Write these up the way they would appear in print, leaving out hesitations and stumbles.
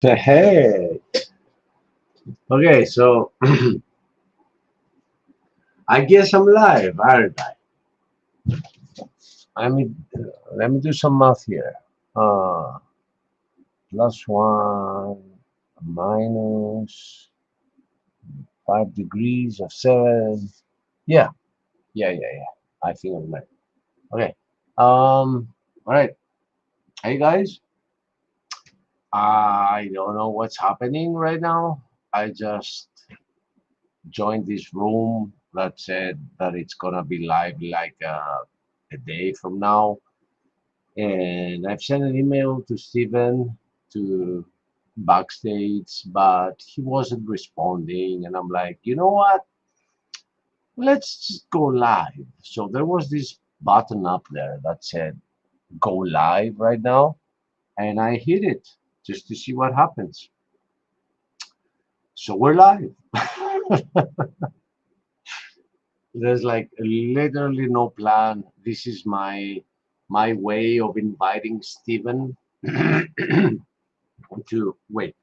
Hey, okay, so I guess I'm live, aren't I? Let me let me do some math here. Uh, +1 minus 5 degrees of 7. Yeah, yeah. I think I'm right. Okay. All right. Hey guys, I don't know what's happening right now. I just joined this room that said that it's gonna be live like a day from now. And I've sent an email to Steven to backstage, but he wasn't responding. And I'm like, you know what? Let's just go live. So there was this button up there that said go live right now. And I hit it just to see what happens. So we're live. There's like literally no plan. This is my way of inviting Steven to wait.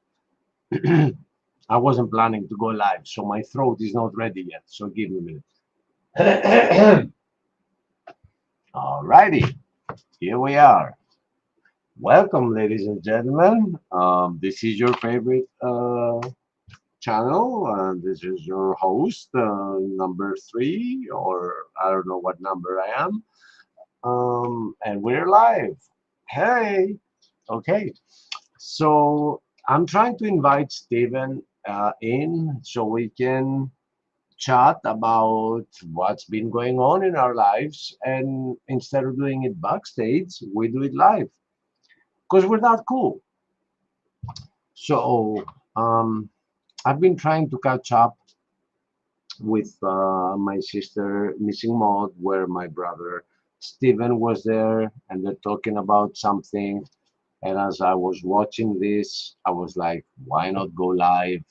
I wasn't planning to go live, so my throat is not ready yet. So give me a minute. Alrighty, here we are. Welcome, ladies and gentlemen. This is your favorite channel. This is your host, number 3, or I don't know what number I am. And we're live. Hey, okay. So I'm trying to invite Steven in so we can chat about what's been going on in our lives. And instead of doing it backstage, we do it live because we're that cool. So I've been trying to catch up with my sister Missing Mod, where my brother Steven was there, and they're talking about something. And as I was watching this, I was like, why not go live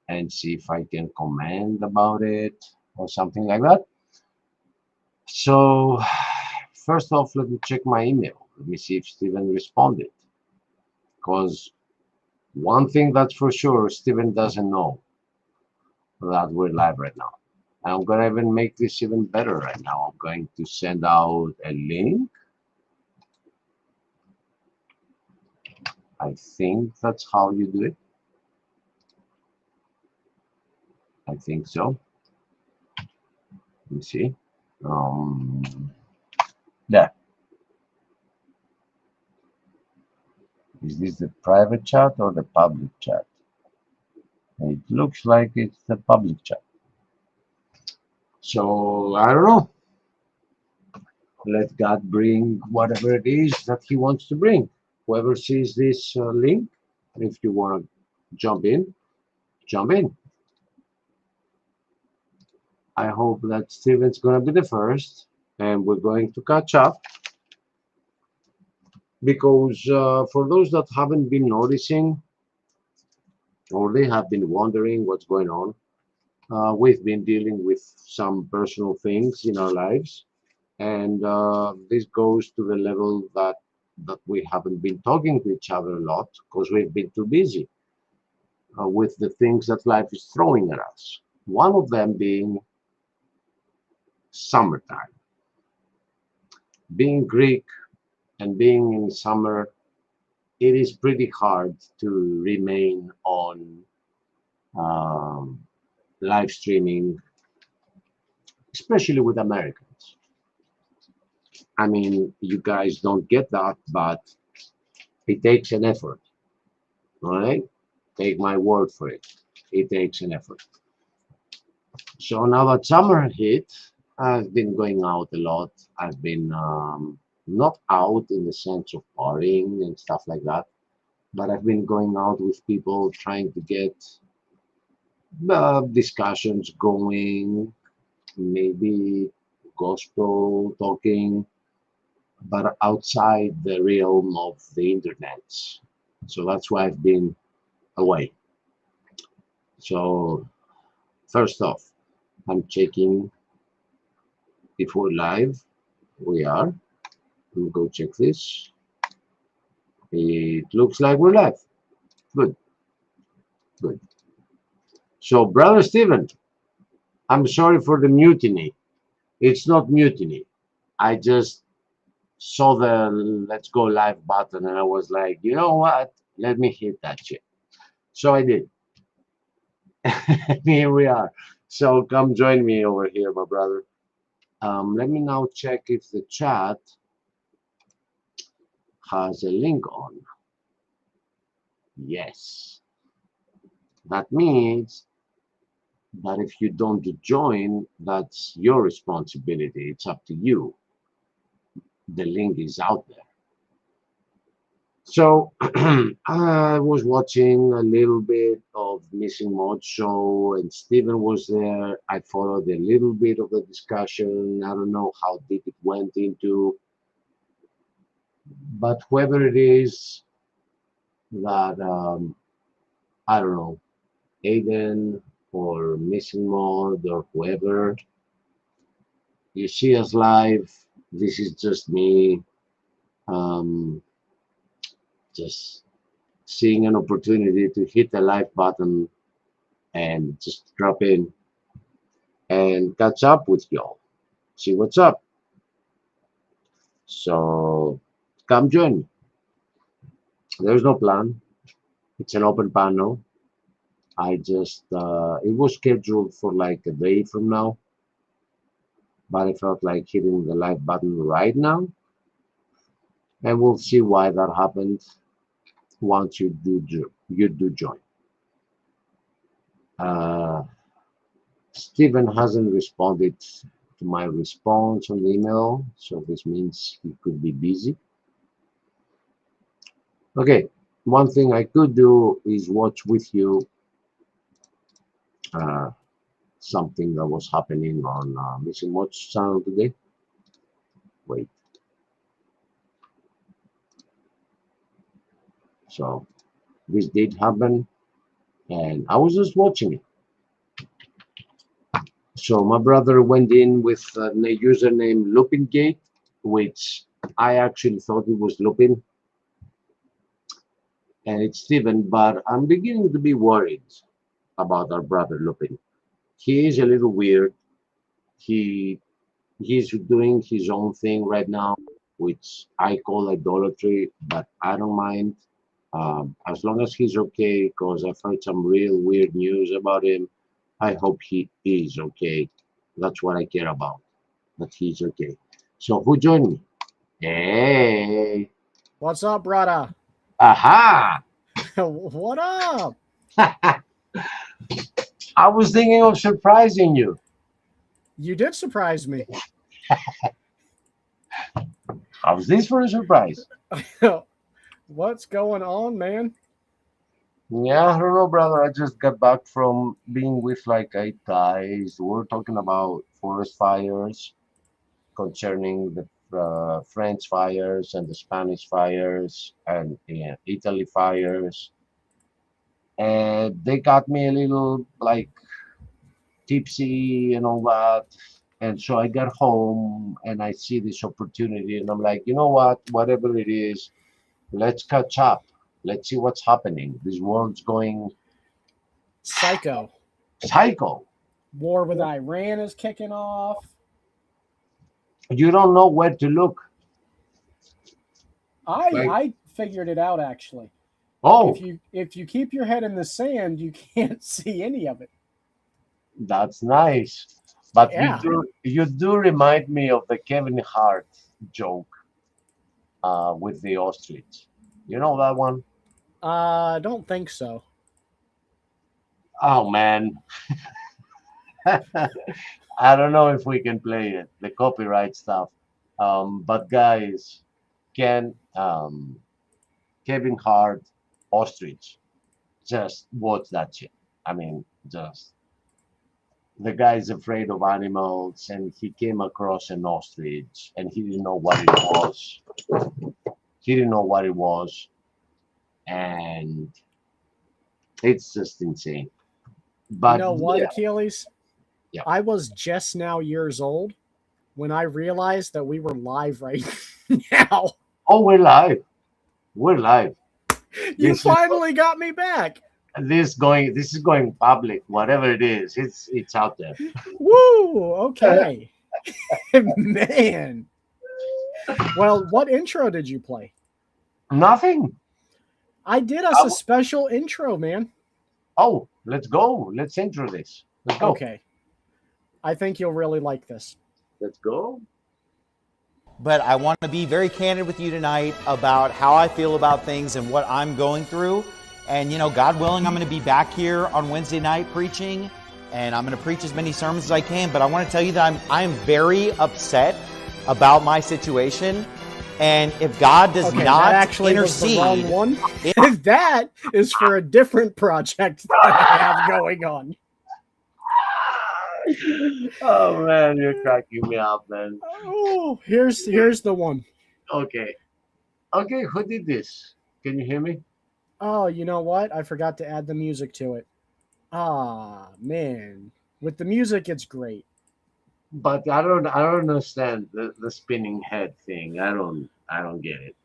and see if I can comment about it or something like that? So, first off, let me check my email. Let me see if Steven responded. Because one thing that's for sure, Steven doesn't know that we're live right now. And I'm going to even make this even better right now. I'm going to send out a link. I think that's how you do it. I think so. Let me see. There. Is this the private chat or the public chat? It looks like it's the public chat. So I don't know. Let God bring whatever it is that He wants to bring. Whoever sees this link, if you want to jump in, jump in. I hope that Steven's going to be the first, and we're going to catch up because for those that haven't been noticing or they have been wondering what's going on, we've been dealing with some personal things in our lives, and this goes to the level that we haven't been talking to each other a lot because we've been too busy with the things that life is throwing at us. One of them being summertime. Being Greek and being in summer, it is pretty hard to remain on um, live streaming, especially with Americans. I mean, you guys don't get that, but it takes an effort, all right? Take my word for it. It takes an effort. So now that summer hit, I've been going out a lot. I've been not out in the sense of partying and stuff like that, but I've been going out with people trying to get discussions going, maybe gospel talking, but outside the realm of the internet. So that's why I've been away. So first off, I'm checking if we're live. We are. Let me go check this. It looks like we're live. Good, good. So, Brother Stephen, I'm sorry for the mutiny. It's not mutiny. I just saw the let's go live button and I was like, you know what? Let me hit that shit. So I did. Here we are. So come join me over here, my brother. Let me now check if the chat has a link on. Yes. That means that if you don't join, that's your responsibility. It's up to you. The link is out there. So I was watching a little bit of Missing Mode show, and Stephen was there. I followed a little bit of the discussion. I don't know how deep it went into, but whoever it is that I don't know, Aiden or Missing Mode or whoever, you see us live. This is just me, um, just seeing an opportunity to hit the live button and just drop in and catch up with y'all, see what's up. So come join me. There's no plan. It's an open panel. I just it was scheduled for like a day from now, but I felt like hitting the live button right now, and we'll see why that happened once you do join. Uh, Stephen hasn't responded to my response on the email, so this means he could be busy. Okay, one thing I could do is watch with you uh, something that was happening on Missing Watch channel today. Wait, so this did happen, and I was just watching it. So my brother went in with a username LupinGate, which I actually thought it was Lupin, and it's Steven, but I'm beginning to be worried about our brother Lupin. He is a little weird. He he's doing his own thing right now, which I call idolatry, but I don't mind as long as he's okay. Because I've heard some real weird news about him. I hope he is okay. That's what I care about. That he's okay. So who joined me? Hey, What's up, brother? aha! What up? I was thinking of surprising you. You did surprise me. How's this for a surprise? What's going on, man? Yeah, I don't know, brother. I just got back from being with like 8 guys. We're talking about forest fires concerning the French fires and the Spanish fires and Italy fires. And they got me a little like tipsy and all that. And so I got home and I see this opportunity and I'm like, you know what? Whatever it is, let's catch up. Let's see what's happening. This world's going Psycho. psycho. War with Iran is kicking off. You don't know where to look. Like, I figured it out actually. oh, If you keep your head in the sand, you can't see any of it. that's nice. But Yeah. you do remind me of the Kevin Hart joke with the ostrich. You know that one? Don't think so. Oh man, I don't know if we can play it. The copyright stuff. But guys, can Kevin Hart ostrich? Just watch that shit. I mean, just the guy's afraid of animals and he came across an ostrich and he didn't know what it was. He didn't know what it was. And it's just insane. You But know what, yeah, Achilles? yeah. I was just now years old when I realized that we were live right now. Oh, we're live. We're live. You This is finally got me back. this is going public. Whatever it is, it's out there. Woo! Okay. Man. Well, what intro did you play? Nothing. I did us I a w- special intro, man. oh, let's go. Let's intro this. Let's go. Okay. I think you'll really like this. Let's go. But I want to be very candid with you tonight about how I feel about things and what I'm going through. And, God willing, I'm going to be back here on Wednesday night preaching, and I'm going to preach as many sermons as I can. But I want to tell you that I'm very upset about my situation. And if God does Okay, not that actually was the intercede, wrong one. That is for a different project that I have going on. Oh man, you're cracking me up, man. Oh, here's the one. Okay. Okay, who did this? Can you hear me? Oh, you know what? I forgot to add the music to it. Ah, man. With the music, it's great. But I don't understand the spinning head thing. I don't get it.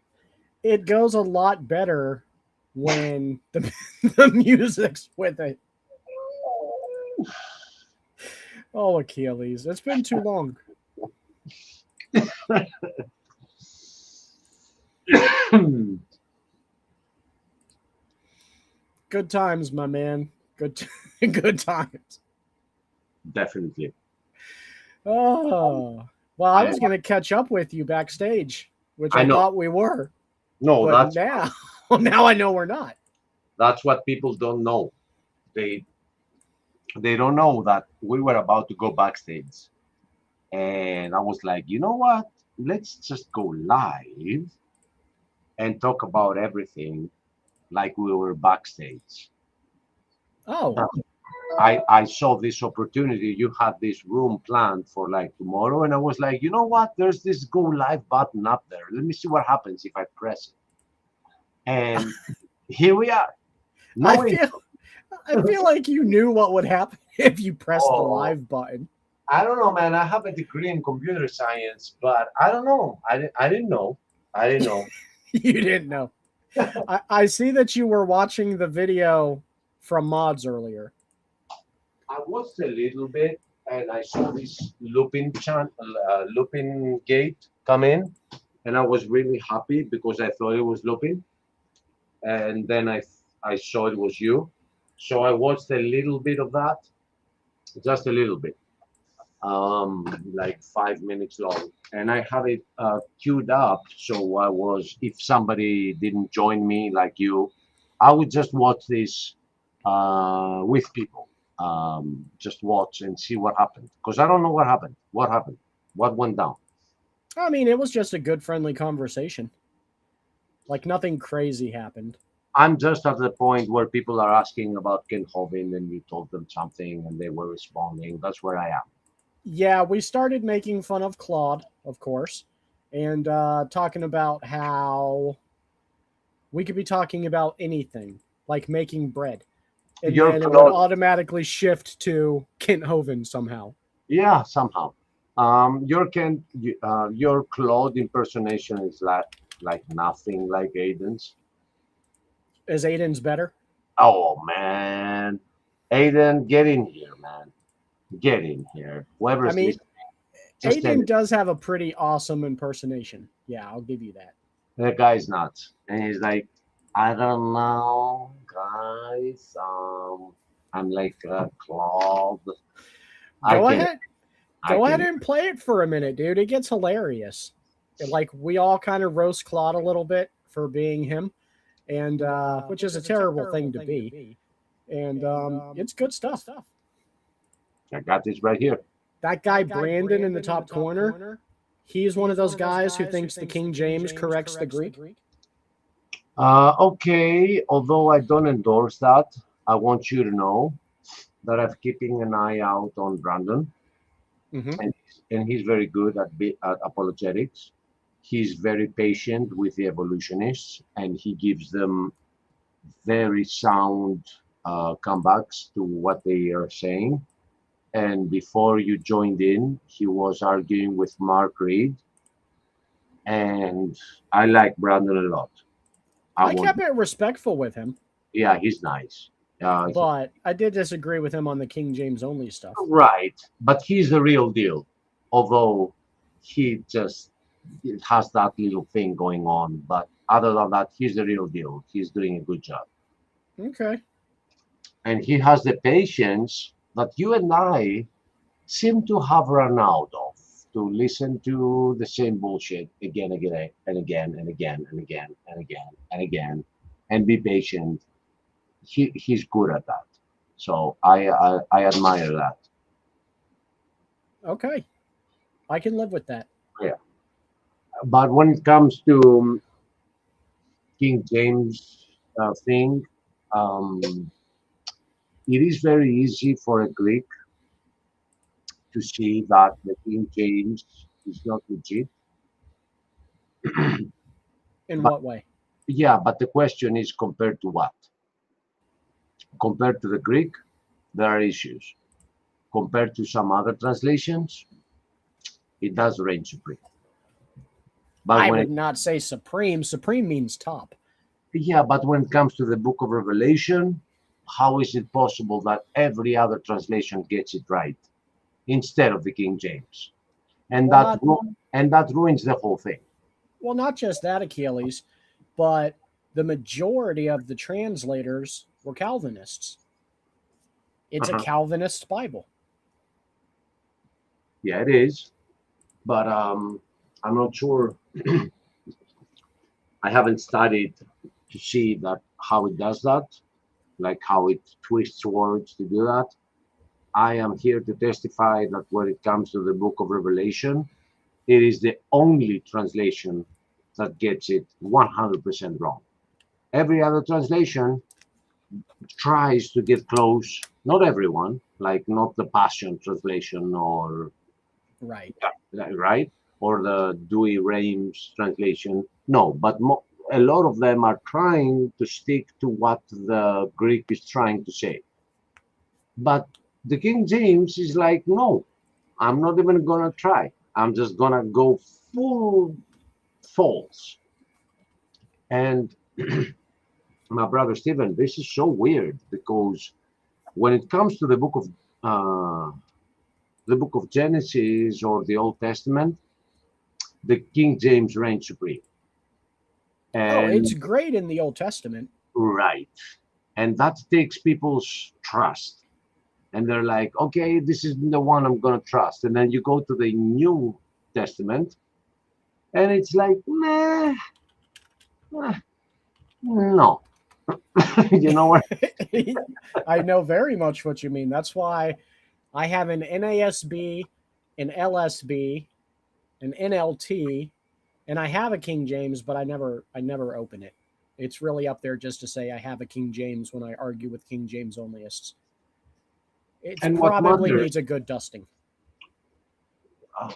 It goes a lot better when the music's with it. Oh, Achilles. It's been too long. Good times, my man. Good times. Definitely. Oh. Well, I was going to catch up with you backstage, which I I know. thought we were. No, But now I know we're not. that's what people don't know. They don't know that we were about to go backstage. And I was like, you know what? Let's just go live and talk about everything like we were backstage. Oh, I saw this opportunity. You had this room planned for like tomorrow, and I was like, you know what? There's this go live button up there. Let me see what happens if I press it. And here we are. No I way. feel like you knew what would happen if you pressed the Oh, live button. I don't know, man. I have a degree in computer science, but I don't know. I didn't know. I didn't know. You didn't know. I see that you were watching the video from Mods earlier. I watched a little bit, and I saw this looping gate come in, and I was really happy because I thought it was looping, and then I saw it was you, so I watched a little bit of that, just a little bit, like 5 minutes long, and I have it queued up. So I was, if somebody didn't join me like you, I would just watch this with people. Just watch and see what happened because I don't know what happened. What happened? What went down? I mean, it was just a good, friendly conversation. Like nothing crazy happened. I'm just at the point where people are asking about Ken Hovind and you told them something and they were responding. That's where I am. Yeah, we started making fun of Claude, of course, and talking about how we could be talking about anything, like making bread. And Your then it would Claude, automatically shift to Kent Hovind somehow. yeah, somehow. Your Claude impersonation is like nothing like Aiden's. Is Aiden's better? Oh man, Aiden, get in here, man. Get in here. I Whoever's mean, listening, just tell Aiden it. does have a pretty awesome impersonation. Yeah, I'll give you that. The guy's nuts, and he's like, I don't know, guys. I'm like Claude. I Go can, ahead. I Go ahead can. and play it for a minute, dude. It gets hilarious. Like we all kind of roast Claude a little bit for being him, and which is a terrible thing to be. And it's good stuff. I got this right here. That guy Brandon in the top corner, he's one of those guys who thinks the King James corrects the Greek. Okay, although I don't endorse that, I want you to know that I'm keeping an eye out on Brandon, Mm-hmm. and he's very good at apologetics. He's very patient with the evolutionists, and he gives them very sound comebacks to what they are saying. And before you joined in, he was arguing with Mark Reed, and I like Brandon a lot. I I won't. kept it respectful with him, Yeah, he's nice. but I did disagree with him on the King James only stuff. Right, but he's the real deal. Although he just has that little thing going on, but other than that, he's the real deal. He's doing a good job, Okay. and he has the patience that you and I seem to have run out of, to listen to the same bullshit again, again, and again, and again, and again, and again, and again, and be patient. He's good at that, so I admire that. Okay. I can live with that. Yeah, but when it comes to King James thing, um, it is very easy for a Greek to see that the King James is not legit. In But what way? yeah, but the question is compared to what? Compared to the Greek, there are issues. Compared to some other translations, it does reign supreme. But I when would it, not say supreme. Supreme means top. yeah, but when it comes to the book of Revelation, how is it possible that every other translation gets it right instead of the King James? And Well, that not and that ruins the whole thing. well, not just that, Achilles, but the majority of the translators were Calvinists. It's a Uh-huh. Calvinist Bible. Yeah, it is. But I'm not sure. I haven't studied to see that how it does that, like how it twists words to do that. I am here to testify that when it comes to the book of Revelation, it is the only translation that gets it 100% wrong. Every other translation tries to get close. Not everyone, like not the Passion translation or Right. right, or the Dewey Rames translation. No, but a lot of them are trying to stick to what the Greek is trying to say. But the King James is like, no, I'm not even gonna try. I'm just gonna go full false. And my brother Stephen, this is so weird because when it comes to the book of Genesis or the Old Testament, the King James reigns supreme. Oh, it's And great in the Old Testament. right, and that takes people's trust. And they're like, okay, this is the one I'm gonna trust. And then you go to the New Testament, and it's like, nah, no. You know what? I know very much what you mean. That's why I have an NASB, an LSB, an NLT, and I have a King James, but I never open it. It's really up there just to say I have a King James when I argue with King James onlyists. It And what probably matters, needs a good dusting. uh,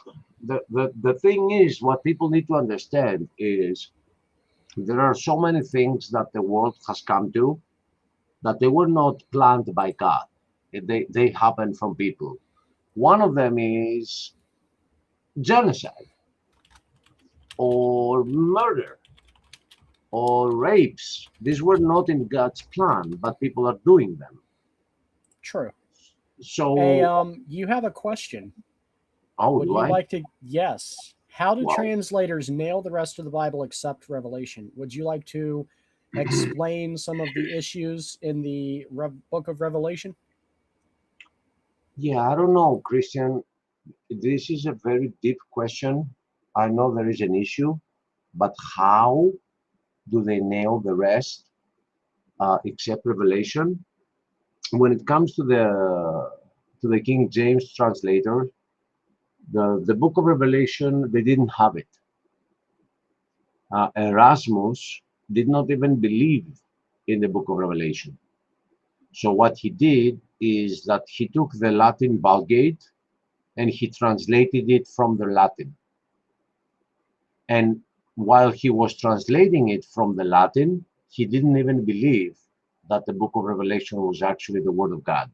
the thing is, what people need to understand is there are so many things that the world has come to that they were not planned by God. They happen from people. One of them is genocide or murder or rapes. These were not in God's plan, but people are doing them. True. Hey, So, you have a question. oh, Would do you I? like to? Yes. How do Wow. translators nail the rest of the Bible except Revelation? Would you like to explain some of the issues in the book of Revelation? Yeah, I don't know, Christian. This is a very deep question. I know there is an issue, but how do they nail the rest except Revelation? When it comes to the King James translator, the book of Revelation, they didn't have it. Erasmus did not even believe in the book of Revelation. So what he did is that he took the Latin Vulgate and he translated it from the Latin. And while he was translating it from the Latin, he didn't even believe that the book of Revelation was actually the Word of God.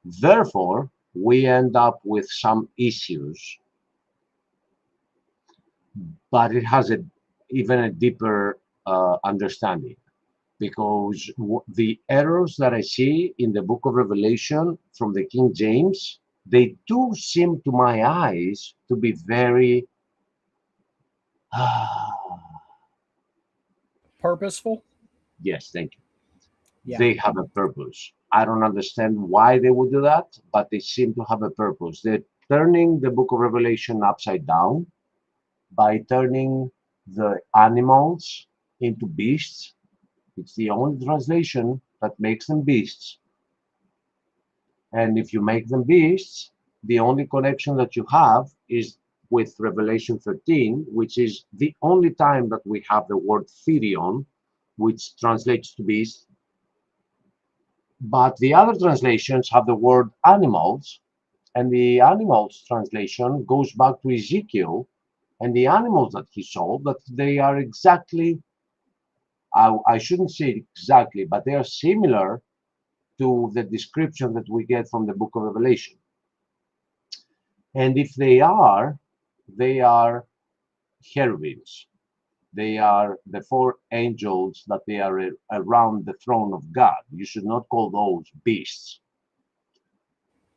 Therefore, we end up with some issues, but it has even a deeper understanding, because the errors that I see in the book of Revelation from the King James, they do seem to my eyes to be very Purposeful? yes, thank you. Yeah. They have a purpose. I don't understand why they would do that, but they seem to have a purpose. They're turning the book of Revelation upside down by turning the animals into beasts. It's the only translation that makes them beasts. And if you make them beasts, the only connection that you have is with Revelation 13, which is the only time that we have the word therion, which translates to beast. But the other translations have the word animals, and the animals translation goes back to Ezekiel and the animals that he saw, that they are exactly, I shouldn't say exactly, but they are similar to the description that we get from the book of Revelation. And if they are cherubims. They are the four angels that they are around the throne of God. You should not call those beasts.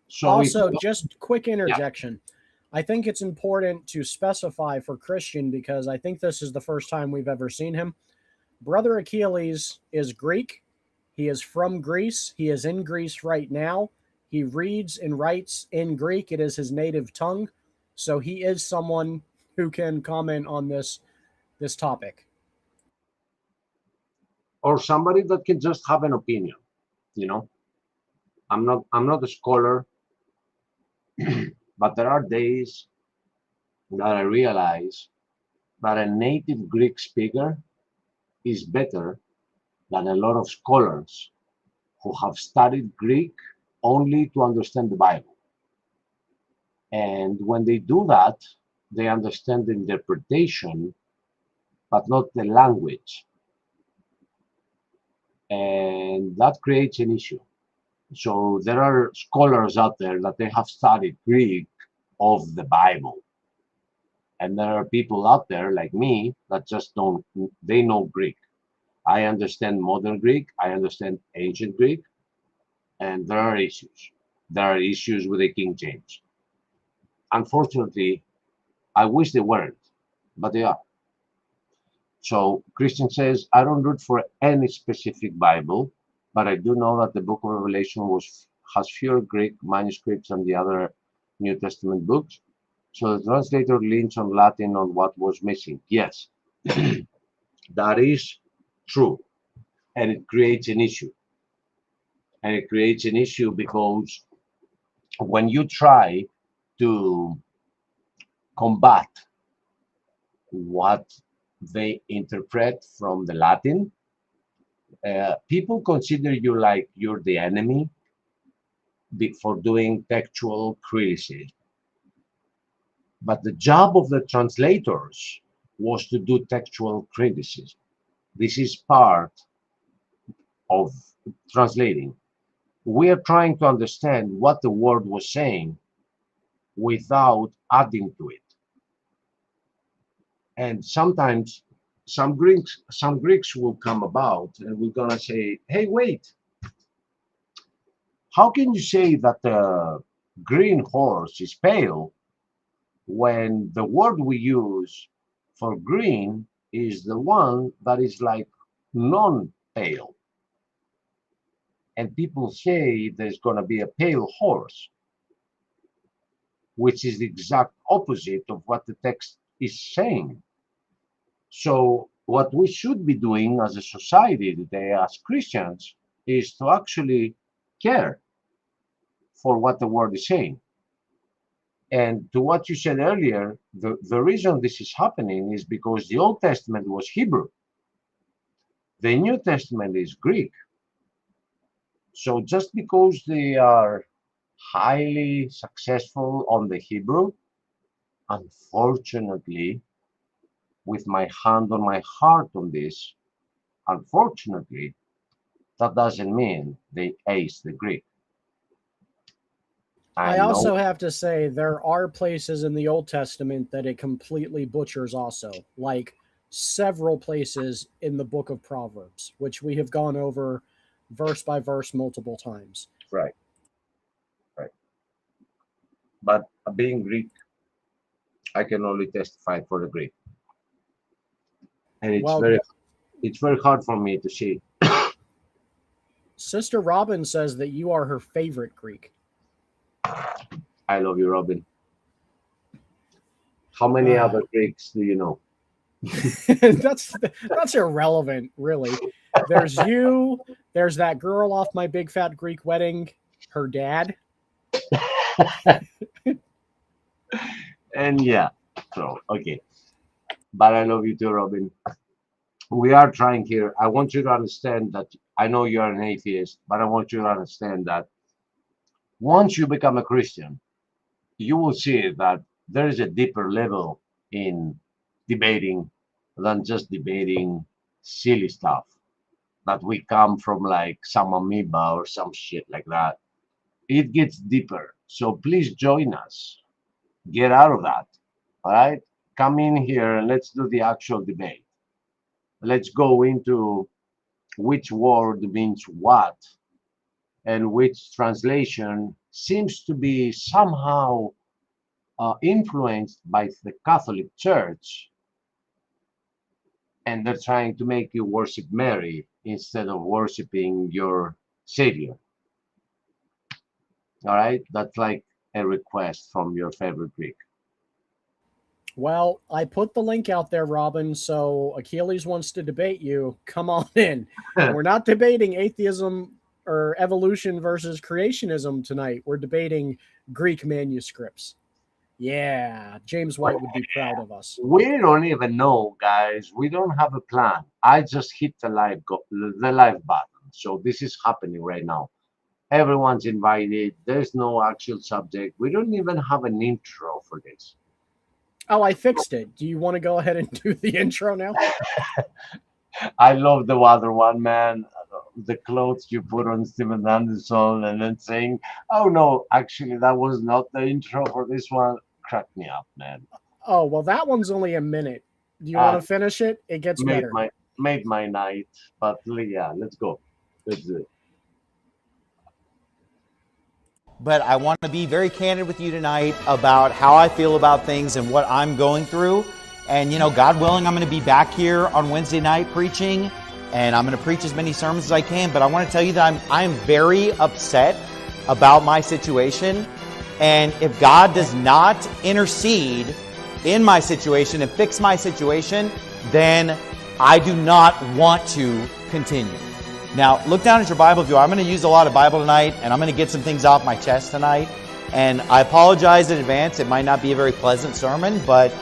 So if Also, just quick yeah, interjection. I think it's important to specify for Christian because I think this is the first time we've ever seen him. Brother Achilles is Greek. He is from Greece. He is in Greece right now. He reads and writes in Greek. It is his native tongue. So he is someone who can comment on this topic. or somebody that can just have an opinion, you know. I'm not a scholar, but there are days that I realize that a native Greek speaker is better than a lot of scholars who have studied Greek only to understand the Bible. And when they do that, they understand the interpretation, but not the language. And that creates an issue. So there are scholars out there that they have studied Greek of the Bible. And there are people out there like me that just don't, they know Greek. I understand modern Greek, I understand ancient Greek, and there are issues. There are issues with the King James. Unfortunately, I wish they weren't, but they are. So Christian says, I don't root for any specific Bible, but I do know that the book of Revelation has fewer Greek manuscripts than the other New Testament books. So the translator leans on Latin on what was missing. Yes, that is true. And it creates an issue. And it creates an issue because when you try to combat what they interpret from the Latin, people consider you like you're the enemy for doing textual criticism. But the job of the translators was to do textual criticism. This is part of translating. We are trying to understand what the word was saying without adding to it. And sometimes some Greeks will come about and we're gonna say, hey, wait, how can you say that the green horse is pale when the word we use for green is the one that is like non-pale? And people say there's going to be a pale horse, which is the exact opposite of what the text is saying. So what we should be doing as a society today, as Christians, is to actually care for what the word is saying. And to what you said earlier, the reason this is happening is because the Old Testament was Hebrew. The New Testament is Greek. So just because they are highly successful on the Hebrew, unfortunately, with my hand on my heart on this, unfortunately, that doesn't mean they ace the Greek. I I know, also have to say there are places in the Old Testament that it completely butchers also, like several places in the book of Proverbs, which we have gone over verse by verse multiple times. Right. Right. But being Greek, I can only testify for the Greek. And Well, it's very hard for me to see. Sister Robin says that you are her favorite Greek. I love you, Robin. How many other Greeks do you know? that's irrelevant, really. There's you. There's that girl off my big fat Greek wedding. Her dad. And yeah, so okay. But I love you too, Robin. We are trying here. I want you to understand that I know you're an atheist, but I want you to understand that once you become a Christian, you will see that there is a deeper level in debating than just debating silly stuff that we come from like some amoeba or some shit like that. It gets deeper. So please join us. Get out of that. All right? Come in here and let's do the actual debate. Let's go into which word means what and which translation seems to be somehow influenced by the Catholic Church, and they're trying to make you worship Mary instead of worshiping your Savior. All right? That's like a request from your favorite Greek. Well, I put the link out there, Robin, so Achilles wants to debate you. Come on in. We're not debating atheism or evolution versus creationism tonight. We're debating Greek manuscripts. Yeah, James White would be proud of us. We don't even know, guys. We don't have a plan. I just hit the live button. So this is happening right now. Everyone's invited. There's no actual subject. We don't even have an intro for this. Oh, I fixed it. Do you want to go ahead and do the intro now? I love the other one, man. The clothes you put on Steven Anderson and then saying, oh no, actually that was not the intro for this one. Cracked me up, man. Oh, well, that one's only a minute. Do you want to finish it? It gets better. Made my night. But yeah, let's go. Let's do it. But I want to be very candid with you tonight about how I feel about things and what I'm going through. And, you know, God willing, I'm going to be back here on Wednesday night preaching, and I'm going to preach as many sermons as I can. But I want to tell you that I'm very upset about my situation. And if God does not intercede in my situation and fix my situation, then I do not want to continue. Now, look down at your Bible view. I'm going to use a lot of Bible tonight, and I'm going to get some things off my chest tonight. And I apologize in advance. It might not be a very pleasant sermon, but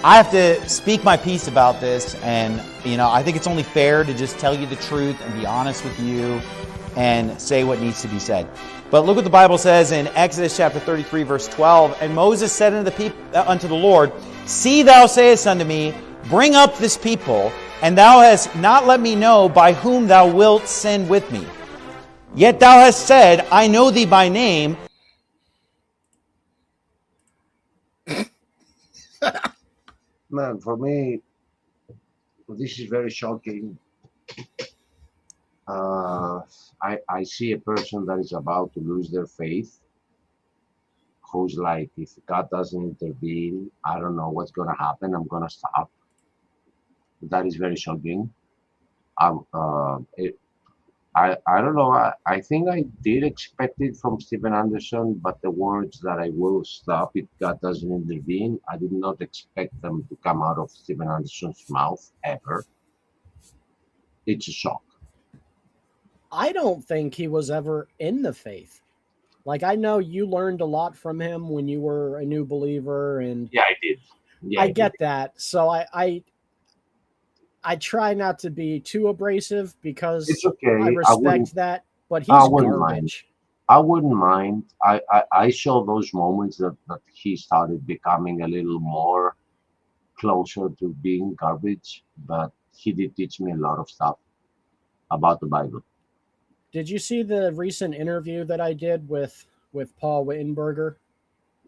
I have to speak my piece about this. And, you know, I think it's only fair to just tell you the truth and be honest with you and say what needs to be said. But look what the Bible says in Exodus chapter 33, verse 12. And Moses said unto the Lord, See, thou sayest unto me, Bring up this people, and thou hast not let me know by whom thou wilt send with me. Yet thou hast said, I know thee by name. Man, for me, this is very shocking. I see a person that is about to lose their faith, who's like, if God doesn't intervene, I don't know what's going to happen. I'm going to stop. That is very shocking. I don't know. I think I did expect it from Stephen Anderson, but the words that I will stop if God doesn't intervene, I did not expect them to come out of Stephen Anderson's mouth ever. It's a shock. I don't think he was ever in the faith. Like, I know you learned a lot from him when you were a new believer, and yeah, I did. Yeah, I get that. So I try not to be too abrasive because it's okay. I respect that, but he's garbage. I wouldn't mind. I saw those moments that he started becoming a little more closer to being garbage, but he did teach me a lot of stuff about the Bible. Did you see the recent interview that I did with Paul Wittenberger?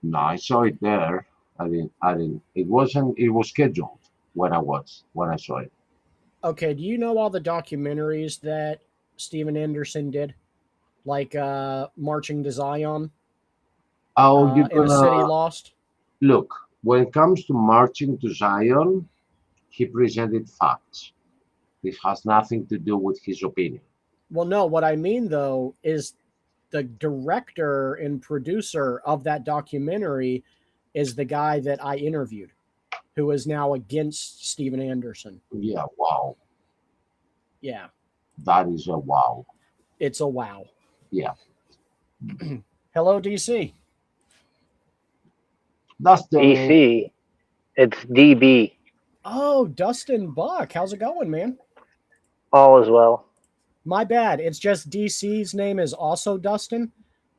No, I saw it there. I didn't. It was scheduled. when I saw it. Okay, do you know all the documentaries that Steven Anderson did? Like Marching to Zion, Oh, you're In a City gonna Lost? look when it comes to marching to Zion. He presented facts. This has nothing to do with his opinion. Well, no, what I mean though is the director and producer of that documentary is the guy that I interviewed, who is now against Steven Anderson. Yeah, wow, Yeah, that is a wow. it's a wow. Yeah, Hello, DC. that's the DC, it's DB. Oh, Dustin Buck. How's it going, man? All as well. My bad. It's just DC's name is also Dustin.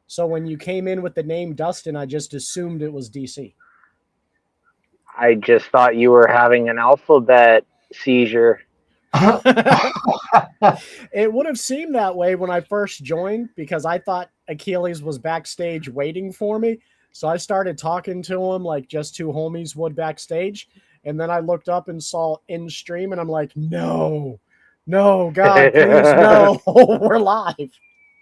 So when you came in with the name Dustin, I just assumed it was DC. I just thought you were having an alphabet seizure. It would have seemed that way when I first joined because I thought Achilles was backstage waiting for me. So I started talking to him like just two homies would backstage. And then I looked up and saw in stream and I'm like, no, God, please, no, we're live.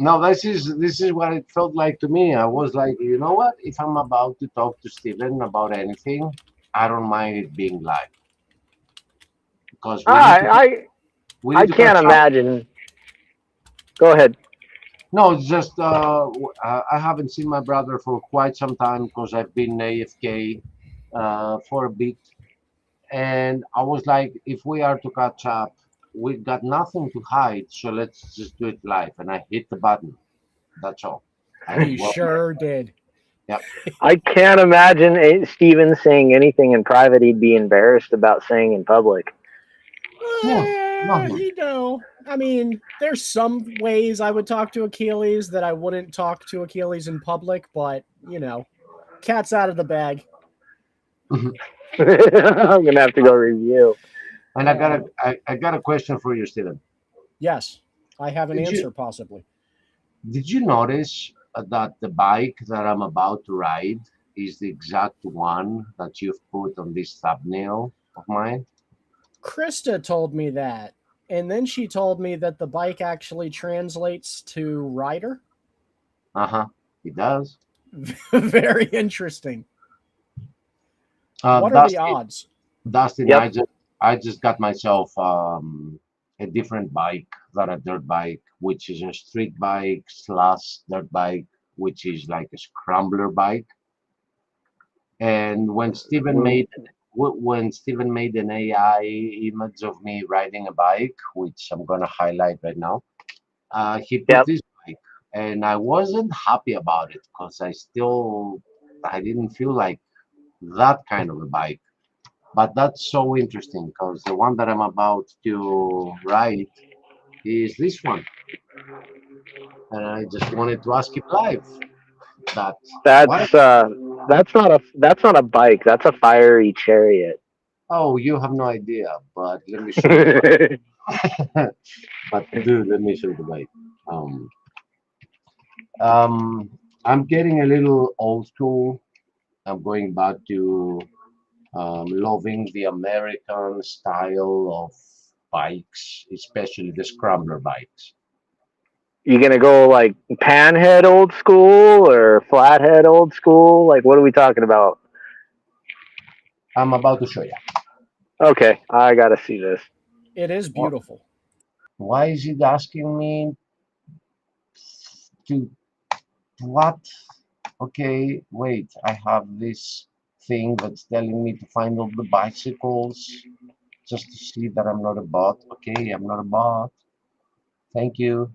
No, this is what it felt like to me. I was like, you know what? If I'm about to talk to Steven about anything, I don't mind it being live because we I need to can't catch up. imagine. Go ahead. No, it's just I haven't seen my brother for quite some time because I've been AFK for a bit, and I was like, if we are to catch up, we've got nothing to hide, so let's just do it live. And I hit the button. That's all. You And well, sure did. yeah. I can't imagine Steven saying anything in private he'd be embarrassed about saying in public. Nothing. You know, I mean, there's some ways I would talk to Achilles that I wouldn't talk to Achilles in public, but you know, cat's out of the bag. Mhm. I'm gonna have to go review. And I got a question for you, Steven. Yes, I have an Did you answer possibly. did you notice that the bike that I'm about to ride is the exact one that you've put on this thumbnail of mine? Krista told me that, and then she told me that the bike actually translates to rider. Uh-huh. It does. Very interesting. Uh, What are the Dustin, odds? Dustin, Yep. I just got myself a different bike than a dirt bike, which is a street bike slash dirt bike, which is like a scrambler bike. And when Steven made an AI image of me riding a bike, which I'm gonna highlight right now, he put Yep. this bike, and I wasn't happy about it because I didn't feel like that kind of a bike. But that's so interesting because the one that I'm about to ride is this one, and I just wanted to ask him live that what? That's not a bike. That's a fiery chariot. Oh, you have no idea, but let me show you the bike. But dude, let me show you the bike. Um, um, I'm getting a little old school. I'm going back to loving the American style of bikes, especially the scrambler bikes. You gonna go like panhead old school or flathead old school? Like what are we talking about? I'm about to show you. Okay, I gotta see this. It is Wh- beautiful. Why is it asking me to what? Okay, wait. I have this thing that's telling me to find all the bicycles just to see that I'm not a bot. Okay, I'm not a bot. Thank you.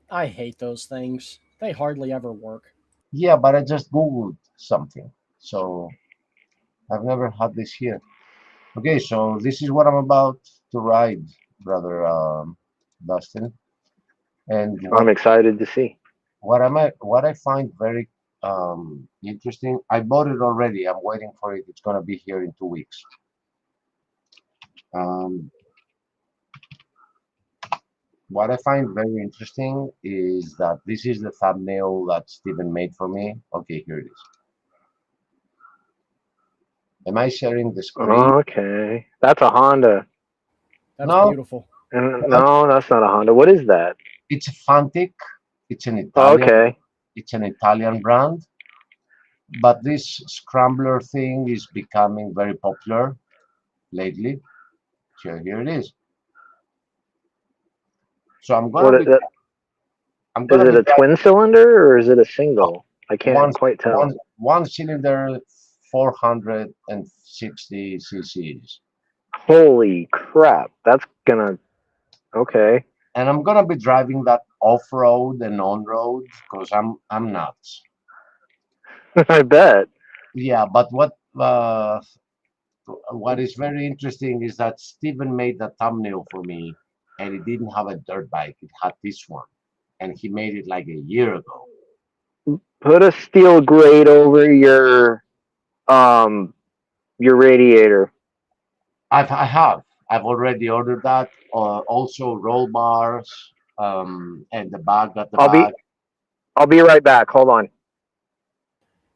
I hate those things. They hardly ever work. Yeah, but I just Googled something. So I've never had this here. Okay, so this is what I'm about to ride, brother Dustin. And I'm excited to see. what I find very interesting, I bought it already. I'm waiting for it. It's gonna be here in 2 weeks. Um, what I find very interesting is that this is the thumbnail that Steven made for me. Okay, here it is. Am I sharing the screen? Okay, that's a Honda. That's No, beautiful. And that's, no, that's not a Honda. What is that? it's a Fantic. It's an Oh, Italian. okay. It's an Italian brand, but this scrambler thing is becoming very popular lately. So here it is. So What is it? I'm Is gonna it be a twin cylinder or is it a driving single? I can't one quite tell. one cylinder, 460 cc's, Holy crap! That's gonna. Okay, and I'm gonna be driving that off road and on road because I'm nuts. I bet. Yeah, but what is very interesting is that Steven made the thumbnail for me, and he didn't have a dirt bike. It had this one, and he made it like a year ago. Put a steel grate over um your radiator. I have. I've already ordered that. Also roll bars, and the bag at the I'll be back. I'll be right back. Hold on.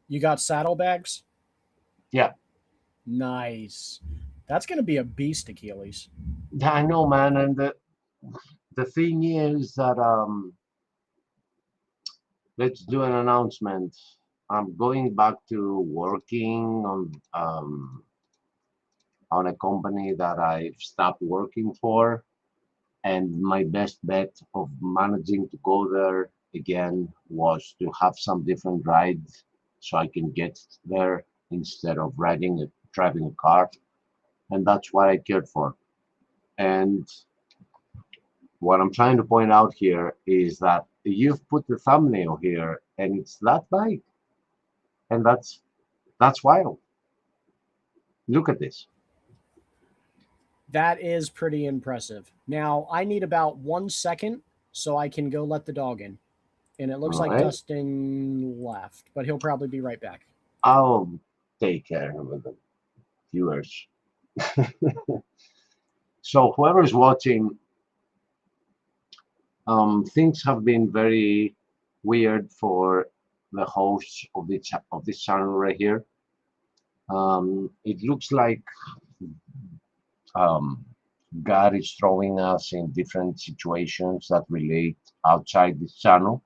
You got saddlebags? Yeah, Nice. That's going to be a beast, Achilles. I know, man. And the thing is that let's do an announcement. I'm going back to working on a company that I've stopped working for, and my best bet of managing to go there again was to have some different rides so I can get there instead of driving a car, and that's what I cared for. And what I'm trying to point out here is that you've put the thumbnail here, and it's that bike, and that's wild. Look at this. That is pretty impressive. Now, I need about 1 second so I can go let the dog in. And it looks All like right, Dustin left, but he'll probably be right back. I'll take care of the viewers. So whoever's watching, things have been very weird for the hosts of of this channel right here. It looks like um, God is throwing us in different situations that relate outside this channel.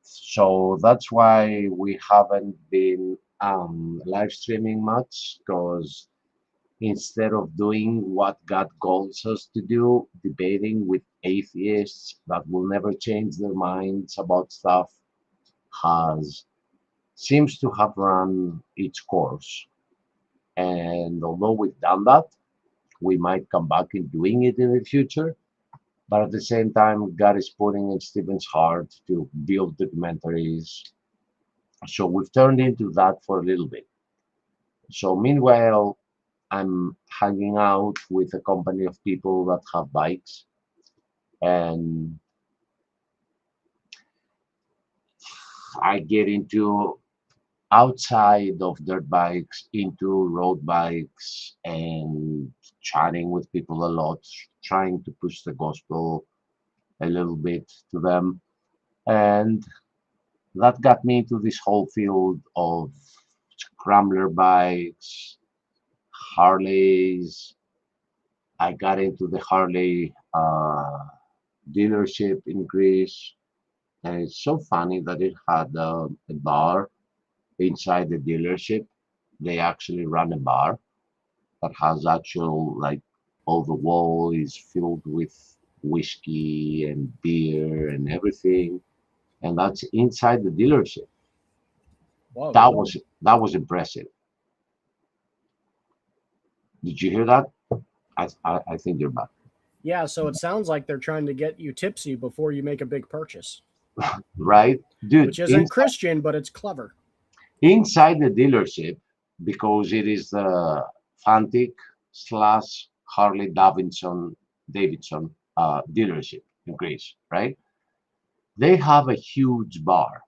So that's why we haven't been live streaming much, because instead of doing what God calls us to do, debating with atheists that will never change their minds about stuff, has seems to have run its course. And although we've done that, we might come back in doing it in the future. But at the same time, God is putting in Stephen's heart to build documentaries. So we've turned into that for a little bit. So meanwhile, I'm hanging out with a company of people that have bikes, and I get into outside of dirt bikes into road bikes and chatting with people a lot, trying to push the gospel a little bit to them. And that got me into this whole field of scrambler bikes, Harleys. I got into the Harley dealership in Greece, and it's so funny that it had a bar inside the dealership. They actually run a bar that has actual, like, all the wall is filled with whiskey and beer and everything, and that's inside the dealership. Whoa. That was impressive. Did you hear that? I think you're back. Yeah, so it sounds like they're trying to get you tipsy before you make a big purchase, Right, dude. which isn't Christian, but it's clever. Inside the dealership, because it is the Fantic slash Harley Davidson dealership in Greece, right? They have a huge bar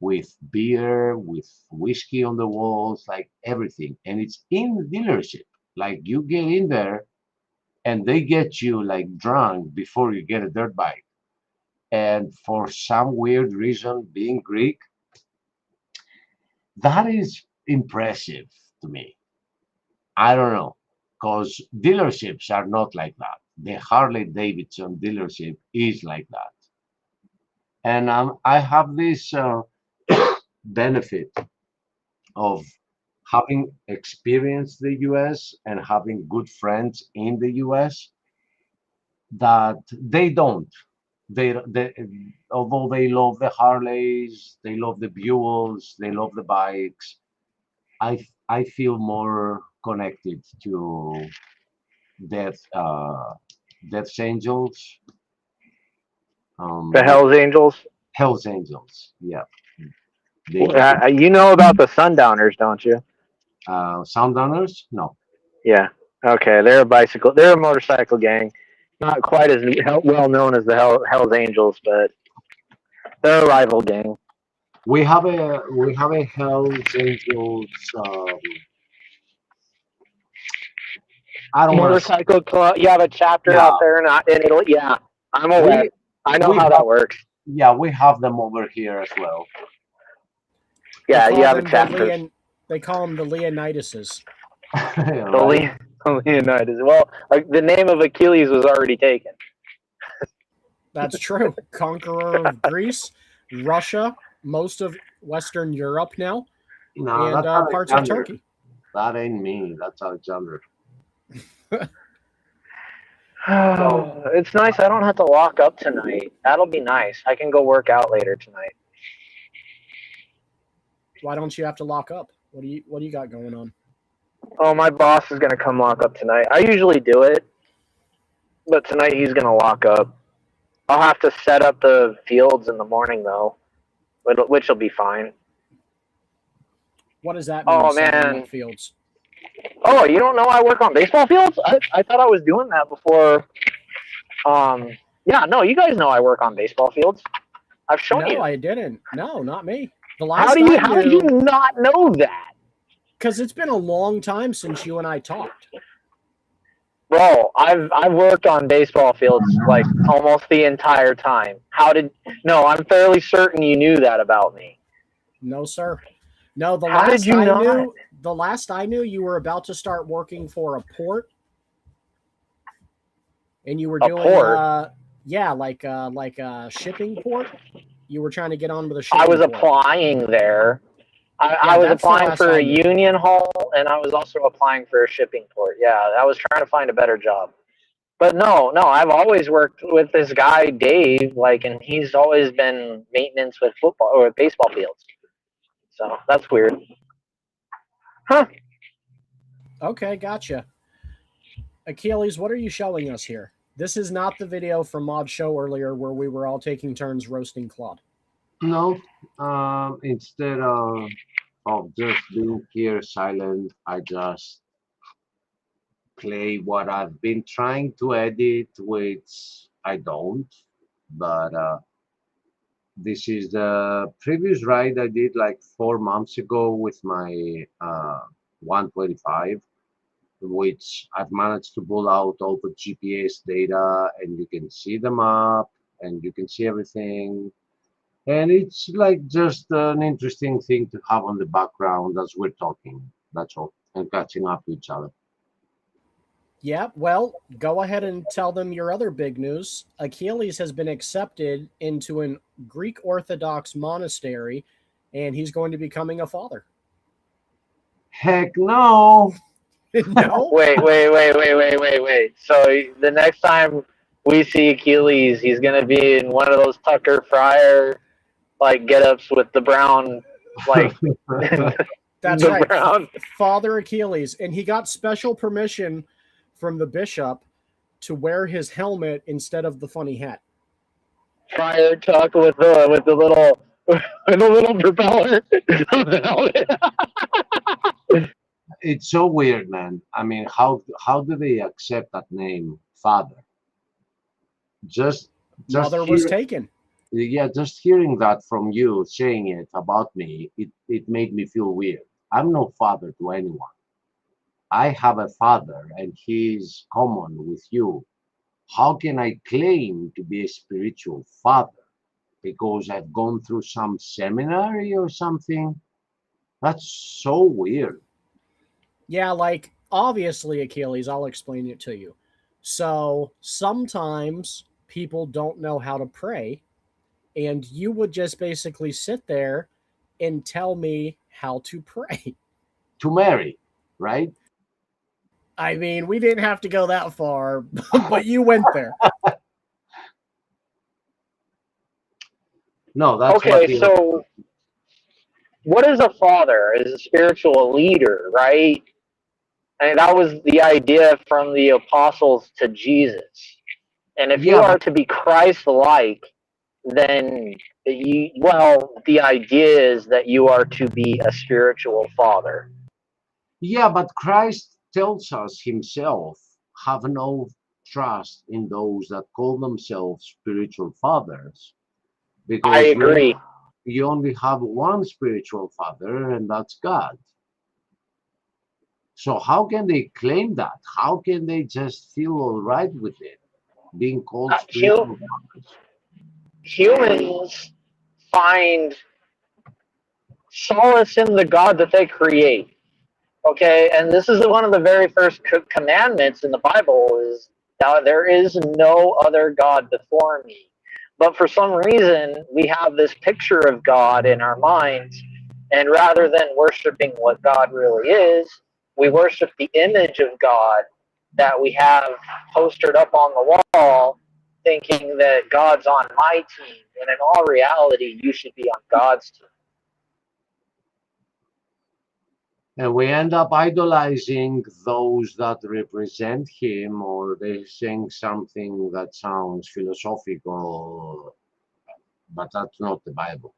with beer, with whiskey on the walls, like everything, and it's in the dealership. Like, you get in there, and they get you like drunk before you get a dirt bike. And for some weird reason, being Greek, that is impressive to me. I don't know, because dealerships are not like that. The Harley Davidson dealership is like that. And I have this benefit of having experienced the US and having good friends in the US that they don't. They although they love the Harleys, they love the Buells, they love the bikes. I feel more connected to Death Death's Angels, The with Hell's Angels. Hell's Angels. Yeah, You know about the Sundowners, don't you? Sounddowners. No, Yeah. Okay, they're a motorcycle gang. Not quite as well known as the Hell's Angels, but they're a rival gang. we have a Hell's Angels. I don't want to. Motorcycle club. You have a chapter Yeah, out there, and it'll. Yeah, I'm aware. we I know we how have that works. yeah we have them over here as well. They Yeah, you call have a them chapter. they call them the Leonidases. Right? The Leonidas. Well, like, the name of Achilles was already taken. That's true. Conqueror of Greece, Russia, most of Western Europe now, No, and that's parts of Alexander. Turkey. That ain't me. That's Alexander. It's nice. I don't have to lock up tonight. That'll be nice. I can go work out later tonight. Why don't you have to lock up? What do you got going on? Oh, my boss is gonna come lock up tonight. I usually do it, but tonight he's gonna lock up. I'll have to set up the fields in the morning though, which will be fine. What does that mean? Oh setting up man. fields. Oh, you don't know I work on baseball fields? I thought I was doing that before. Yeah, no, you guys know I work on baseball fields. I've shown No, you. I didn't. No, not me. The How last did you not know that? Because it's been a long time since you and I talked. Bro, I've worked on baseball fields like almost the entire time. No, I'm fairly certain you knew that about me. No, sir. No, How did you not? The last I knew, you were about to start working for a port, and you were A doing port? yeah, like a shipping port. You were trying to get on with a shipping I was port. applying there. Yeah, I was that's the applying last for I a knew. union hall, and I was also applying for a shipping port. Yeah, I was trying to find a better job. But no, I've always worked with this guy, Dave, and he's always been maintenance with football or with baseball fields. So that's weird. Huh. Okay, gotcha. Achilles, what are you showing us here? This is not the video from Mod's show earlier where we were all taking turns roasting Claude. No, instead of just being here silent, I just play what I've been trying to edit, which I don't. But this is the previous ride I did like 4 months ago with my 125, which I've managed to pull out all the GPS data, and you can see the map and you can see everything. And it's like just an interesting thing to have on the background as we're talking. That's all. And catching up to each other. Yeah, well, go ahead and tell them your other big news. Achilles has been accepted into a Greek Orthodox monastery, and he's going to be becoming a father. Heck no. No? Wait. So the next time we see Achilles, he's gonna be in one of those Tucker Fryer get-ups with the brown That's the right. brown. Father Achilles. And he got special permission from the bishop to wear his helmet instead of the funny hat. Fryer tuck with the little propeller. It's so weird, man. I mean, how do they accept that name, Father? Just Mother was taken. yeah, just hearing that from you saying it about me, it made me feel weird. I'm no father to anyone. I have a father and he's common with you. How can I claim to be a spiritual father? Because I've gone through some seminary or something? That's so weird. Yeah, like obviously, Achilles, I'll explain it to you. So sometimes people don't know how to pray, and you would just basically sit there and tell me how to pray. To Mary, right? I mean, we didn't have to go that far, but you went there. No, that's Okay, so what is a father? Is a spiritual leader, right? And that was the idea from the apostles to Jesus. And if you yeah, are but to be Christ-like, then the idea is that you are to be a spiritual father. Christ tells us himself, have no trust in those that call themselves spiritual fathers, I because agree. you only have one spiritual father, and that's God. So how can they claim that? How can they just feel all right with it, being called Hu- spiritual fathers? Humans find solace in the God that they create. Okay, and this is one of the very first commandments in the Bible is that there is no other God before me. But for some reason, we have this picture of God in our minds, and rather than worshiping what God really is, we worship the image of God that we have postered up on the wall, thinking that God's on my team, when in all reality, you should be on God's team. And we end up idolizing those that represent him, or they sing something that sounds philosophical, but that's not the Bible.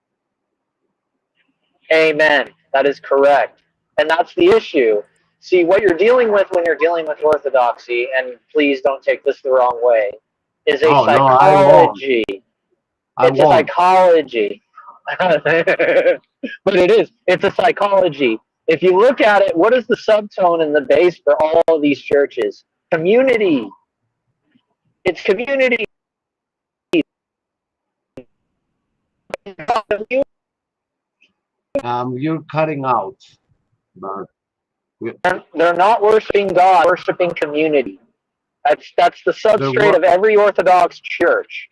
Amen. That is correct. And that's the issue. See, what you're dealing with when you're dealing with orthodoxy, and please don't take this the wrong way, is a Oh, no, I won't. psychology. I It's a won't. psychology. But it is. It's a psychology. If you look at it, what is the subtone and the base for all of these churches? Community. It's community. You're cutting out, but They're not worshiping God, worshiping community. That's the there substrate were. of every Orthodox church.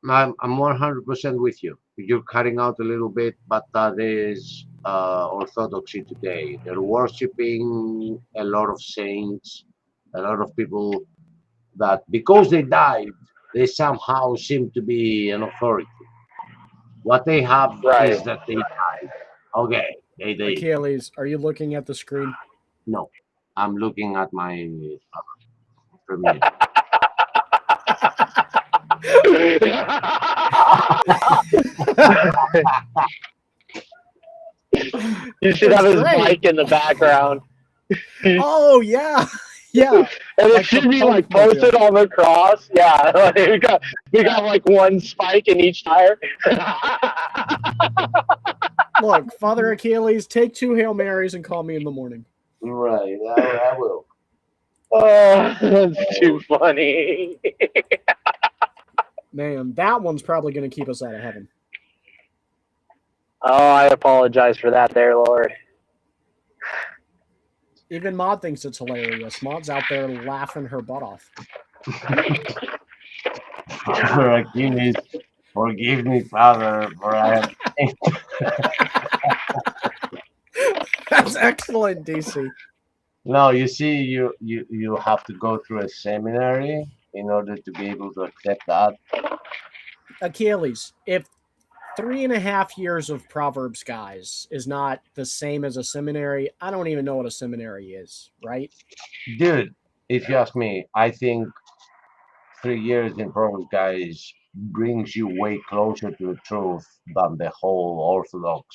I'm 100% with you. You're cutting out a little bit, but that is orthodoxy today. They're worshiping a lot of saints, a lot of people that because they died, they somehow seem to be an authority. What they have Right. is that they died. Okay, they did. Achilles, are you looking at the screen? No, I'm looking at my premiere. You should It's have his great. bike in the background. Oh yeah, yeah. And Like it should the be Pope like would do. posted on the cross. Yeah, like, we got like one spike in each tire. Look, Father Achilles, take 2 Hail Marys and call me in the morning. Right, I will. Oh, that's too funny. Man, that one's probably going to keep us out of heaven. Oh, I apologize for that there, Lord. Even Maud thinks it's hilarious. Maud's out there laughing her butt off. Forgive me, Father, for I have. That's excellent, DC. No, you see, you have to go through a seminary in order to be able to accept that. Achilles, if 3.5 years of Proverbs guys is not the same as a seminary, I don't even know what a seminary is, right? Dude, if you ask me, I think 3 years in Proverbs, guys, brings you way closer to the truth than the whole Orthodox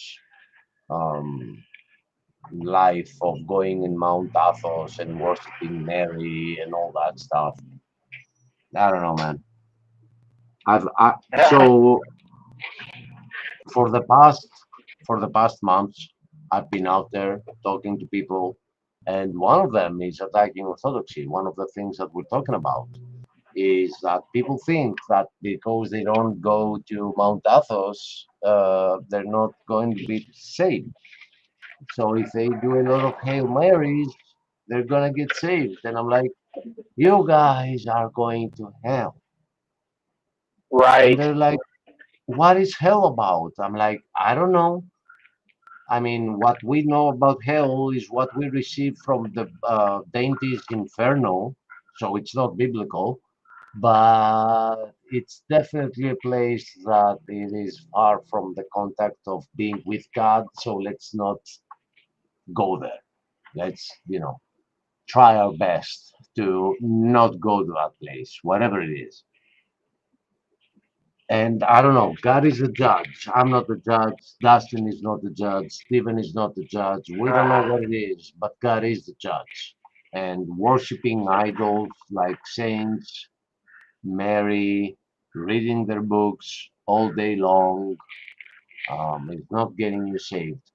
um, life of going in Mount Athos and worshiping Mary and all that stuff. I don't know, man. So for the past months, I've been out there talking to people, and one of them is attacking orthodoxy. One of the things that we're talking about is that people think that because they don't go to Mount Athos, they're not going to be saved. So if they do a lot of Hail Marys, they're gonna get saved. And I'm like, you guys are going to hell. And Right. they're like, what is hell about? I'm like, I don't know. I mean, what we know about hell is what we receive from the Dante's Inferno, so it's not biblical, but it's definitely a place that it is far from the contact of being with God. So let's not go there. Let's, try our best to not go to that place, whatever it is. And I don't know, God is the judge. I'm not the judge. Dustin is not the judge. Stephen is not the judge. We don't know what it is, but God is the judge. And worshiping idols like saints, Mary, reading their books all day long is not getting you saved.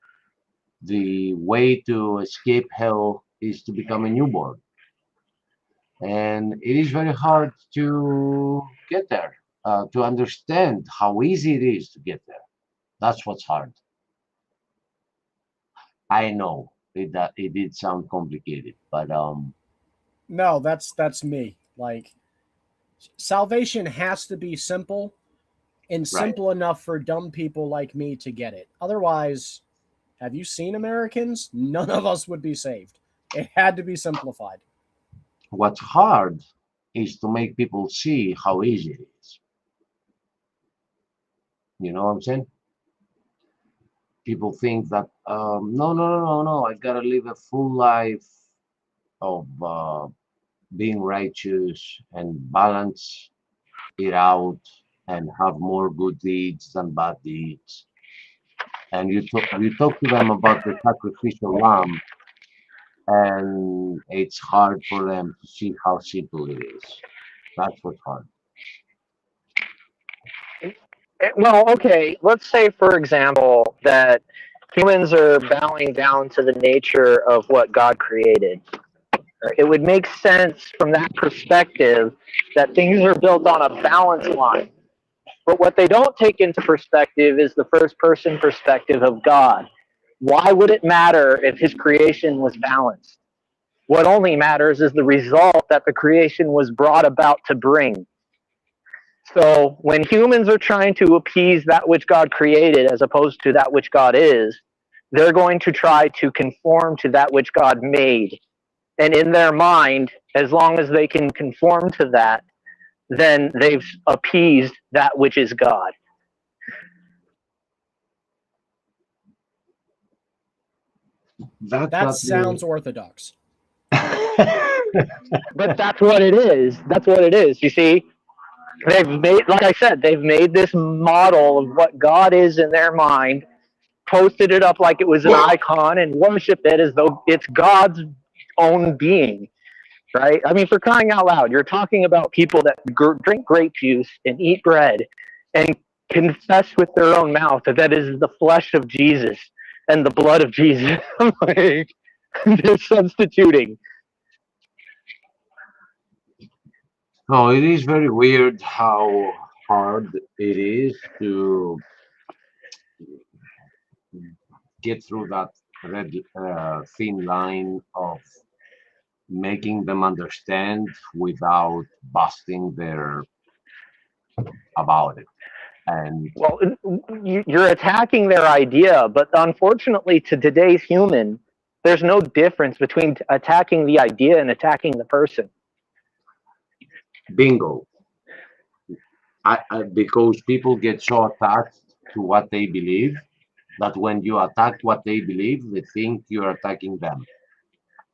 The way to escape hell is to become a newborn. And it is very hard to get there, to understand how easy it is to get there. That's what's hard. I know it did sound complicated, but No, that's me. Like, salvation has to be simple and right. simple enough for dumb people like me to get it. Otherwise, have you seen Americans? None of us would be saved. It had to be simplified. What's hard is to make people see how easy it is. You know what I'm saying? People think that no, no, no, no, no. I gotta live a full life of being righteous and balance it out and have more good deeds than bad deeds. And you talk to them about the sacrificial lamb, and it's hard for them to see how simple it is. That's what's hard. Well, okay, let's say, for example, that humans are bowing down to the nature of what God created. It would make sense from that perspective that things are built on a balance line. But what they don't take into perspective is the first person perspective of God. Why would it matter if his creation was balanced? What only matters is the result that the creation was brought about to bring. So when humans are trying to appease that which God created as opposed to that which God is, they're going to try to conform to that which God made. And in their mind, as long as they can conform to that, then they've appeased that which is God. That That got me. sounds orthodox. But that's what it is. That's what it is. You see, they've made, like I said, they've made this model of what God is in their mind, posted it up like it was an icon, and worship it as though it's God's own being. Right? I mean, for crying out loud, you're talking about people that drink grape juice and eat bread and confess with their own mouth that that is the flesh of Jesus and the blood of Jesus. Like, they're substituting. No, it is very weird how hard it is to get through that red thin line of making them understand without busting their about it. And Well, you're attacking their idea, but unfortunately, to today's human, there's no difference between attacking the idea and attacking the person. bingo, because people get so attached to what they believe that when you attack what they believe, they think you're attacking them.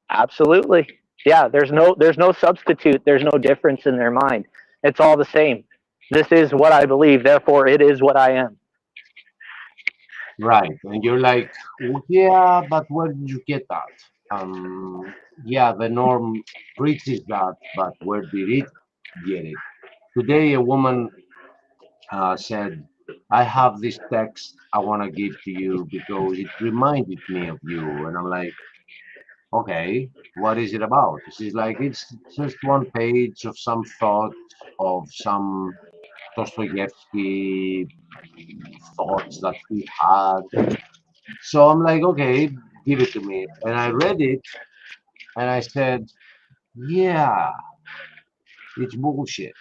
Absolutely. Yeah, there's no substitute, there's no difference in their mind. It's all the same. This is what I believe, therefore it is what I am. Right. And you're like, "Well, yeah, but where did you get that? Yeah, the norm preaches that, but where did it get it? Today, a woman said, I have this text I want to give to you because it reminded me of you. And I'm like, okay, what is it about? She's like, it's just one page of some thought of some Dostoevsky thoughts that he had. So I'm like, okay, give it to me. And I read it, And I said, yeah, it's bullshit.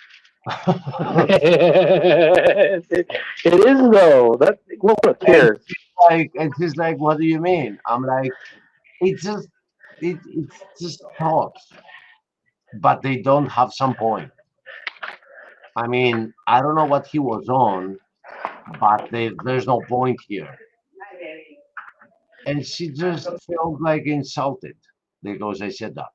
It is though. That look And here. she's like, what do you mean? I'm like, it's just, it's just thoughts, but they don't have some point. I mean, I don't know what he was on, but there's no point here. And she just felt like insulted because I said that.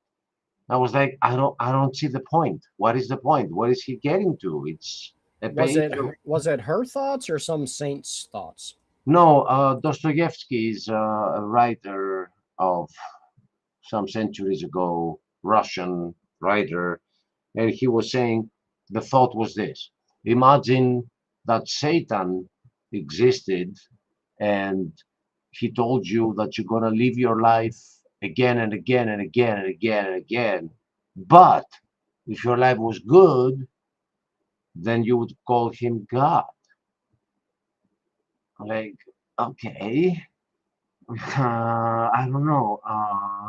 I was like, I don't see the point. What is the point? What is he getting to? It's a page of Was it her thoughts or some saint's thoughts? no. Dostoevsky is a writer of some centuries ago, Russian writer, and he was saying the thought was this: imagine that Satan existed and he told you that you're going to live your life again and again and again and again and again. But if your life was good, then you would call him God. Like, okay, I don't know.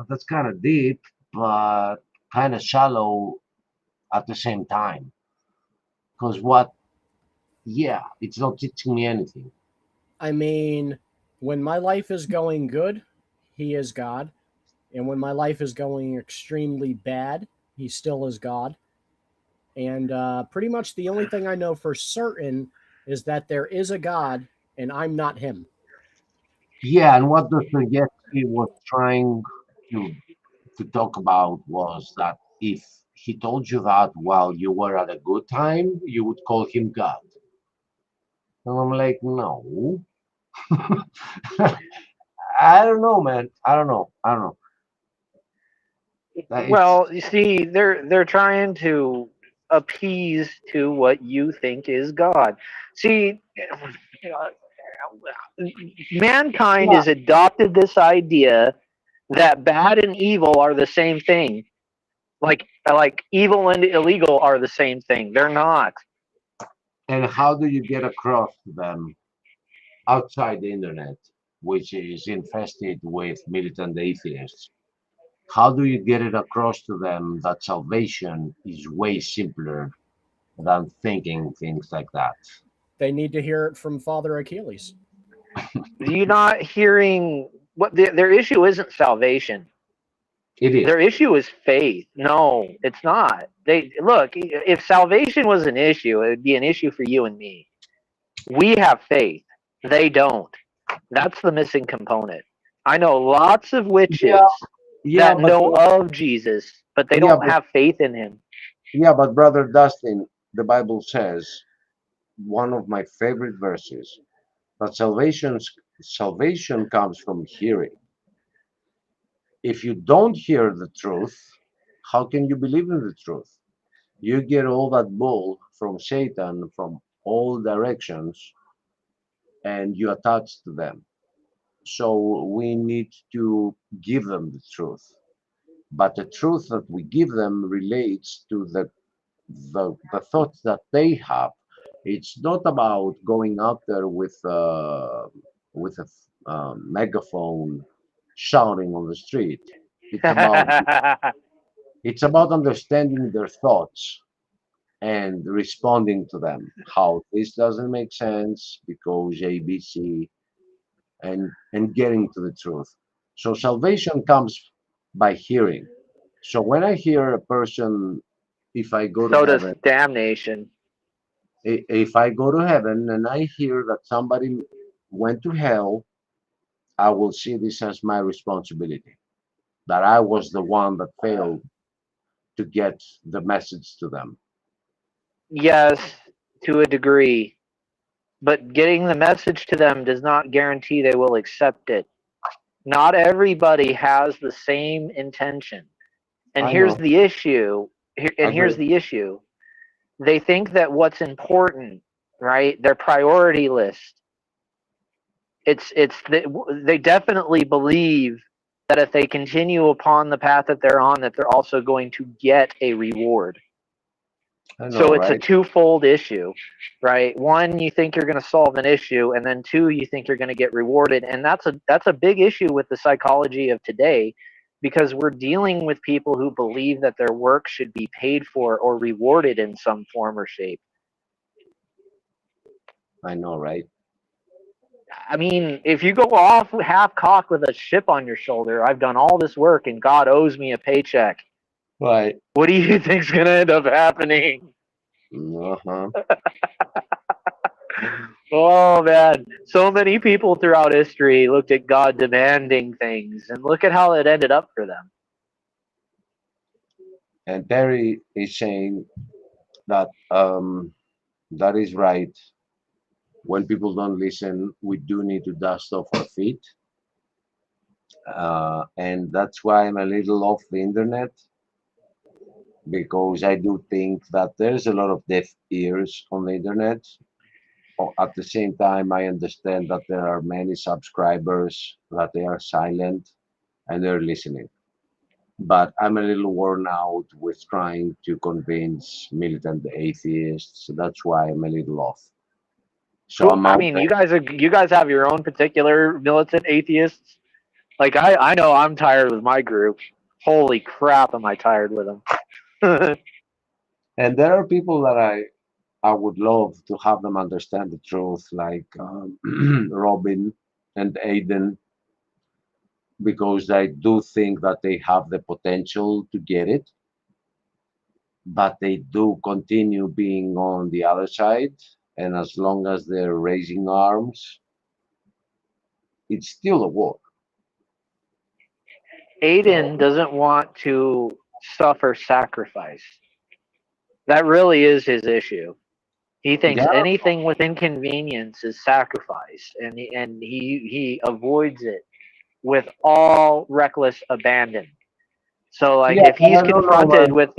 That's kind of deep, but kind of shallow at the same time. Because what, yeah, it's not teaching me anything. I mean, when my life is going good, he is God. And when my life is going extremely bad, he still is God. And pretty much the only thing I know for certain is that there is a God and I'm not him. Yeah, and what Dostoevsky was trying to talk about was that if he told you that while you were at a good time, you would call him God. And I'm like, no. I don't know, man. I don't know. I don't know. It's Well, you see, they're trying to appease to what you think is God. See, mankind yeah, has adopted this idea that bad and evil are the same thing. Like evil and illegal are the same thing. They're not. and how do you get across to them outside the internet, which is infested with militant atheists? How do you get it across to them that salvation is way simpler than thinking things like that? They need to hear it from Father Achilles. You're not hearing what their issue isn't salvation. It is. Their issue is faith. No, it's not. They look, if salvation was an issue, it would be an issue for you and me. We have faith. They don't. That's the missing component. I know lots of witches Yeah, yeah, that but know of Jesus, but they yeah, don't but have faith in him. yeah, but brother Dustin, the Bible says one of my favorite verses that salvation comes from hearing. If you don't hear the truth, how can you believe in the truth? You get all that bull from Satan from all directions and you attach to them. So we need to give them the truth. But the truth that we give them relates to the thoughts that they have. It's not about going out there with a megaphone shouting on the street. It's about it's about understanding their thoughts and responding to them. How this doesn't make sense because ABC and getting to the truth. So salvation comes by hearing. So when I hear a person, if I go to So does heaven, damnation. if I go to heaven and I hear that somebody went to hell, I will see this as my responsibility. That I was the one that failed to get the message to them. Yes, to a degree. But getting the message to them does not guarantee they will accept it. Not everybody has the same intention. And I here's know. the issue. I And here's agree. the issue. They think that what's important, right? Their priority list. They definitely believe that if they continue upon the path that they're on, that they're also going to get a reward. I know, So it's a right? twofold issue, right? One, you think you're going to solve an issue, and then two, you think you're going to get rewarded, and that's a big issue with the psychology of today, because we're dealing with people who believe that their work should be paid for or rewarded in some form or shape. I know, right? I mean, if you go off half cocked with a chip on your shoulder, I've done all this work and God owes me a paycheck. Right. What do you think's going to end up happening? Uh-huh. Oh man, so many people throughout history looked at God demanding things, and look at how it ended up for them. And Terry is saying that that is right. When people don't listen, we do need to dust off our feet. And that's why I'm a little off the internet, because I do think that there's a lot of deaf ears on the internet. At the same time, I understand that there are many subscribers that they are silent and they're listening. But I'm a little worn out with trying to convince militant atheists. So that's why I'm a little off. So Well, I'm I out mean, there. you guys have your own particular militant atheists. Like I know I'm tired with my group. Holy crap, am I tired with them? And there are people that I would love to have them understand the truth, like Robin and Aiden, because I do think that they have the potential to get it, but they do continue being on the other side. And as long as they're raising arms, it's still a war. Aiden doesn't want to suffer sacrifice. That really is his issue. He thinks Yeah, anything with inconvenience is sacrifice, and he avoids it with all reckless abandon. So, like, yeah, if but he's I don't know, confronted man. with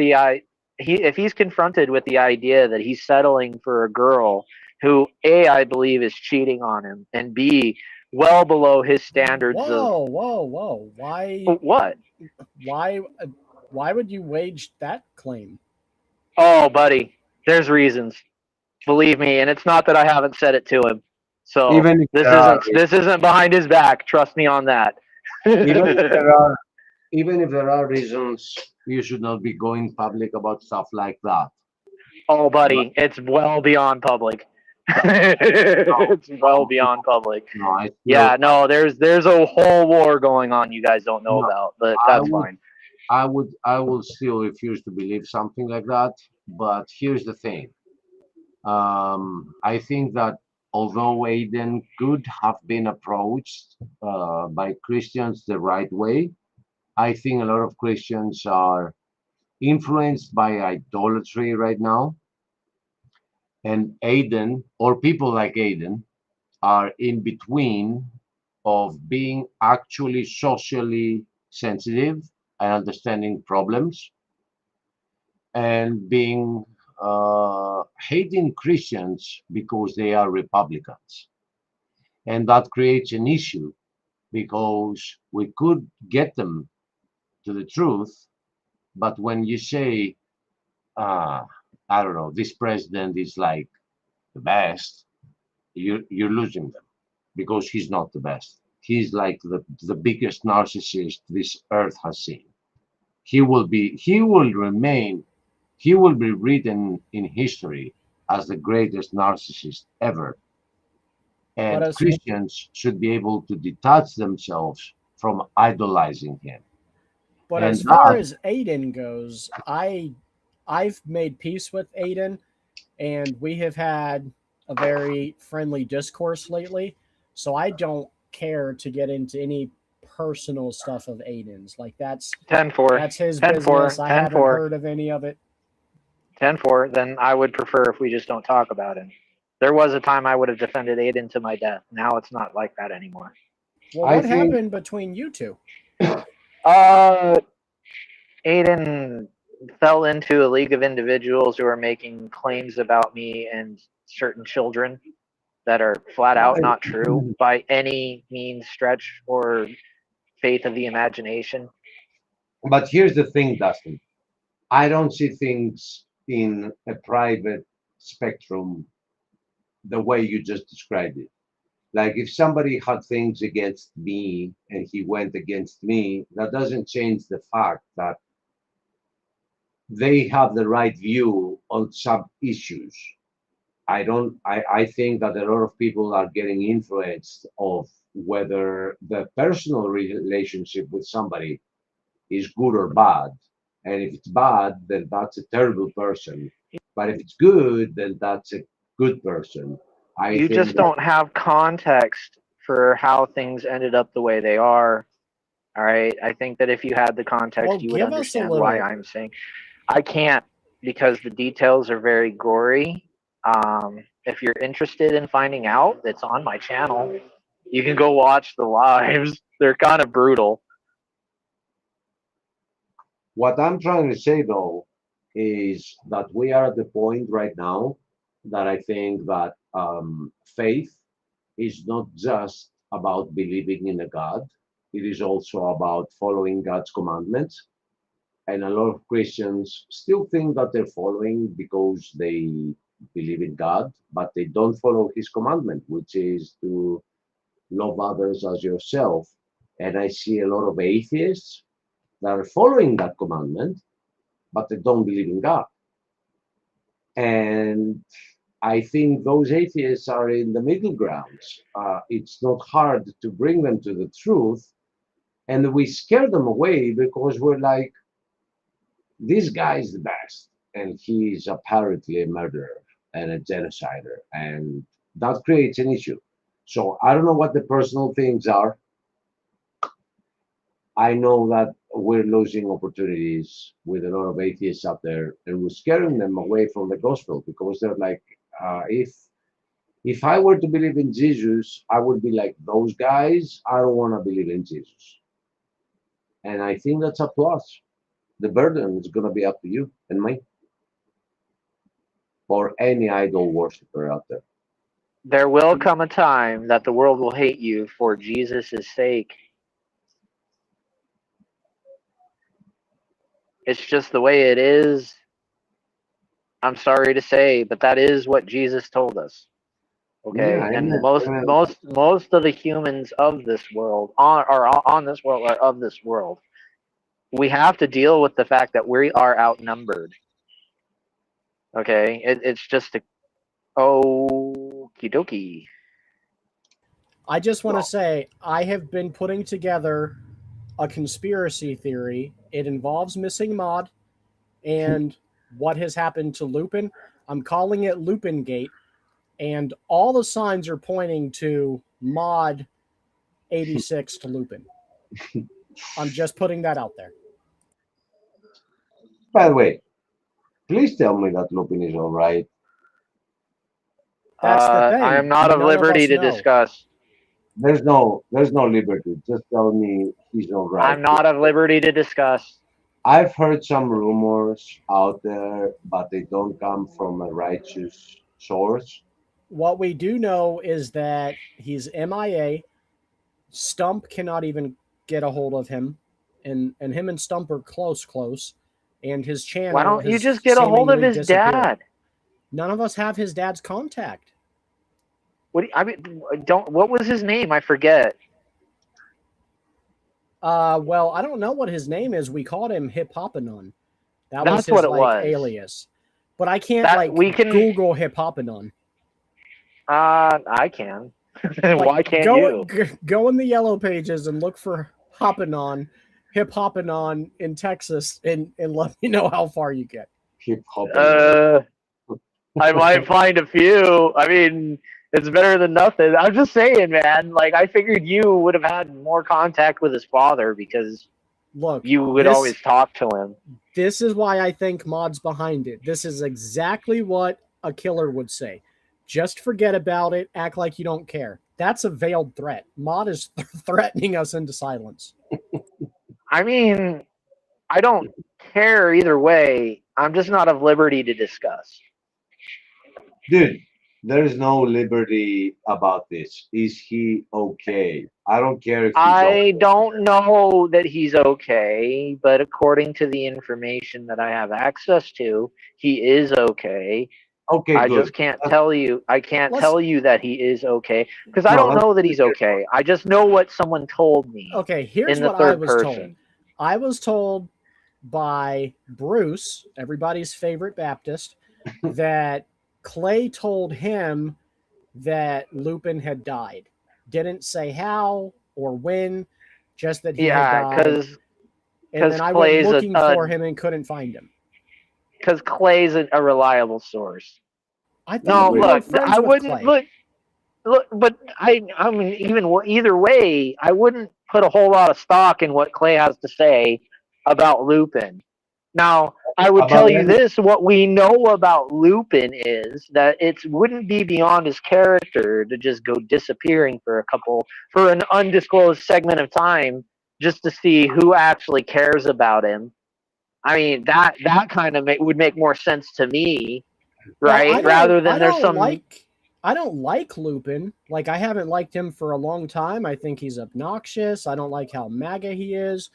if he's confronted with the idea that he's settling for a girl who A, I believe, is cheating on him, and B, well below his standards of Whoa! Why? what? Why? Why would you wage that claim? Oh, buddy, there's reasons. Believe me, and it's not that I haven't said it to him. So Even if there are, this isn't behind his back. Trust me on that. even if there are, even if there are reasons, you should not be going public about stuff like that. Oh, But buddy, it's well beyond public. no, It's well no, beyond public. no, I Yeah, still, no, there's a whole war going on you guys don't know no, about, but I that's would, fine. I will still refuse to believe something like that. But here's the thing. I think that although Aiden could have been approached by Christians the right way, I think a lot of Christians are influenced by idolatry right now. And Aiden, or people like Aiden, are in between of being actually socially sensitive and understanding problems and being hating Christians because they are Republicans. And that creates an issue because we could get them to the truth, but when you say, uh, I don't know, this president is like the best, you're losing them because he's not the best. He's like the biggest narcissist this earth has seen. He will remain, he will be written in history as the greatest narcissist ever. But And as Christians should be able to detach themselves from idolizing him. but And as far that, as Aiden goes, I've made peace with Aiden, and we have had a very friendly discourse lately. So I don't care to get into any personal stuff of Aiden's. Like 10-4, that's his 10-4, business. I haven't 10-4, heard of any of it. 10-4. Then I would prefer if we just don't talk about him. There was a time I would have defended Aiden to my death. Now it's not like that anymore. Well, I what think, happened between you two? Uh, Aiden fell into a league of individuals who are making claims about me and certain children that are flat out not true by any means, stretch, or faith of the imagination. but here's the thing, Dustin. I don't see things in a private spectrum the way you just described it. Like if somebody had things against me and he went against me, that doesn't change the fact that they have the right view on some issues. I think that a lot of people are getting influenced of whether the personal relationship with somebody is good or bad. And if it's bad, then that's a terrible person. But if it's good, then that's a good person. I You think just that don't have context for how things ended up the way they are. All right. I think that if you had the Well, context, you would give us a understand why little. I'm saying I can't, because the details are very gory. If you're interested in finding out, it's on my channel. You can go watch the lives. They're kind of brutal. what I'm trying to say though is that we are at the point right now that I think that faith is not just about believing in a God. It is also about following God's commandments. And a lot of Christians still think that they're following because they believe in God, but they don't follow His commandment, which is to love others as yourself. And I see a lot of atheists that are following that commandment, but they don't believe in God. And I think those atheists are in the middle grounds. It's not hard to bring them to the truth, and we scare them away because we're like, this guy is the best, and he's apparently a murderer and a genocider, and that creates an issue. So I don't know what the personal things are. I know that we're losing opportunities with a lot of atheists out there, and we're scaring them away from the gospel because they're like, if I were to believe in Jesus, I would be like those guys. I don't want to believe in Jesus, and I think that's up to us. The burden is going to be up to you and me, or any idol worshiper out there. There will come a time that the world will hate you for Jesus' sake. It's just the way it is. I'm sorry to say, but that is what Jesus told us. Yeah, Okay, and most of the humans of this world on this world are of this world. We have to deal with the fact that we are outnumbered. Okay, it's just a okie dokie. I just want to say I have been putting together a conspiracy theory. It involves missing Mod and what has happened to Lupin. I'm calling it Lupin Gate, and all the signs are pointing to Mod 86 to Lupin. I'm just putting that out there. By the way, please tell me that Lupin is all right. That's the thing. I am not of None of liberty us to know. discuss. There's no liberty. Just tell me he's all right. I'm not of liberty to discuss. I've heard some rumors out there, but they don't come from a righteous source. What we do know is that he's MIA. Stump cannot even get a hold of him, and him and Stump are close, and his channel Why don't you has just get a hold of seemingly his disappeared. dad? None of us have his dad's contact. I mean, don't. What was his name? I forget. Well, I don't know what his name is. We called him Hip Hopanon. That was That's his what it was. alias. But I can't we can Google Hip Hopanon. I can. Why can't you? Go in the yellow pages and look for Hopanon, Hip Hopanon in Texas, and let me know how far you get. Hip hop. I might find a few. I mean, it's better than nothing. I'm just saying, man. Like, I figured you would have had more contact with his father because you would always talk to him. This is why I think Mod's behind it. This is exactly what a killer would say. Just forget about it. Act like you don't care. That's a veiled threat. Mod is threatening us into silence. I mean, I don't care either way. I'm just not of liberty to discuss. Dude, there's no liberty about this. Is he okay? I don't care if he's okay. I don't know that he's okay, but according to the information that I have access to, he is okay. Okay, I good. just can't tell you. I can't Let's- tell you that he is okay because I No, don't that's know that he's okay. I just know what someone told me Okay, here's in the what I third was told. person. I was told by Bruce, everybody's favorite Baptist, that Clay told him that Lupin had died. Didn't say how or when, just that he had Yeah, died. And then I went Clay's looking for him and couldn't find him. because Clay's a reliable source. I No, thought you were look, friends I with wouldn't Clay. look, but I mean, either way, I wouldn't put a whole lot of stock in what Clay has to say about Lupin. Now, I would tell about you any, this: what we know about Lupin is that it wouldn't be beyond his character to just go disappearing for an undisclosed segment of time, just to see who actually cares about him. I mean, that kind of would make more sense to me, Well, right? Rather than there's some. I don't like Lupin. Like, I haven't liked him for a long time. I think he's obnoxious. I don't like how MAGA he is,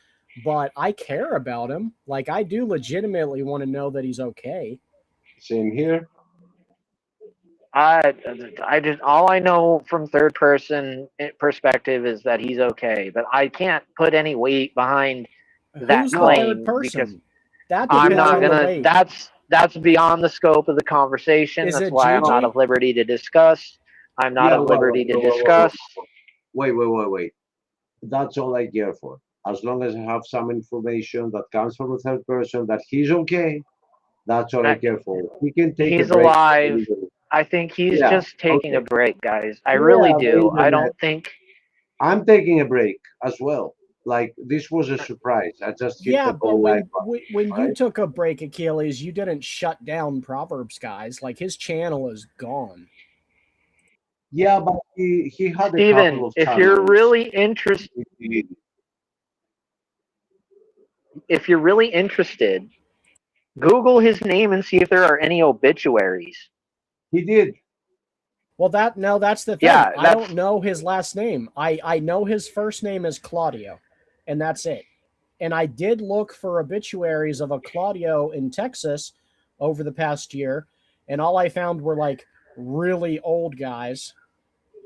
but I care about him. Like, I do legitimately want to know that he's okay. same here. I just all I know from third person perspective is that he's okay, but I can't put any weight behind that Who's the claim third because person? That I'm depends not on the gonna. weight. That's beyond the scope of the conversation. Is That's it why I'm not Gigi? at liberty to discuss. I'm not Yeah, at liberty to discuss. wait. That's all I care for. As long as I have some information that comes from a third person that he's okay, that's all I care for. He can take a He's break. alive. I think he's Yeah, just taking a okay. break, guys. I really Yeah, the do. I internet. don't think. I'm taking a break as well. Like this was a surprise. I just hit Yeah, the but go live when button, you right? took a break, Achilles, you didn't shut down Proverbs Guys. Like, his channel is gone. Yeah, but he had a couple Steven, of channels. He- if you're really interested, Google his name and see if there are any obituaries. He did. Well, that's the thing. Yeah, I don't know his last name. I know his first name is Claudio, and that's it. And I did look for obituaries of a Claudio in Texas over the past year, and all I found were like really old guys.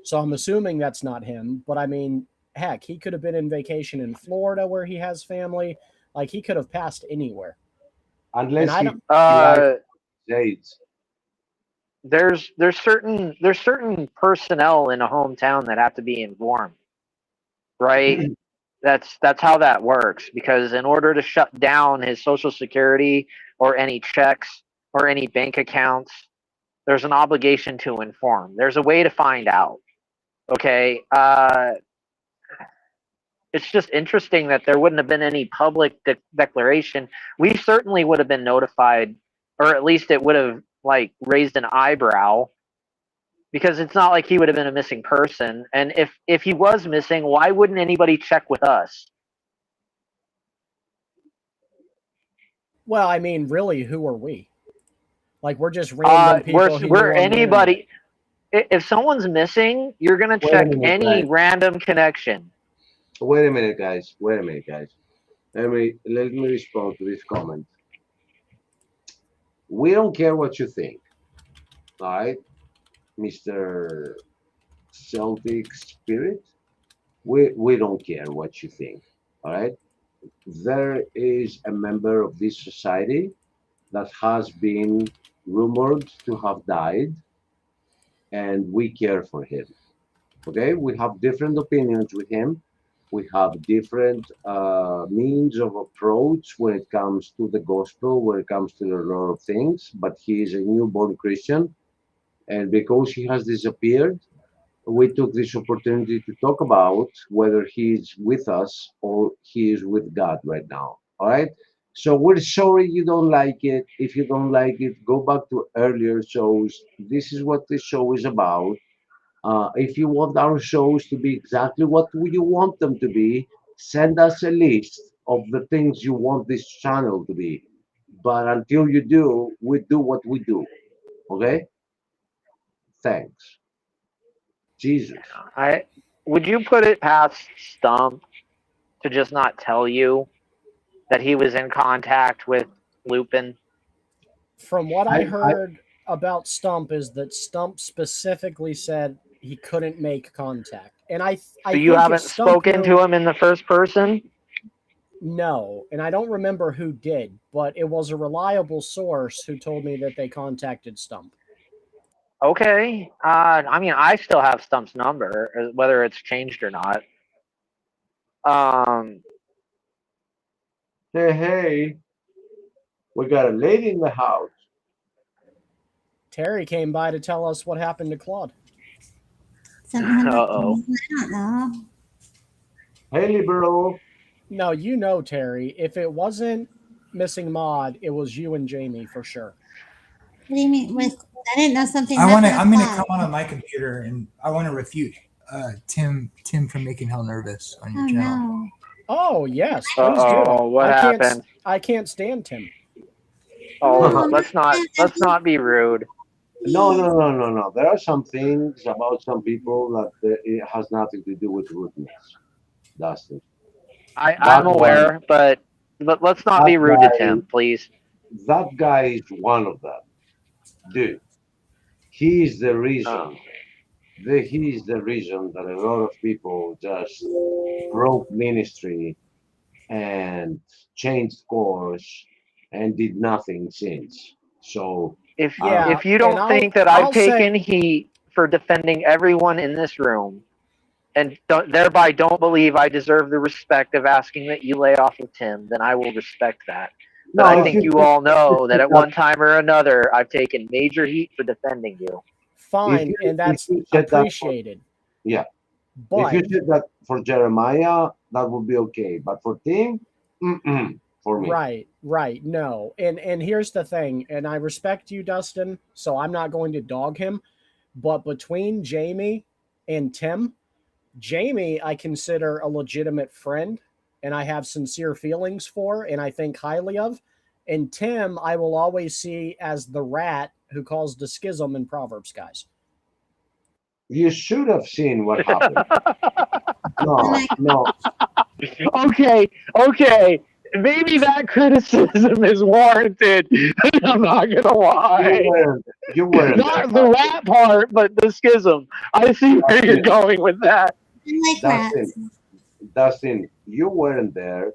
So I'm assuming that's not him. But I mean, heck, he could have been in vacation in Florida where he has family. Like, he could have passed anywhere. And Unless I don't. he has AIDS. there's certain personnel in a hometown that have to be informed, right? That's how that works, because in order to shut down his social security or any checks or any bank accounts, there's an obligation to inform. There's a way to find out. Okay, it's just interesting that there wouldn't have been any public declaration. We certainly would have been notified, or at least it would have like raised an eyebrow, because it's not like he would have been a missing person. And if he was missing, why wouldn't anybody check with us? Well, I mean, really, who are we? Like, we're just random people he knew We're on the internet. anybody. If someone's missing, you're gonna Wait a check minute, any guys. random connection. Wait a minute, guys. Let me respond to this comment. We don't care what you think, all right, Mr. Celtic Spirit. We don't care what you think, all right. There is a member of this society that has been rumored to have died, and we care for him. Okay, we have different opinions with him. We have different means of approach when it comes to the gospel, when it comes to a lot of things. But he is a newborn Christian, and because he has disappeared, we took this opportunity to talk about whether he's with us or he is with God right now. All right. So we're sorry you don't like it. If you don't like it, go back to earlier shows. This is what this show is about. If you want our shows to be exactly what you want them to be, send us a list of the things you want this channel to be. But until you do, we do what we do. Okay? Thanks. Jesus. I would you put it past Stump to just not tell you that he was in contact with Lupin? From what I heard, about Stump is that Stump specifically said he couldn't make contact, and I So you think if haven't Stump spoken knew, to him in the first person? no, and I don't remember who did, but it was a reliable source who told me that they contacted Stump. Okay. I mean, I still have Stump's number, whether it's changed or not. Um, Hey, we got a lady in the house. Terry came by to tell us what happened to Claude. Something happened. Uh-oh. I don't know. Hey, liberal. No, you know, Terry, if it wasn't Missing Mod, it was you and Jamie for sure. What do you mean? I didn't know something. I'm happened going to to come Claude. on my computer and I want to refute Tim from making hell nervous on your Oh channel. no. Oh yes, please Uh-oh, do. what happened? I can't stand Tim. Oh, let's not be rude. No. There are some things about some people that it has nothing to do with rudeness. Dustin. I'm aware, but let's not be rude to Tim, please. That guy is one of them. Dude, he is the reason. He is the reason that a lot of people just broke ministry and changed course and did nothing since. So If Yeah, you and don't think that I've I'll say- taken heat for defending everyone in this room, and thereby don't believe I deserve the respect of asking that you lay off of Tim, then I will respect that. But I think you all know that at one time or another, I've taken major heat for defending you. Fine, you- and that's if you said that for- appreciated. yeah. But If you said that for Jeremiah, that would be okay. But for Tim, for me. right, no. And here's the thing, and I respect you, Dustin, so I'm not going to dog him. But between Jamie and Tim, Jamie I consider a legitimate friend, and I have sincere feelings for, and I think highly of. And Tim, I will always see as the rat who caused a schism in Proverbs, guys. You should have seen what happened. No. Okay. Maybe that criticism is warranted. I'm not gonna lie. You weren't Not the rat part, but the schism. I see where you're going with that. I like rats. Dustin, you weren't there.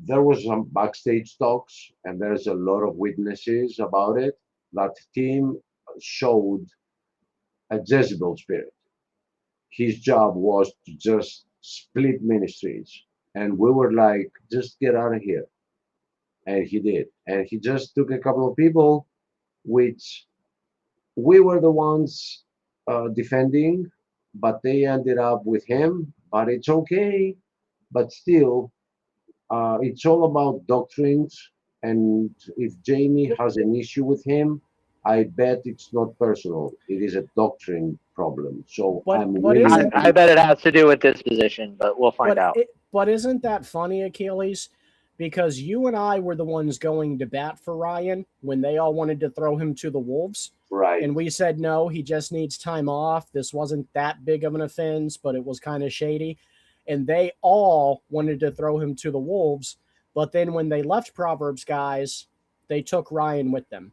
There was some backstage talks, and there's a lot of witnesses about it. That team showed a Jezebel spirit. His job was to just split ministries, and we were like, just get out of here. And he did. And he just took a couple of people, which we were the ones defending, but they ended up with him. But it's okay. But still, it's all about doctrines. And if Jamie has an issue with him, I bet it's not personal. It is a doctrine problem. So I'm willing. I bet it has to do with disposition, but we'll find out. But isn't that funny, Achilles? Because you and I were the ones going to bat for Ryan when they all wanted to throw him to the wolves. Right. And we said, no, he just needs time off. This wasn't that big of an offense, but it was kind of shady. And they all wanted to throw him to the wolves. But then when they left Proverbs, guys, they took Ryan with them.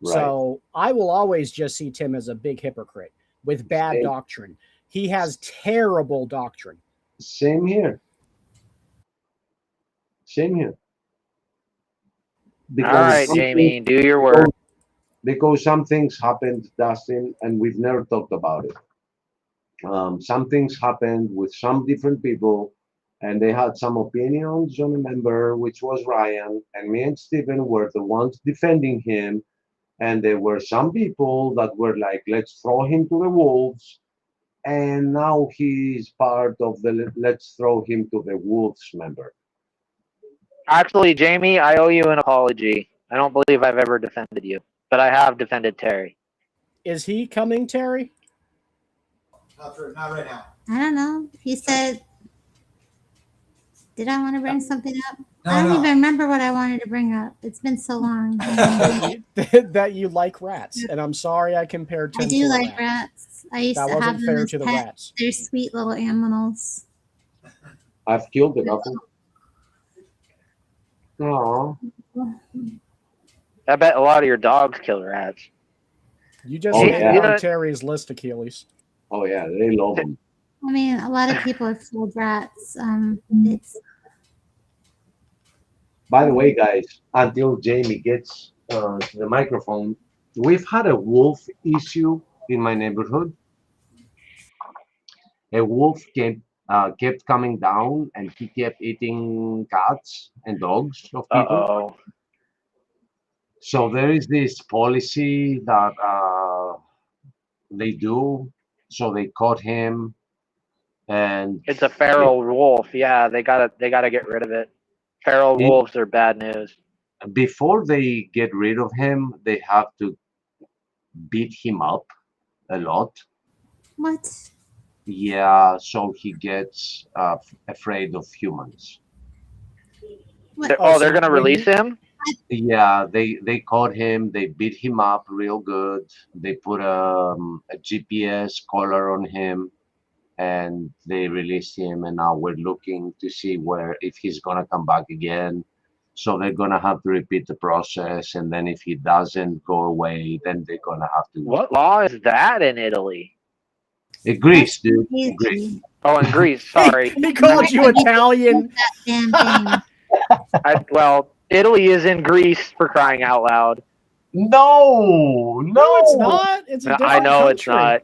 Right. So I will always just see Tim as a big hypocrite with bad doctrine. He has terrible doctrine. Same here. All right, Jamie, do your work. Because some things happened, Dustin, and we've never talked about it. Some things happened with some different people, and they had some opinions on a member, which was Ryan, and me and Stephen were the ones defending him. And there were some people that were like, let's throw him to the wolves. And now he's part of the let's throw him to the wolves member. Actually, Jamie, I owe you an apology. I don't believe I've ever defended you, but I have defended Terry. Is he coming, Terry? Not right now. I don't know. He said, did I want to bring something up? No, I don't even remember what I wanted to bring up. It's been so long. that you like rats, and I'm sorry I compared Tim I do to like rats. I used that to wasn't have fair them as to the pets. rats. They're sweet little animals. I've killed a couple. Oh. I bet a lot of your dogs kill rats. You just Oh, need to yeah. go on Terry's list, Achilles. Oh yeah, they love them. I mean, a lot of people have killed rats. It's By the way, guys, until Jamie gets to the microphone, we've had a wolf issue in my neighborhood. A wolf kept coming down, and he kept eating cats and dogs of people. Uh-oh. So there is this policy that they do. So they caught him, and It's a feral wolf. Yeah, they gotta get rid of it. Feral it, wolves are bad news. before they get rid of him, they have to beat him up a lot. what? Yeah, so he gets afraid of humans. What? They're gonna release him? Yeah, they caught him. They beat him up real good. They put a GPS collar on him, and they released him. And now we're looking to see if he's gonna come back again. So they're gonna have to repeat the process, and then if he doesn't go away, then they're gonna have to. What law is that in Italy? Greece, dude. Crazy. Greece. Oh, in Greece. Sorry. He called you Italian. That damn thing. Well, Italy is in Greece, for crying out loud. No, No, it's not. It's a different I know it's country. not.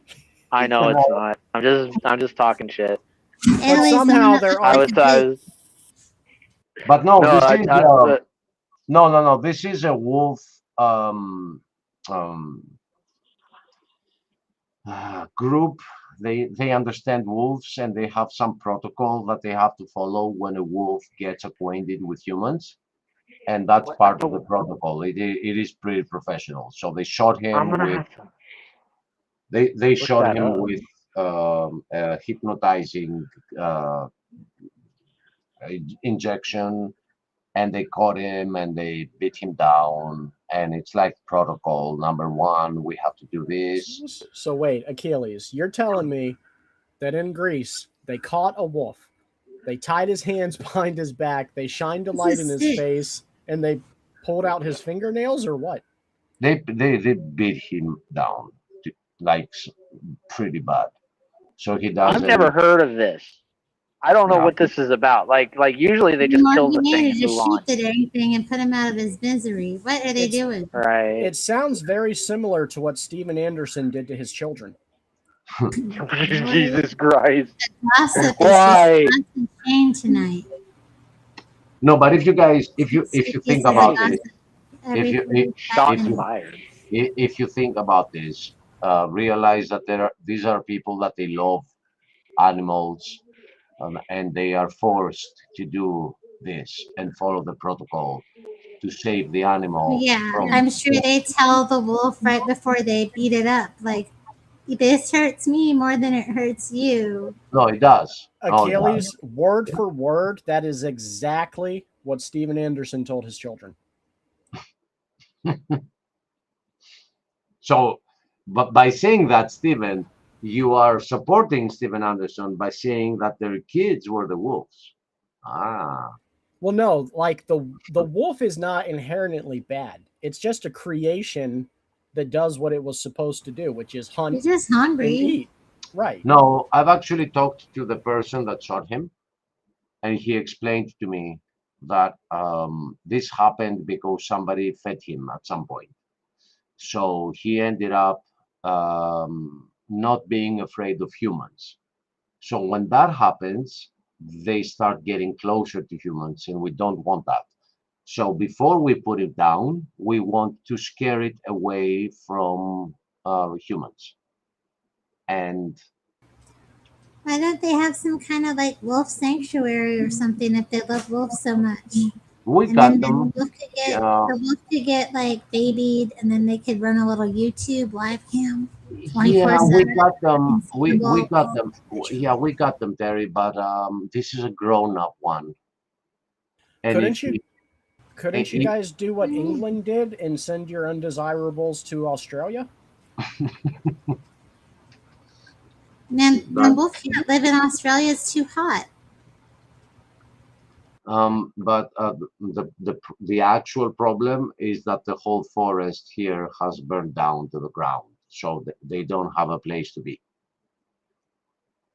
I know it's not. I'm just talking shit. But Italy's somehow not- they're I all. was But no, no, this is but no. This is a wolf group. They understand wolves, and they have some protocol that they have to follow when a wolf gets acquainted with humans, and that's part of the protocol. It is pretty professional. So they shot I'm him gonna with have to they look shot that him up. with a hypnotizing injection, and they caught him and they beat him down, and it's like protocol number one, we have to do this. So wait, Achilles, you're telling me that in Greece they caught a wolf, they tied his hands behind his back, they shined a light in his sick. face, and they pulled out his fingernails, or what? They beat him down like pretty bad, so he I've doesn't. never heard of this. I don't know Yeah. what this is about. Like usually they just More kill the thing humane and to just move on. shoot it or anything and put him out of his misery. What are they It's- doing? Right. It sounds very similar to what Steven Anderson did to his children. Jesus Christ. Gossip is Why? just constant change tonight. No, but if you guys, if you think about it, Every if you Shots if you fired. if you think about this, realize that these are people that they love animals, and they are forced to do this and follow the protocol to save the animal. Yeah, from I'm sure they tell the wolf right before they beat it up, like, this hurts me more than it hurts you. No, it does. No, it does. Achilles, word for word, that is exactly what Steven Anderson told his children. So, but by saying that, Stephen, you are supporting Stephen Anderson by saying that their kids were the wolves. Ah, Well, no, like the wolf is not inherently bad. It's just a creation that does what it was supposed to do, which is hunt You're just and hungry. eat. Right. no, I've actually talked to the person that shot him, and he explained to me that this happened because somebody fed him at some point. So he ended up not being afraid of humans. So when that happens, they start getting closer to humans, and we don't want that. So before we put it down, we want to scare it away from humans. And Why don't they have some kind of like wolf sanctuary or something if they love wolves so much? we And got then them. the wolf could get like babied, and then they could run a little YouTube live cam. Yeah, we 24/7. got them. We Well, got them. Yeah, we got them, Terry. But this is a grown-up one. And Couldn't if you couldn't you guys do what England did and send your undesirables to Australia? Man, the wolf can't live in Australia. It's too hot. But the actual problem is that the whole forest here has burned down to the ground, so they don't have a place to be.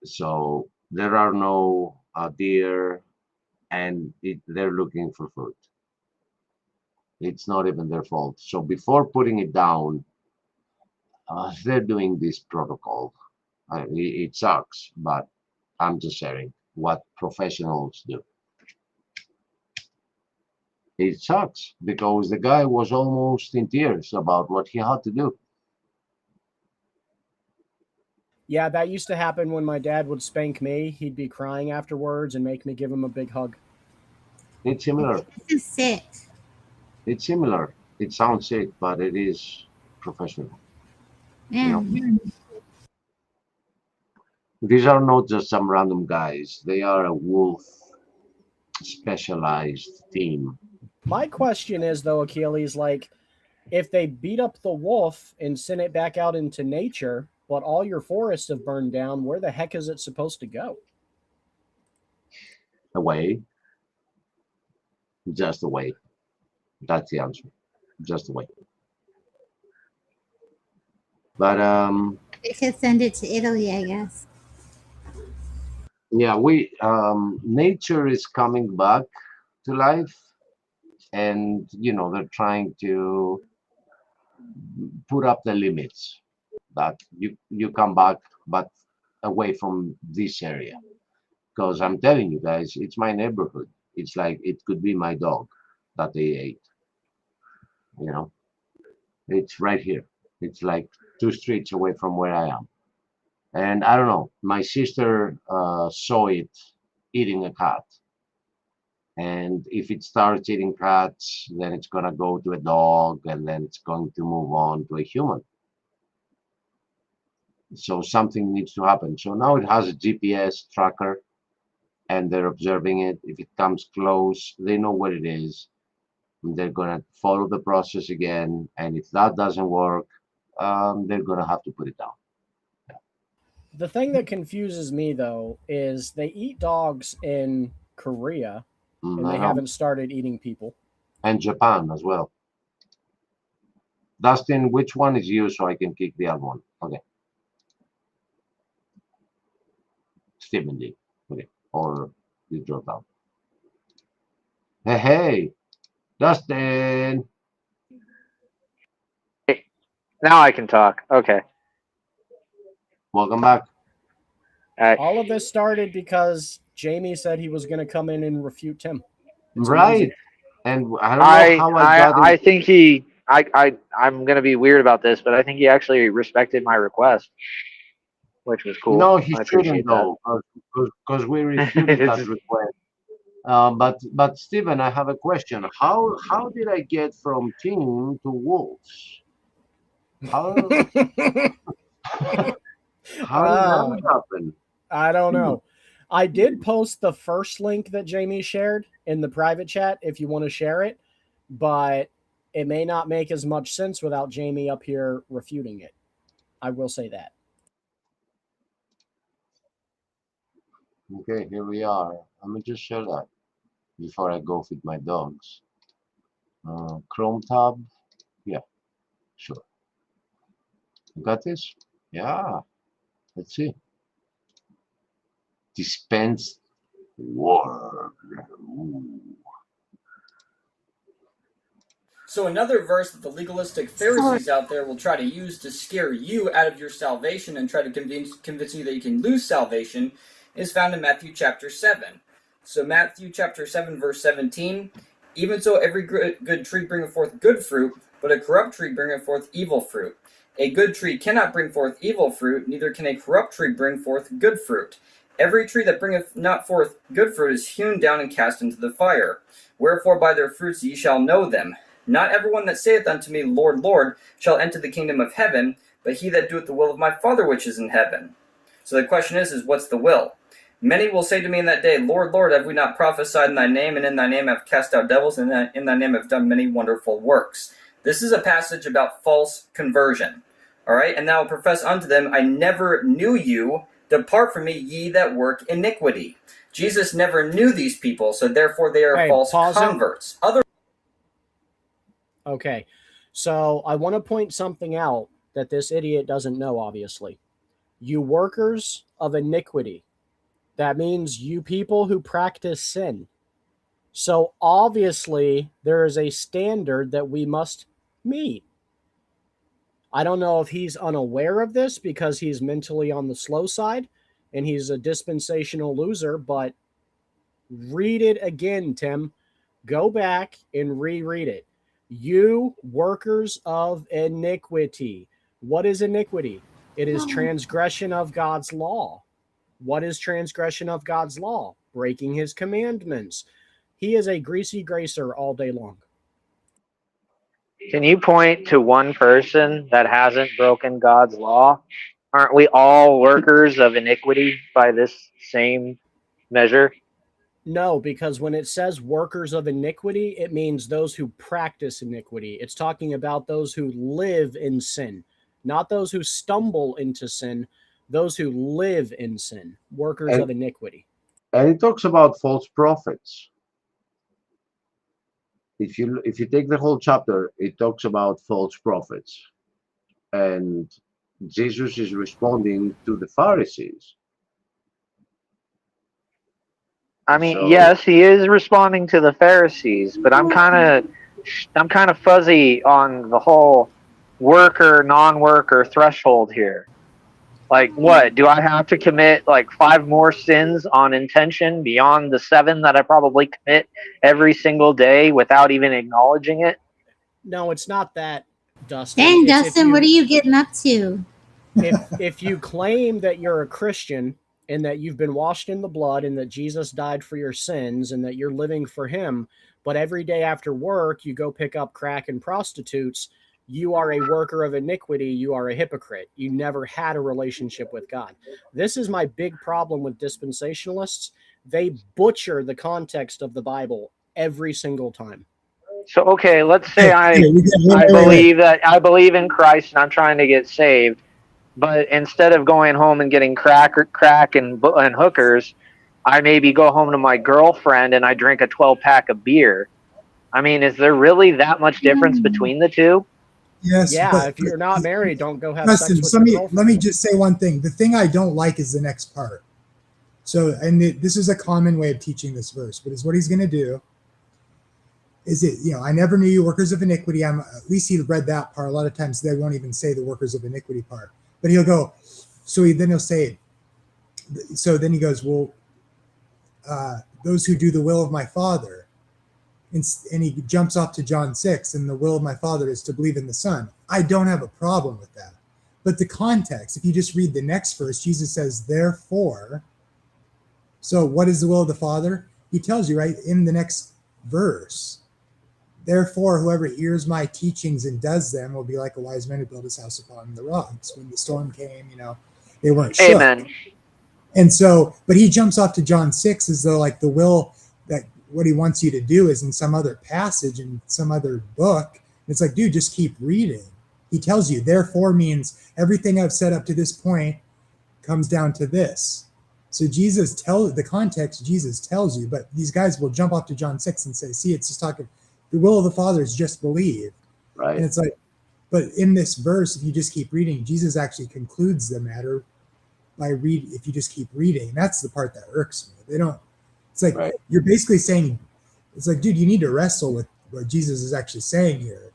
So there are no deer, and they're looking for food. It's not even their fault. So before putting it down, they're doing this protocol. It sucks, but I'm just sharing what professionals do. It sucks because the guy was almost in tears about what he had to do. Yeah, that used to happen when my dad would spank me. He'd be crying afterwards and make me give him a big hug. It's similar. This is sick. It's similar. It sounds sick, but it is professional. Yeah. These are not just some random guys. They are a wolf specialized team. My question is, though, Achilles, like, if they beat up the wolf and send it back out into nature, but all your forests have burned down, where the heck is it supposed to go? Away. Just away. That's the answer. Just away. But They could send it to Italy, I guess. yeah, nature is coming back to life, and they're trying to put up the limits that you come back, but away from this area. Because I'm telling you guys, it's my neighborhood. It's like it could be my dog that they ate. It's right here. It's like 2 streets away from where I am. And I don't know, my sister saw it eating a cat. And if it starts eating cats, then it's going to go to a dog, and then it's going to move on to a human. So something needs to happen. So now it has a GPS tracker, and they're observing it. If it comes close, they know what it is. And they're going to follow the process again. And if that doesn't work, they're going to have to put it down. The thing that confuses me, though, is they eat dogs in Korea, and they haven't started eating people. And Japan as well. Dustin, which one is you so I can kick the other one? Okay. Stephen D. Okay. Or you drop down. Hey, Dustin. Hey, now I can talk. Okay. Welcome back. All of this started because Jamie said he was going to come in and refute Tim. It's right. amazing. And I don't know how I think I'm going to be weird about this, but I think he actually respected my request, which was cool. No, he I shouldn't appreciate though, because we refuted that request. But Stephen, I have a question. How did I get from team to wolves? How how did that happen? I don't know. I did post the first link that Jamie shared in the private chat if you want to share it, but it may not make as much sense without Jamie up here refuting it. I will say that. Okay, here we are. Let me just share that before I go feed my dogs. Chrome tab. Yeah, sure. You got this? Yeah. Let's see. Dispense word. Ooh. So another verse that the legalistic Pharisees out there will try to use to scare you out of your salvation and try to convince you that you can lose salvation is found in Matthew chapter 7. So Matthew chapter 7 verse 17, even so every good tree bringeth forth good fruit, but a corrupt tree bringeth forth evil fruit. A good tree cannot bring forth evil fruit, neither can a corrupt tree bring forth good fruit. Every tree that bringeth not forth good fruit is hewn down and cast into the fire. Wherefore by their fruits ye shall know them. Not everyone that saith unto me, Lord, Lord, shall enter the kingdom of heaven, but he that doeth the will of my Father which is in heaven. So the question is what's the will? Many will say to me in that day, Lord, Lord, have we not prophesied in thy name, and in thy name have cast out devils, and in thy name have done many wonderful works? This is a passage about false conversion. All right, and thou profess unto them, I never knew you. Depart from me, ye that work iniquity. Jesus never knew these people, so therefore they are Hey, false pause it. converts. Okay, so I want to point something out that this idiot doesn't know, obviously. You workers of iniquity. That means you people who practice sin. So obviously, there is a standard that we must meet. I don't know if he's unaware of this because he's mentally on the slow side and he's a dispensational loser, but read it again, Tim. Go back and reread it. You workers of iniquity. What is iniquity? It is transgression of God's law. What is transgression of God's law? Breaking his commandments. He is a greasy gracer all day long. Can you point to one person that hasn't broken God's law? Aren't we all workers of iniquity by this same measure? No, because when it says workers of iniquity, it means those who practice iniquity. It's talking about those who live in sin, not those who stumble into sin, those who live in sin, workers of iniquity. And it talks about false prophets. If you take the whole chapter, it talks about false prophets. And Jesus is responding to the Pharisees. I mean, yes, he is responding to the Pharisees, but I'm kind of fuzzy on the whole worker, non-worker threshold here. Like, what? Do I have to commit like 5 more sins on intention beyond the 7 that I probably commit every single day without even acknowledging it? No, it's not that, Dustin. Dang, Dustin, what are you getting up to? If you claim that you're a Christian and that you've been washed in the blood and that Jesus died for your sins and that you're living for him, but every day after work you go pick up crack and prostitutes, you are a worker of iniquity. You are a hypocrite. You never had a relationship with God. This is my big problem with dispensationalists. They butcher the context of the Bible every single time. So, okay, let's say I believe in Christ and I'm trying to get saved, but instead of going home and getting crack and hookers, I maybe go home to my girlfriend and I drink a 12-pack of beer. I mean, is there really that much difference between the two? Yes. Yeah, if you're not married, don't go have Justin, sex with your girlfriend. let me just say one thing. The thing I don't like is the next part. So, and this is a common way of teaching this verse, but is what he's going to do is I never knew you workers of iniquity. At least he read that part. A lot of times they won't even say the workers of iniquity part, but he'll go, then he'll say, so then he goes, well, those who do the will of my Father. And he jumps off to John 6, and the will of my Father is to believe in the Son. I don't have a problem with that. But the context, if you just read the next verse, Jesus says, therefore. So what is the will of the Father? He tells you right in the next verse. Therefore, whoever hears my teachings and does them will be like a wise man who built his house upon the rocks. When the storm came, they weren't shook. Amen. And so, but he jumps off to John 6 as though like the will that what he wants you to do is in some other passage in some other book. It's like, dude, just keep reading. He tells you, therefore means everything I've said up to this point comes down to this. So Jesus the context Jesus tells you, but these guys will jump off to John 6 and say, see, it's just talking, the will of the Father is just believe. Right. And it's like, but in this verse, if you just keep reading, Jesus actually concludes the matter by if you just keep reading. That's the part that irks me. It's like, right. You're basically saying, it's like, dude, you need to wrestle with what Jesus is actually saying here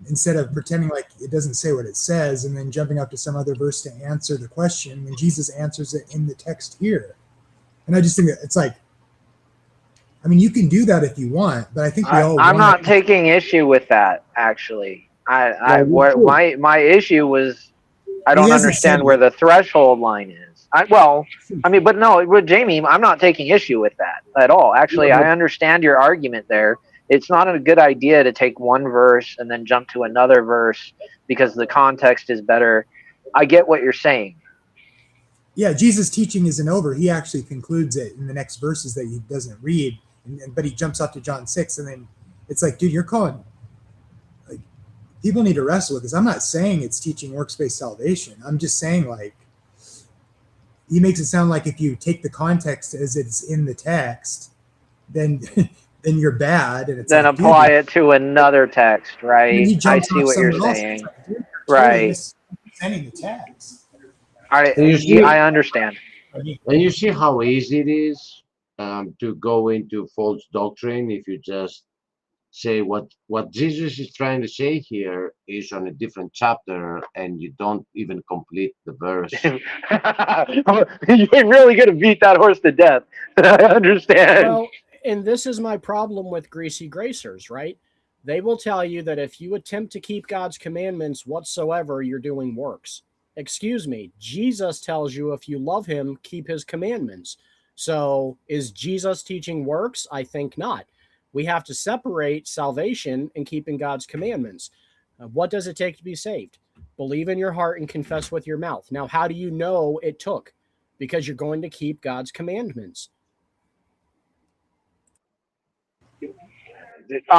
instead of pretending like it doesn't say what it says and then jumping up to some other verse to answer the question when Jesus answers it in the text here. And I just think that it's like, I mean, you can do that if you want, but I think I'm not taking issue with that, actually. My issue was I don't understand where the threshold line is. But Jamie, I'm not taking issue with that at all. Actually, I understand your argument there. It's not a good idea to take one verse and then jump to another verse because the context is better. I get what you're saying. Yeah, Jesus' teaching isn't over. He actually concludes it in the next verses that he doesn't read, but he jumps up to John 6, and then it's like, dude, you're calling. Like, people need to wrestle with this. I'm not saying it's teaching works-based salvation. I'm just saying, like, he makes it sound like if you take the context as it's in the text, then then you're bad, and it's Then like, apply dude, it to another text, and right? he I jumped see off what you're someone else. saying. It's like, dude, you're totally Right. misrepresenting the text. And you see, I understand. and you see how easy it is to go into false doctrine if you just say what Jesus is trying to say here is on a different chapter, and you don't even complete the verse. You're really gonna beat that horse to death. I understand. Well, and this is my problem with greasy gracers, right? They will tell you that if you attempt to keep God's commandments whatsoever, you're doing works. Excuse me, Jesus tells you if you love him, keep his commandments. So is Jesus teaching works? I think not. We have to separate salvation and keeping God's commandments. What does it take to be saved? Believe in your heart and confess with your mouth. Now, how do you know it took? Because you're going to keep God's commandments. There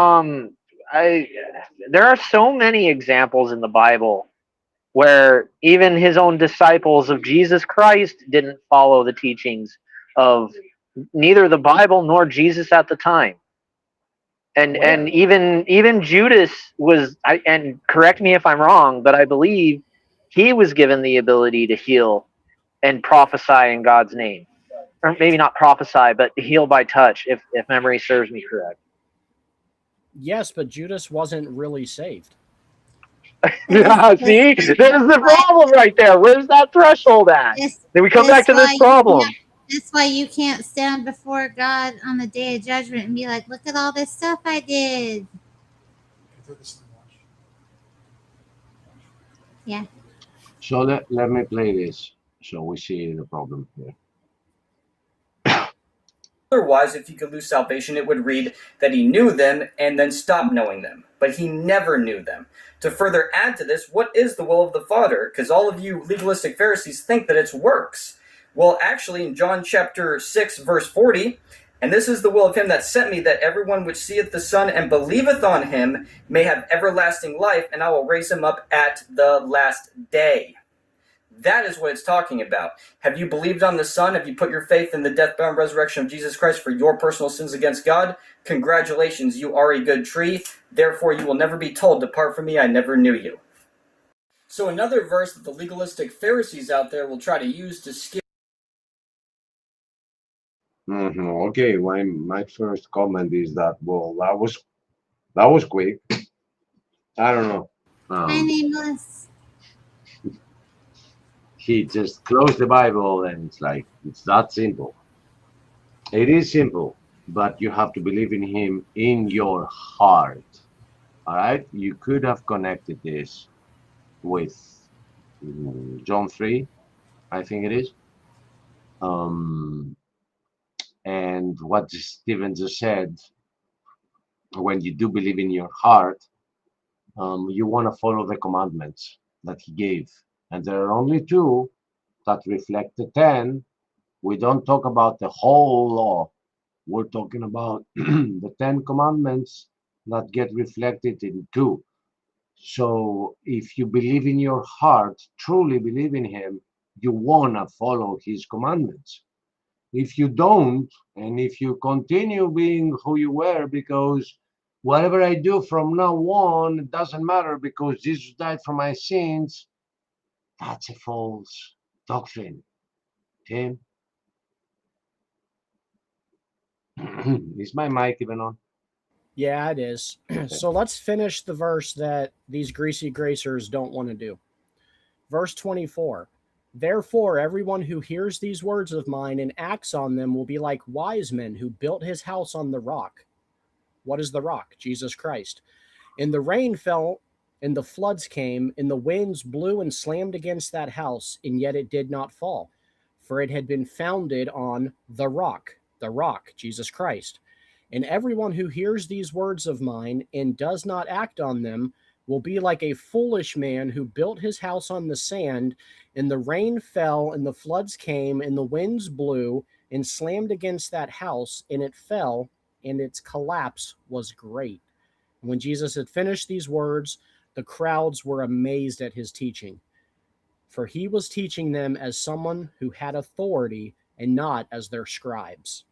are so many examples in the Bible where even his own disciples of Jesus Christ didn't follow the teachings of neither the Bible nor Jesus at the time. And even Judas was, and correct me if I'm wrong, but I believe he was given the ability to heal and prophesy in God's name. Or maybe not prophesy, but heal by touch, if memory serves me correct. Yes, but Judas wasn't really saved. Yeah, see? There's the problem right there. Where's that threshold at? Then we come back to this problem. That's why you can't stand before God on the day of judgment and be like, look at all this stuff I did. Yeah. So let me play this so we see the problem here. Otherwise, if he could lose salvation, it would read that he knew them and then stopped knowing them. But he never knew them. To further add to this, what is the will of the Father? Because all of you legalistic Pharisees think that it's works. Well, actually, in John chapter 6, verse 40, and this is the will of him that sent me, that everyone which seeth the Son and believeth on him may have everlasting life, and I will raise him up at the last day. That is what it's talking about. Have you believed on the Son? Have you put your faith in the death, burial, and resurrection of Jesus Christ for your personal sins against God? Congratulations, you are a good tree. Therefore, you will never be told, depart from me, I never knew you. So another verse that the legalistic Pharisees out there will try to use to scare. Okay, my first comment is that, well, that was quick. I don't know. Hi, Nameless. He just closed the Bible, and it's like, it's that simple. It is simple, but you have to believe in him in your heart. All right? You could have connected this with John 3, I think it is. And what Stephen just said, when you do believe in your heart, you want to follow the commandments that he gave. And there are only two that reflect the 10. We don't talk about the whole law. We're talking about the 10 commandments that get reflected in two. So if you believe in your heart, truly believe in him, you want to follow his commandments. If you don't, and if you continue being who you were, because whatever I do from now on, it doesn't matter because Jesus died for my sins, that's a false doctrine. Tim? Is my mic even on? Yeah, it is. So let's finish the verse that these greasy gracers don't want to do. Verse 24. Therefore, everyone who hears these words of mine and acts on them will be like wise men who built his house on the rock. What is the rock? Jesus Christ. And the rain fell, and the floods came, and the winds blew and slammed against that house, and yet it did not fall, for it had been founded on the rock, Jesus Christ. And everyone who hears these words of mine and does not act on them will be like a foolish man who built his house on the sand, and the rain fell, and the floods came, and the winds blew and slammed against that house, and it fell, and its collapse was great. When Jesus had finished these words, the crowds were amazed at his teaching. for he was teaching them as someone who had authority and not as their scribes.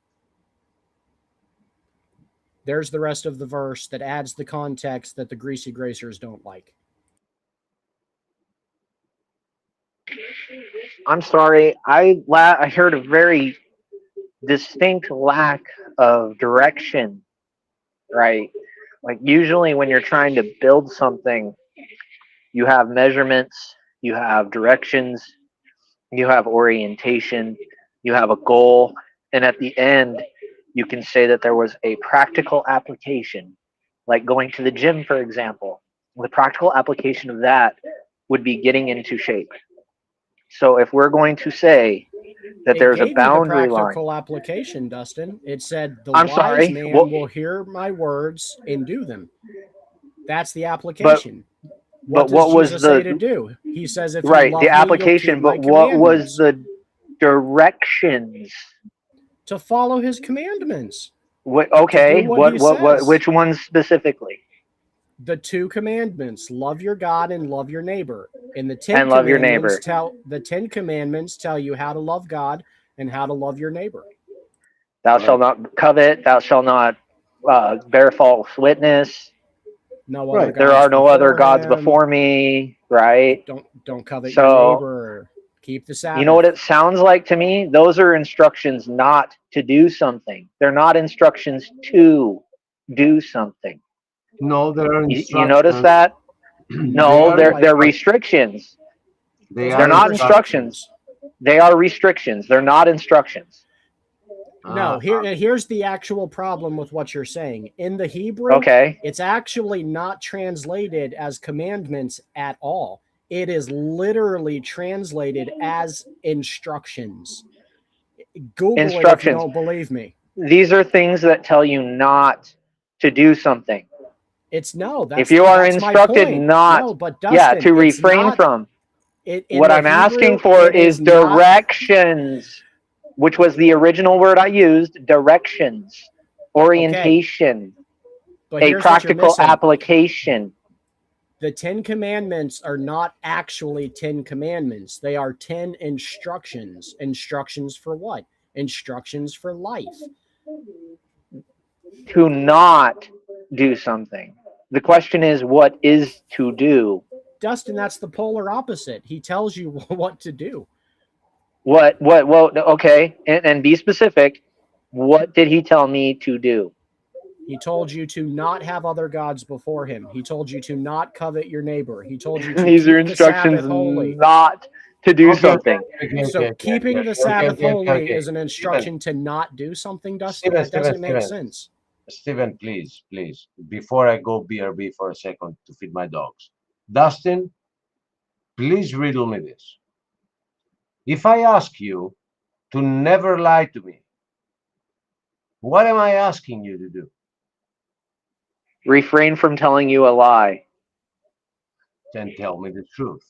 There's the rest of the verse that adds the context that the greasy gracers don't like. I'm sorry. I heard a very distinct lack of direction, right? Like usually when you're trying to build something, you have measurements, you have directions, you have orientation, you have a goal, and at the end, you can say that there was a practical application, like going to the gym, for example. The practical application of that would be getting into shape. So if we're going to say that there's a boundary line. Practical application, Dustin. It said the I'm wise sorry. man Well, will hear my words and do them. That's the application. But What what does was Jesus the say to do? He says, if right you love the me, you'll application? keep my But what was commandments. the directions? To follow his commandments. Okay, To do what he says. which ones specifically? The 2 commandments: love your God and love your neighbor. And the 10 And love your neighbor. the 10 commandments tell you how to love God and how to love your neighbor. Thou shalt not covet. Thou shalt not bear false witness. No other gods There are no other gods him. before me. Right. Don't covet So, your neighbor. Keep the Sabbath. You know what it sounds like to me? Those are instructions not to do something. They're not instructions to do something. No, there are instructions. You notice that? No, they're restrictions. They're not instructions. They are restrictions. They're not instructions. No, here's the actual problem with what you're saying. In the Hebrew, it's actually not translated as commandments at all. It is literally translated as instructions. Google it if you don't believe me. These are things that tell you not to do something. If you are instructed not, Dustin, to refrain from. What I'm asking for is directions, which was the original word I used. Directions, orientation, a practical application. The 10 commandments are not actually 10 commandments. They are 10 instructions. Instructions for what? Instructions for life. To not do something. The question is, what is to do? Dustin, that's the polar opposite. He tells you what to do. Well, okay, and be specific. What did he tell me to do? He told you to not have other gods before him. He told you to not covet your neighbor. He told you to These keep are instructions the Sabbath holy. Not to do something. So keeping the Sabbath holy is an instruction to not do something, Dustin? That doesn't make sense. Stephen, please, before I go BRB for a second to feed my dogs. Dustin, please riddle me this. If I ask you to never lie to me, what am I asking you to do? Refrain from telling you a lie. Then tell me the truth.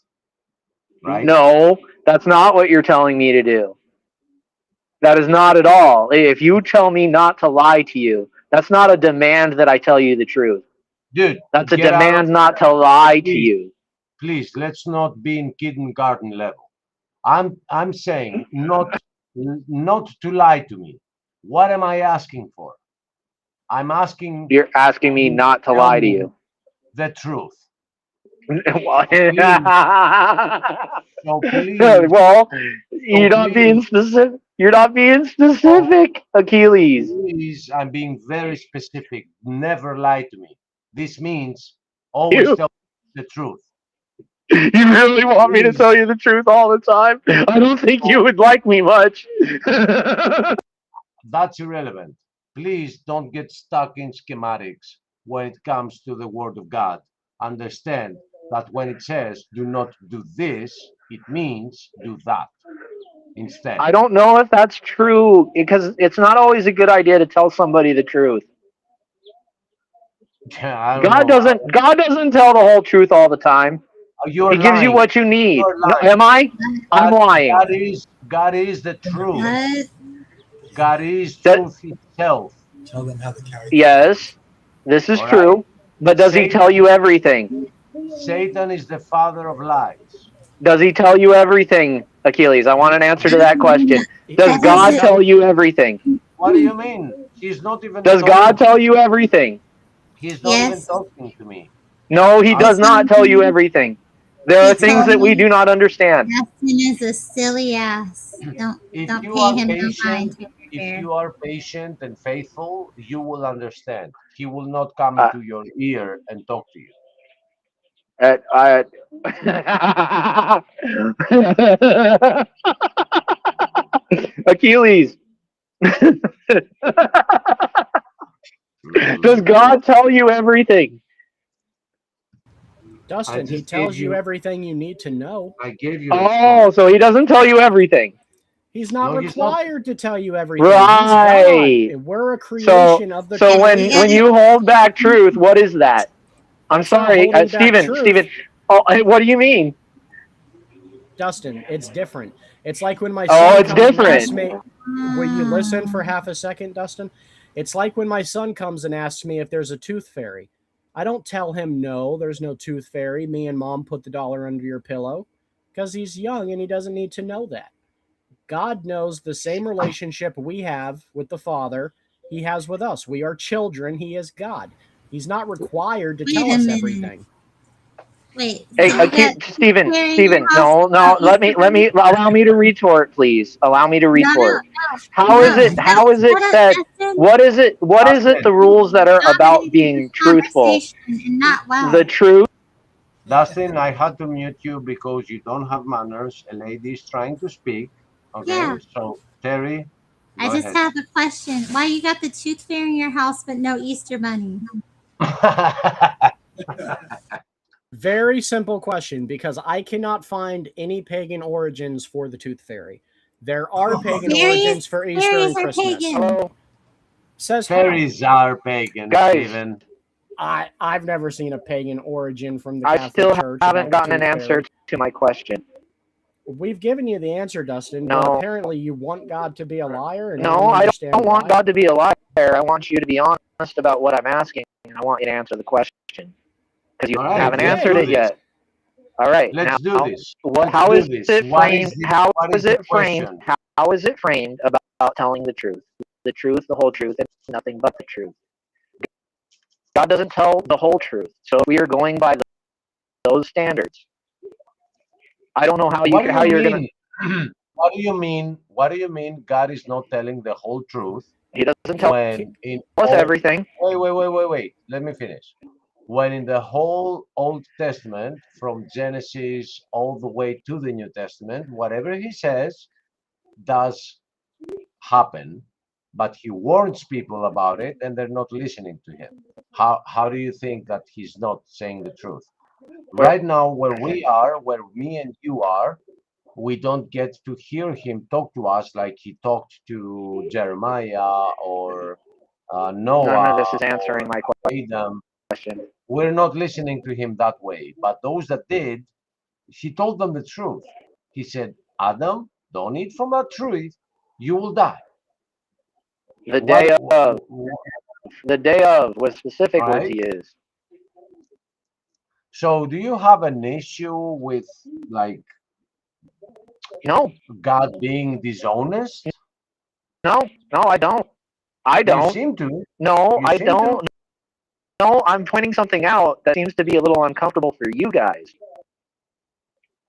Right? No, that's not what you're telling me to do. That is not at all. If you tell me not to lie to you, that's not a demand that I tell you the truth. Dude, that's a demand not to lie to you. Please, let's not be in kindergarten level. I'm saying not to lie to me. What am I asking for? I'm asking. You're asking me not to lie to you. The truth. So please, well, you're not being specific. You're not being specific, Achilles. Please, I'm being very specific. Never lie to me. This means always tell the truth. You really want me to tell you the truth all the time? I don't think you would like me much. That's irrelevant. Please don't get stuck in schematics when it comes to the Word of God. Understand that when it says do not do this, it means do that instead. I don't know if that's true, because it's not always a good idea to tell somebody the truth. God doesn't tell the whole truth all the time. He gives you what you need. No, am I? I'm lying. God is the truth. God is truth itself. Tell them how to carry. Yes, this is true. But does he tell you everything? Satan is the father of lies. Does he tell you everything, Achilles? I want an answer to that question. Does God tell you everything? What do you mean? He's not even. Does God tell you everything? He's not even Yes. talking to me. No, he does not tell you everything. There are He things told that we me do not understand. Justin is a silly ass. If Don't you pay are him no patient, mind to be if fair. you are patient and faithful, you will understand. He will not come Uh, into your ear and talk to you. Achilles, does God tell you everything? Dustin, he just gave tells you you- everything you need to know. I gave you. Oh, so he doesn't tell you everything. He's not No, he's not. required to tell you everything. Right. He's God, and we're a creation of the So when Creator. you hold back truth, what is that? I'm That's not sorry, holding back Stephen. truth. Oh, what do you mean? Dustin, it's different. It's like when my Oh, son it's comes and different. asks me, will you listen for half a second, Dustin? It's like when my son comes and asks me if there's a tooth fairy. I don't tell him no, there's no tooth fairy. Me and mom put the dollar under your pillow because he's young and he doesn't need to know that. God knows the same relationship we have with the Father, he has with us. We are children, he is God. He's not required to tell us everything. Wait, Hey, so you got Stephen, here in your no, house, let me allow me to retort, please. Allow me to retort. How is it that what is it the rules that are about being truthful? And not well. The truth. Dustin, I had to mute you because you don't have manners. A lady is trying to speak. Okay, Yeah. so Terry, I go just have a question. Why you got the tooth fairy in your house but no Easter bunny? ahead. Very simple question, because I cannot find any pagan origins for the tooth fairy. There are pagan origins for Easter and Christmas. Pagan. Says how? Fairies are pagan, Guys. Stephen. I've never seen a pagan origin from the I Catholic still Church. haven't about gotten an tooth answer fairy. to my question. We've given you the answer, Dustin. No. But apparently you want God to be a liar. And No, I understand don't want why. God to be a liar. I want you to be honest about what I'm asking, and I want you to answer the question because you All right, haven't let's answered do it this. yet. All right, Let's do this. How is this. it What framed? is the- How what is the it framed? question? How is it framed about telling the truth, the whole truth, and nothing but the truth? God doesn't tell the whole truth, so we are going by those standards. I don't know how you're gonna. What do you mean? What do you mean? God is not telling the whole truth He doesn't tell when in us all- everything. Wait. Let me finish. When in the whole Old Testament, from Genesis all the way to the New Testament, whatever he says does happen, but he warns people about it and they're not listening to him. How do you think that he's not saying the truth? Right now, where we are, where me and you are, we don't get to hear him talk to us like he talked to Jeremiah or Noah. None of this is answering my Adam. question. We're not listening to him that way. But those that did, he told them the truth. He said, Adam, don't eat from that tree, you will die. The day of what specific Right. words he is. So do you have an issue with like No, God being dishonest? no, I don't. I You don't. seem to. No, You I seem don't. to. No, I'm pointing something out that seems to be a little uncomfortable for you guys.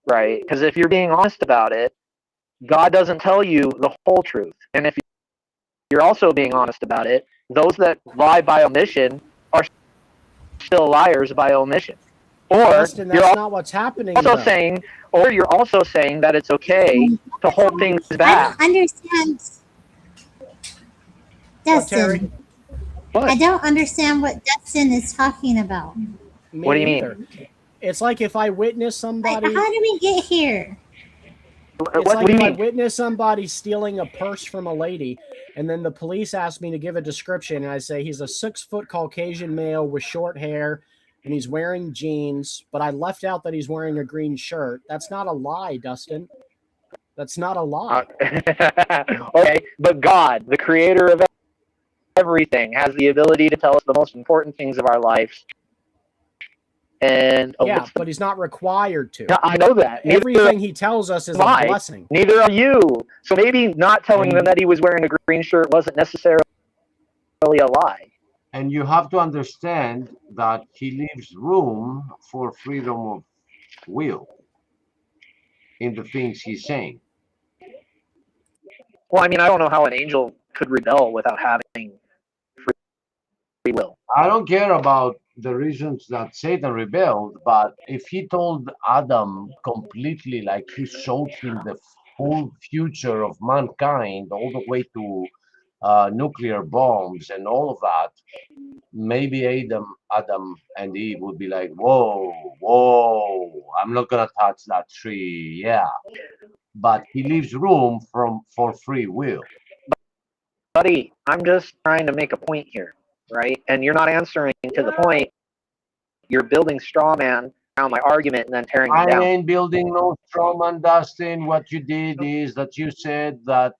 Right? Because if you're being honest about it, God doesn't tell you the whole truth. And if you're also being honest about it, those that lie by omission are still liars by omission. Or Dustin, that's not what's happening. also though. saying, or you're also saying that it's okay to hold things I back. don't understand. What, Terry? Dustin, What? I don't understand what Dustin is talking about. Me What do you mean? either. It's like if I witness Like, somebody. how did we get here? It's What like do you if I mean? witness somebody stealing a purse from a lady, and then the police ask me to give a description, and I say he's a 6-foot Caucasian male with short hair, and he's wearing jeans, but I left out that he's wearing a green shirt. That's not a lie, Dustin. That's not a lie. Okay, but God, the creator of everything, has the ability to tell us the most important things of our lives. And Yeah, but he's not required to. Yeah, I know that. Everything he tells us is a blessing. Neither are you. So maybe not telling them that he was wearing a green shirt wasn't necessarily a lie. And you have to understand that he leaves room for freedom of will in the things he's saying. Well, I mean, I don't know how an angel could rebel without having free will. I don't care about the reasons that Satan rebelled, but if he told Adam completely, like he showed him the full future of mankind, all the way to nuclear bombs and all of that, maybe Adam and Eve would be like, whoa, I'm not gonna touch that tree. Yeah, but he leaves room for free will. Buddy, I'm just trying to make a point here, right? And you're not answering to the point. You're building straw man around my argument and then tearing me down. I ain't building no straw man, Dustin. What you did is that you said that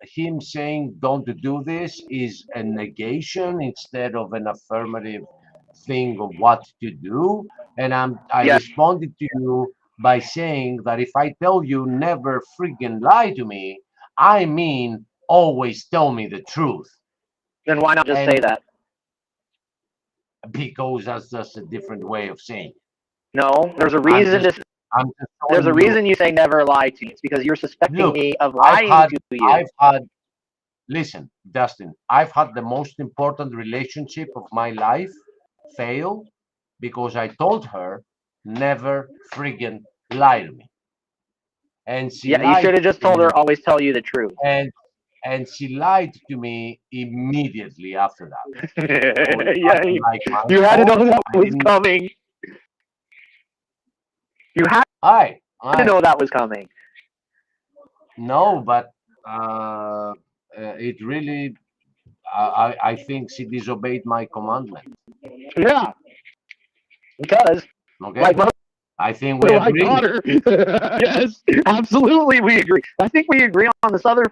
him saying don't do this is a negation instead of an affirmative thing of what to do. And I responded to you by saying that if I tell you never freaking lie to me, I mean always tell me the truth. Then why not just say that? Because that's just a different way of saying it. No, there's a reason. There's a reason you say never lie to me. It's because you're suspecting me of lying to you. Listen, Dustin, I've had the most important relationship of my life fail because I told her never friggin' lie to me. And she you should have just told her always tell you the truth. And she lied to me immediately after that. You had to know that was coming. You had to know that was coming. No, but it really, I think she disobeyed my commandment. Yeah, because I think we agree. Yes, absolutely, we agree. I think we agree on this other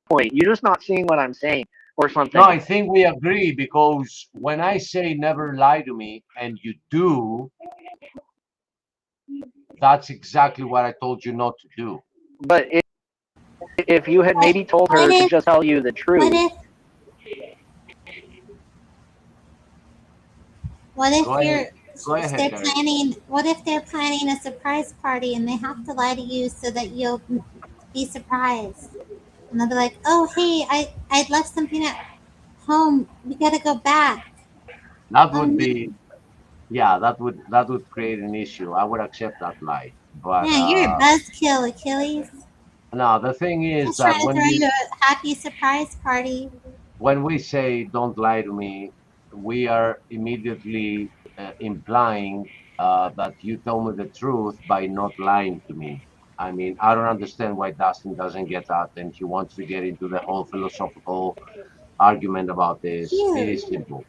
point. You're just not seeing what I'm saying or something. No, I think we agree because when I say never lie to me and you do, that's exactly what I told you not to do. But if you had maybe told her to just tell you the truth. What if they're planning a surprise party and they have to lie to you so that you'll be surprised? And they'll be like, "Oh, hey, I left something at home. We gotta go back." That would be, that would create an issue. I would accept that lie, but yeah, you're a buzzkill, Achilles. No, the thing is just that trying to throw you a happy surprise party. When we say "don't lie to me," we are immediately implying that you tell me the truth by not lying to me. I mean, I don't understand why Dustin doesn't get that, and he wants to get into the whole philosophical argument about this. It is simple.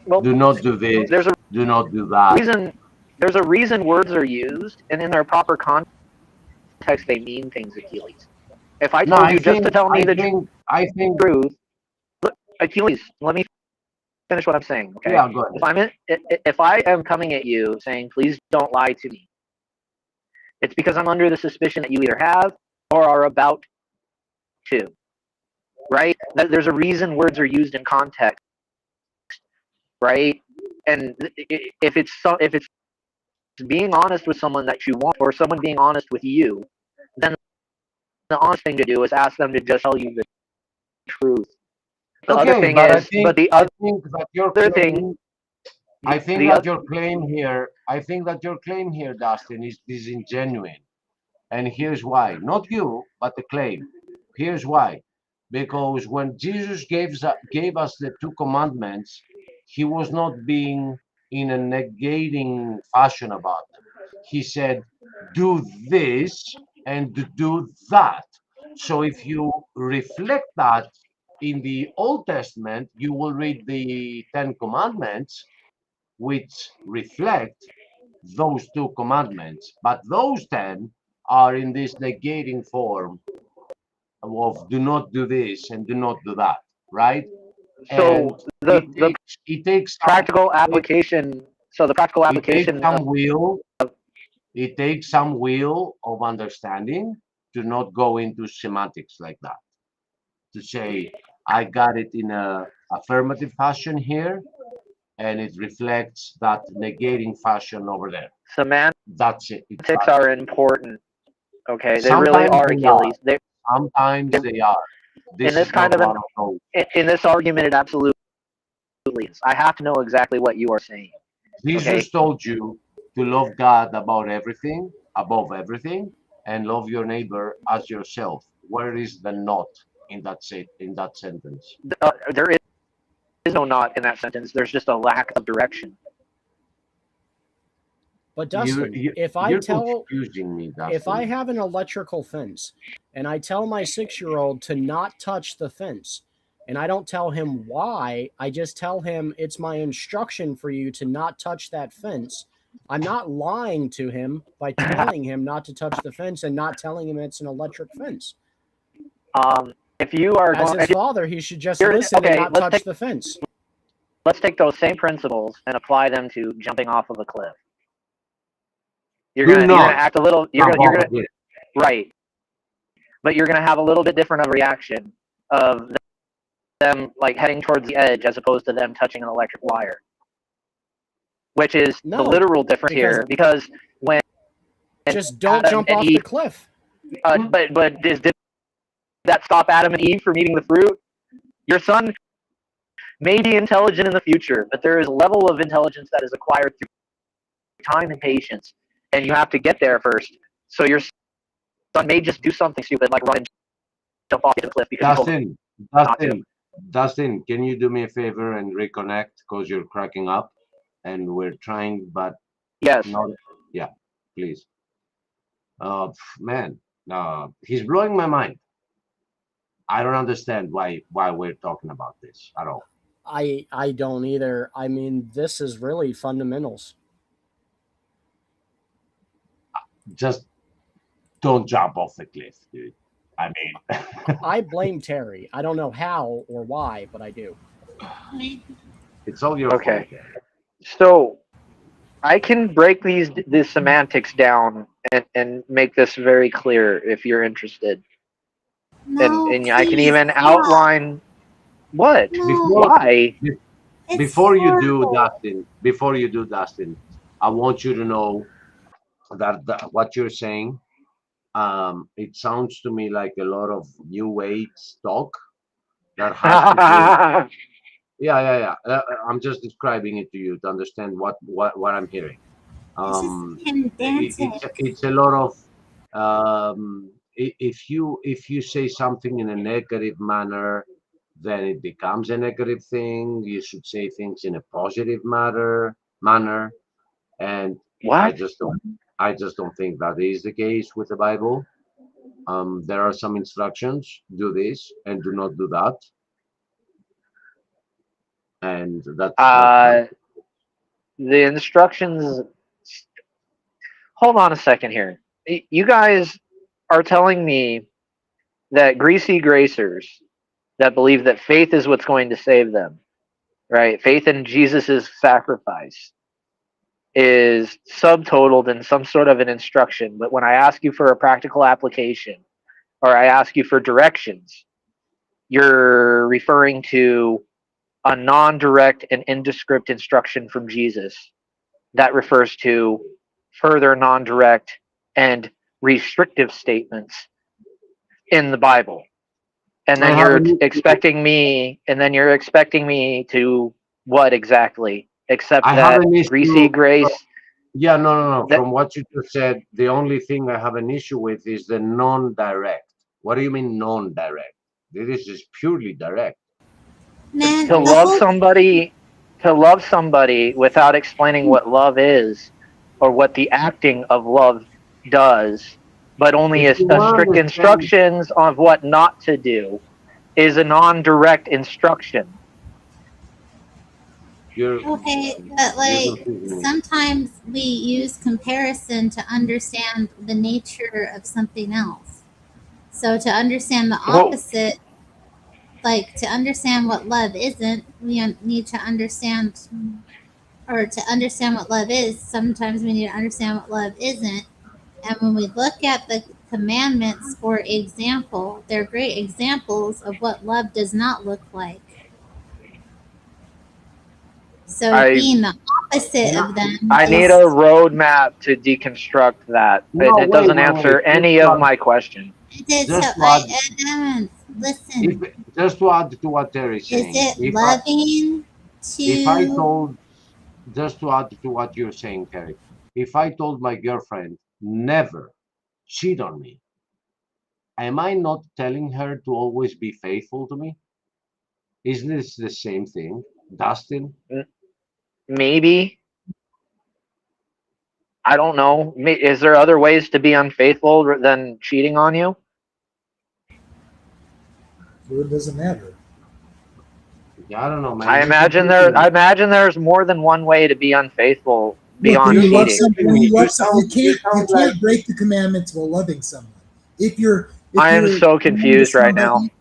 Well, do not do this. Do not do that. There's a reason words are used, and in their proper context, they mean things, Achilles. If I told you just to tell me the truth, look, Achilles, let me finish what I'm saying. Okay. Yeah, go ahead. If I am coming at you saying, "Please don't lie to me," it's because I'm under the suspicion that you either have or are about to. Right? There's a reason words are used in context. Right? And if it's being honest with someone that you want, or someone being honest with you, then the honest thing to do is ask them to just tell you the truth. The other thing is, I think that your claim here, Dustin, is disingenuous. And here's why. Not you, but the claim. Here's why. Because when Jesus gave us the two commandments, he was not being in a negating fashion about them. He said, do this and do that. So if you reflect that in the Old Testament, you will read the 10 commandments, which reflect those two commandments. But those 10 are in this negating form of do not do this and do not do that, right? So it takes practical application So the practical It takes application some will. It takes some will of understanding to not go into semantics like that. To say, I got it in a affirmative fashion here, and it reflects that negating fashion over there. semantics That's it. It's are important. Okay, they really sometimes are, they are. Achilles. Sometimes they are. In This this is kind not of one of those. in this argument, it absolutely is. I have to know exactly what you are saying. Jesus Okay. told you to love God above everything, and love your neighbor as yourself. Where is the not in that sentence? There is no not in that sentence. There's just a lack of direction. But Dustin, if I You're tell, confusing me, Dustin. if I have an electrical fence and I tell my 6-year-old to not touch the fence, and I don't tell him why, I just tell him it's my instruction for you to not touch that fence. I'm not lying to him by telling him not to touch the fence and not telling him it's an electric fence. If you are As his father, he should just listen and not touch the fence. Let's take those same principles and apply them to jumping off of a cliff. You're gonna act a little. You're gonna right, but you're gonna have a little bit different of a reaction of them like heading towards the edge as opposed to them touching an electric wire, which is the literal difference here. Because when just don't jump off the cliff. But did that stop Adam and Eve from eating the fruit? Your son may be intelligent in the future, but there is a level of intelligence that is acquired through time and patience, and you have to get there first. So your son may just do something stupid like run and jump off the cliff because Dustin, can you do me a favor and reconnect because you're cracking up, and we're trying, but yes, yeah, please. Man, he's blowing my mind. I don't understand why we're talking about this at all. I don't either. I mean, this is really fundamentals. Just don't jump off the cliff, dude. I mean, I blame Terry. I don't know how or why, but I do. It's all your fault. So I can break these semantics down and make this very clear if you're interested. No, and I can even outline what? No. Why? Before you do, Dustin, I want you to know that what you're saying, it sounds to me like a lot of new age talk that has to do. Yeah. I'm just describing it to you to understand what I'm hearing. It's a lot of if you say something in a negative manner, then it becomes a negative thing. You should say things in a positive manner, and what? I just don't think that is the case with the Bible. There are some instructions: do this and do not do that, and that's the instructions. Hold on a second here. You guys are telling me that greasy gracers that believe that faith is what's going to save them, right? Faith in Jesus's sacrifice is subtotaled in some sort of an instruction. But when I ask you for a practical application or I ask you for directions, you're referring to a non-direct and indescript instruction from Jesus that refers to further non-direct and restrictive statements in the Bible. And then you're expecting me to what exactly? Accept that greasy grace. Yeah, no. From what you just said, the only thing I have an issue with is the non-direct. What do you mean non-direct? This is purely direct. Man, to love somebody without explaining what love is or what the acting of love does, but only a strict instructions of what not to do is a non-direct instruction. Okay, but like sometimes we use comparison to understand the nature of something else. So to understand the opposite, like to understand what love isn't, we need to understand or to understand what love is, sometimes we need to understand what love isn't. And when we look at the commandments, for example, they're great examples of what love does not look like. So I being the opposite No, of them I need is a roadmap to deconstruct that. no, It wait, doesn't wait, wait. answer any of my question. so Just to add, if, listen, just to add to what Terry's is saying, it loving if I to told, just to add to what you're saying, Terry, if I told my girlfriend never cheat on me, am I not telling her to always be faithful to me? Isn't this the same thing, Dustin? Maybe. I don't know. Is there other ways to be unfaithful than cheating on you? It doesn't matter. Yeah, I don't know, man. I imagine there's more than one way to be unfaithful Look, beyond when you love cheating. someone, when you love someone, you sound can't like break the commandments while loving someone. If you're I am so cheating with confused right now. somebody,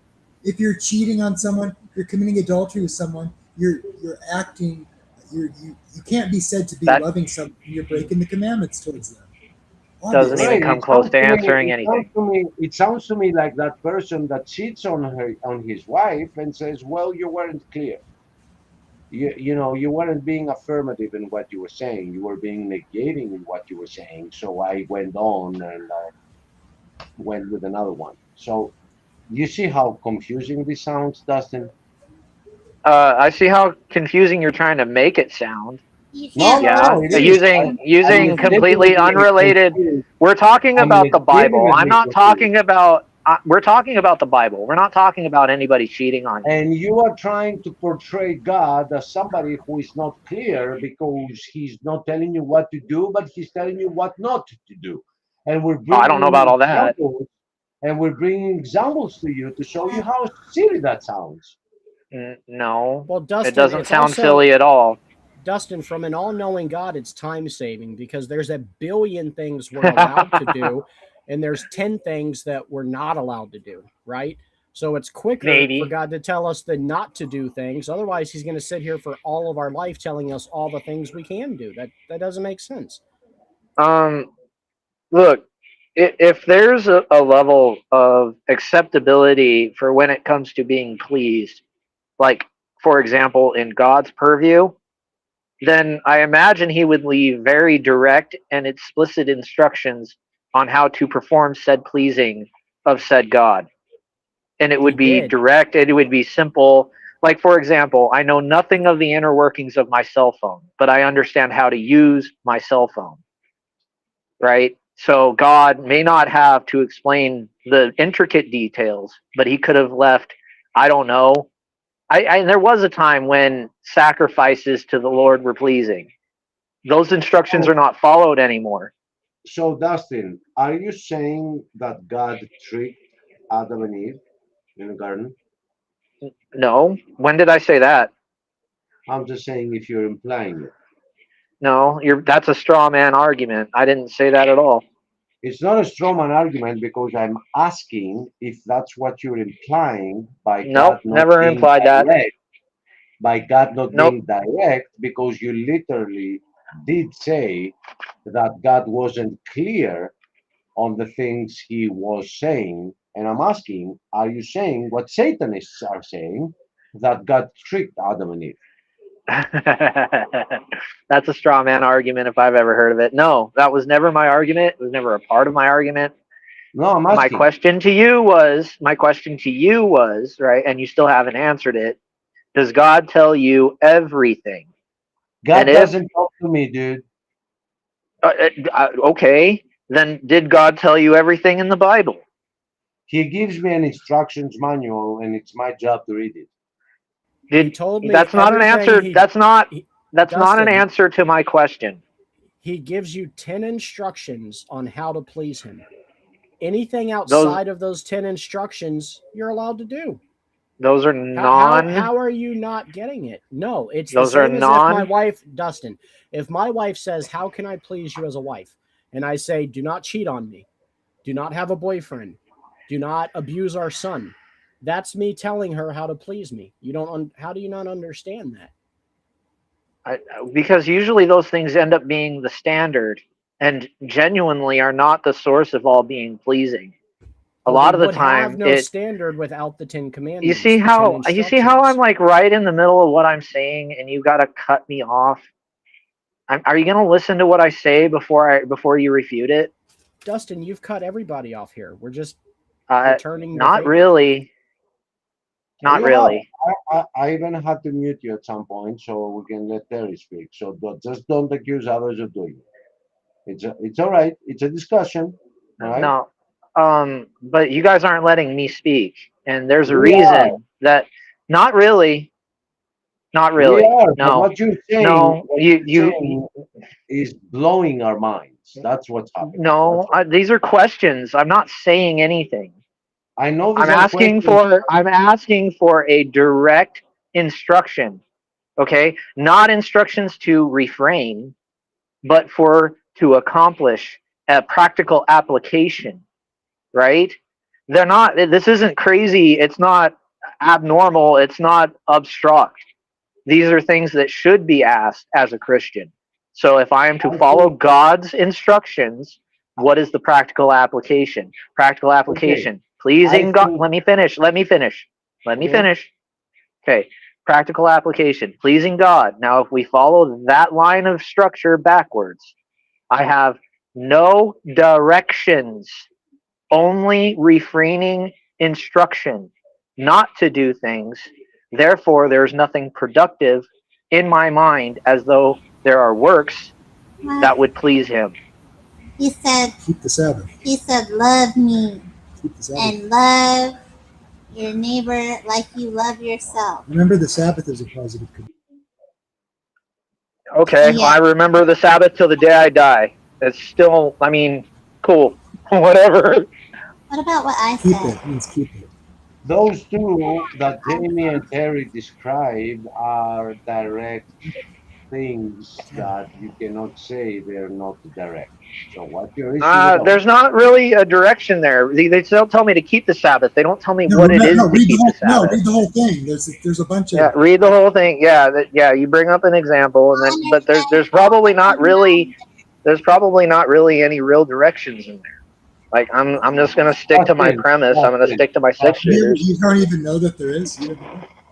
if you're cheating on someone, you're committing adultery with someone, you're acting, you can't be said to be That loving someone. You're breaking the commandments towards them. doesn't Obviously. even right. come close to answering It sounds anything. to me. It sounds to me like that person that cheats on his wife and says, "Well, you weren't clear. You weren't being affirmative in what you were saying. You were being negating in what you were saying. So I went on and went with another one." So you see how confusing this sounds, Dustin? I see how confusing you're trying to make it sound. you No, can't no, Yeah, no. It possibly is. I'm using completely legitimately unrelated. confused. We're talking I'm about the Bible. I'm legitimately not confused. talking about. We're talking about the Bible. We're not talking about anybody cheating on you. And you are trying to portray God as somebody who is not clear because he's not telling you what to do, but he's telling you what not to do. And we're Oh, I don't know bringing about all that. examples, and we're bringing examples to you to show you how silly that sounds. No, Well, it Dustin, doesn't it's sound also silly at all. Dustin, from an all-knowing God, it's time saving because there's a billion things we're allowed to do, and there's 10 things that we're not allowed to do, right? So it's quicker for Maybe. God to tell us than not to do things. Otherwise, he's going to sit here for all of our life telling us all the things we can do. That doesn't make sense. Um, Look, if there's a level of acceptability for when it comes to being pleased, like for example in God's purview, then I imagine he would leave very direct and explicit instructions on how to perform said pleasing of said God. And it He would be did. direct, and it would be simple. Like, for example, I know nothing of the inner workings of my cell phone, but I understand how to use my cell phone, right? So God may not have to explain the intricate details, but he could have left, I don't know. There was a time when sacrifices to the Lord were pleasing. Those instructions So, are not followed anymore. so Dustin, are you saying that God tricked Adam and Eve in the garden? No. When did I say that? I'm just saying if you're implying it. No, that's a straw man argument. I didn't say that at all. It's not a straw man argument because I'm asking if that's what you're implying by Nope, God not never being implied that. direct. By God not Nope. being direct, because you literally did say that God wasn't clear on the things he was saying. And I'm asking, are you saying what Satanists are saying, that God tricked Adam and Eve? That's a straw man argument if I've ever heard of it. No, that was never my argument. It was never a part of my argument. No, I'm My asking. question to you was, right, and you still haven't answered it. Does God tell you everything? And God if doesn't talk to me, dude. okay, then did God tell you everything in the Bible? He gives me an instructions manual, and it's my job to read it. He Did told me That's not an everything answer. That's not an Dustin, answer to my question. he gives you 10 instructions on how to please him. Anything Those outside of those 10 instructions, you're allowed to do. those are How are you not getting it? No, it's the those are same as if my non wife, Dustin, if my wife says, "How can I please you as a wife?" and I say, "Do not cheat on me. Do not have a boyfriend. Do not abuse our son." That's me telling her how to please me. How do you not understand that? Because usually those things end up being the standard and genuinely are not the source of all being pleasing. A Well, lot they of the would have time, no standard without the 10 Commandments. you see the 10 how I'm instructions. like right in the middle of what I'm saying, and you got to cut me off. Are you going to listen to what I say before you refute it? Dustin, you've cut everybody off here. We're just returning the Not favor. really. Not Yeah, really. I even had to mute you at some point so we can let Terry speak. So just don't accuse others of doing it. It's all right. It's a discussion. All right. No. But you guys aren't letting me speak, and there's a We are. reason that. Not really. Not We really. are. But No. No. what you're saying is blowing our minds. That's what's happening. No. These are questions. I'm not saying anything. I know these I'm are asking questions. for a direct instruction. Okay? Not instructions to refrain, but to accomplish a practical application, right? They're not, this isn't crazy, it's not abnormal, it's not obstruct. These are things that should be asked as a Christian. So if I am to follow God's instructions, what is the practical application? Practical application. Pleasing God. Let me finish. Okay. Practical application. Pleasing God. Now, if we follow that line of structure backwards, I have no directions, only refraining instruction not to do things. Therefore, there's nothing productive in my mind as though there are works that would please him. He said, Keep the Sabbath. He said, love me Keep the Sabbath. and love your neighbor like you love yourself. Remember, the Sabbath is a positive command. Okay, well, I remember the Sabbath till the day I die. It's still, I mean, cool, whatever. What about what I Keep said? it means keep it. Those two that Jamie and Terry described are direct things that you cannot say they're not direct. So what your issue with There's not really a direction there. They still tell me to keep the Sabbath. They don't tell me what it is to keep the Sabbath. Read the whole thing. There's a bunch of. Yeah, read the whole thing. Yeah. You bring up an example, and then but there's probably not really any real directions in there. Like I'm just gonna stick to my premise. I'm gonna stick to my six shooters. You don't even know that there is.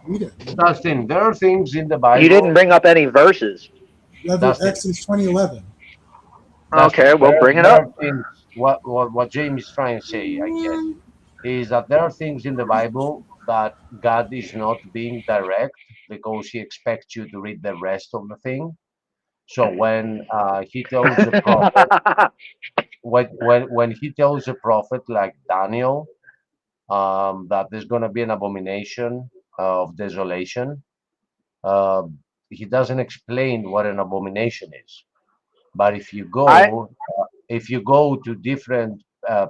Read it. Dustin, there are things in the Bible. You didn't bring up any verses. Exodus 20:11. Okay, well, bring it up. What James is trying to say, I guess, is that there are things in the Bible that God is not being direct because He expects you to read the rest of the thing. So when He tells the prophet, when He tells a prophet like Daniel that there's going to be an abomination of desolation, He doesn't explain what an abomination is. But if you go to different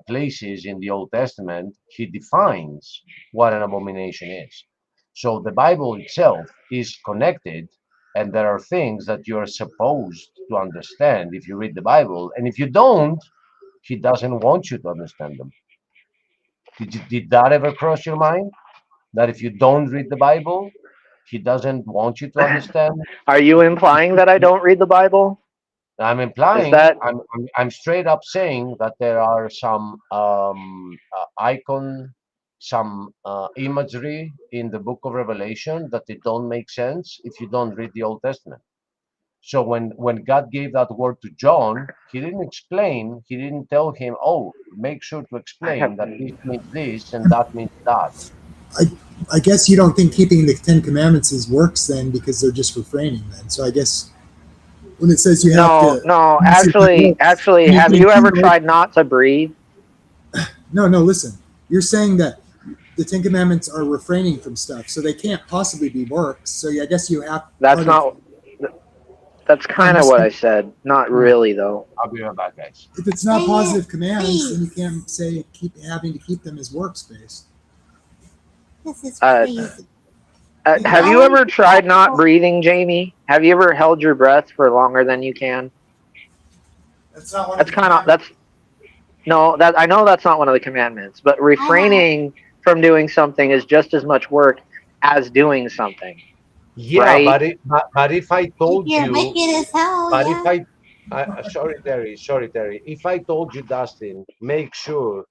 places in the Old Testament, He defines what an abomination is. So the Bible itself is connected, and there are things that you are supposed to understand if you read the Bible, and if you don't, He doesn't want you to understand them. Did that ever cross your mind? That if you don't read the Bible, He doesn't want you to understand? Are you implying that I don't read the Bible? I'm implying, I'm straight up saying that there are some some imagery in the book of Revelation that they don't make sense if you don't read the Old Testament. So when God gave that word to John, He didn't explain, He didn't tell him, oh, make sure to explain that this means this and that means that. I guess you don't think keeping the 10 Commandments is works then, because they're just refraining then. So I guess when it says you have to... No, actually, have you ever tried not to breathe? No, listen. You're saying that the 10 Commandments are refraining from stuff, so they can't possibly be works. So I guess you have... That's kind of what I said. Not really, though. I'll be right back, guys. If it's not positive commands, then you can't say having to keep them as works-based. This is crazy. Have you ever tried not breathing, Jamie? Have you ever held your breath for longer than you can? I know that's not one of the commandments, but refraining from doing something is just as much work as doing something. Yeah, right? but if I told If you're you, wicked as hell, but yeah. if sorry, Terry. If I told you, Dustin, make sure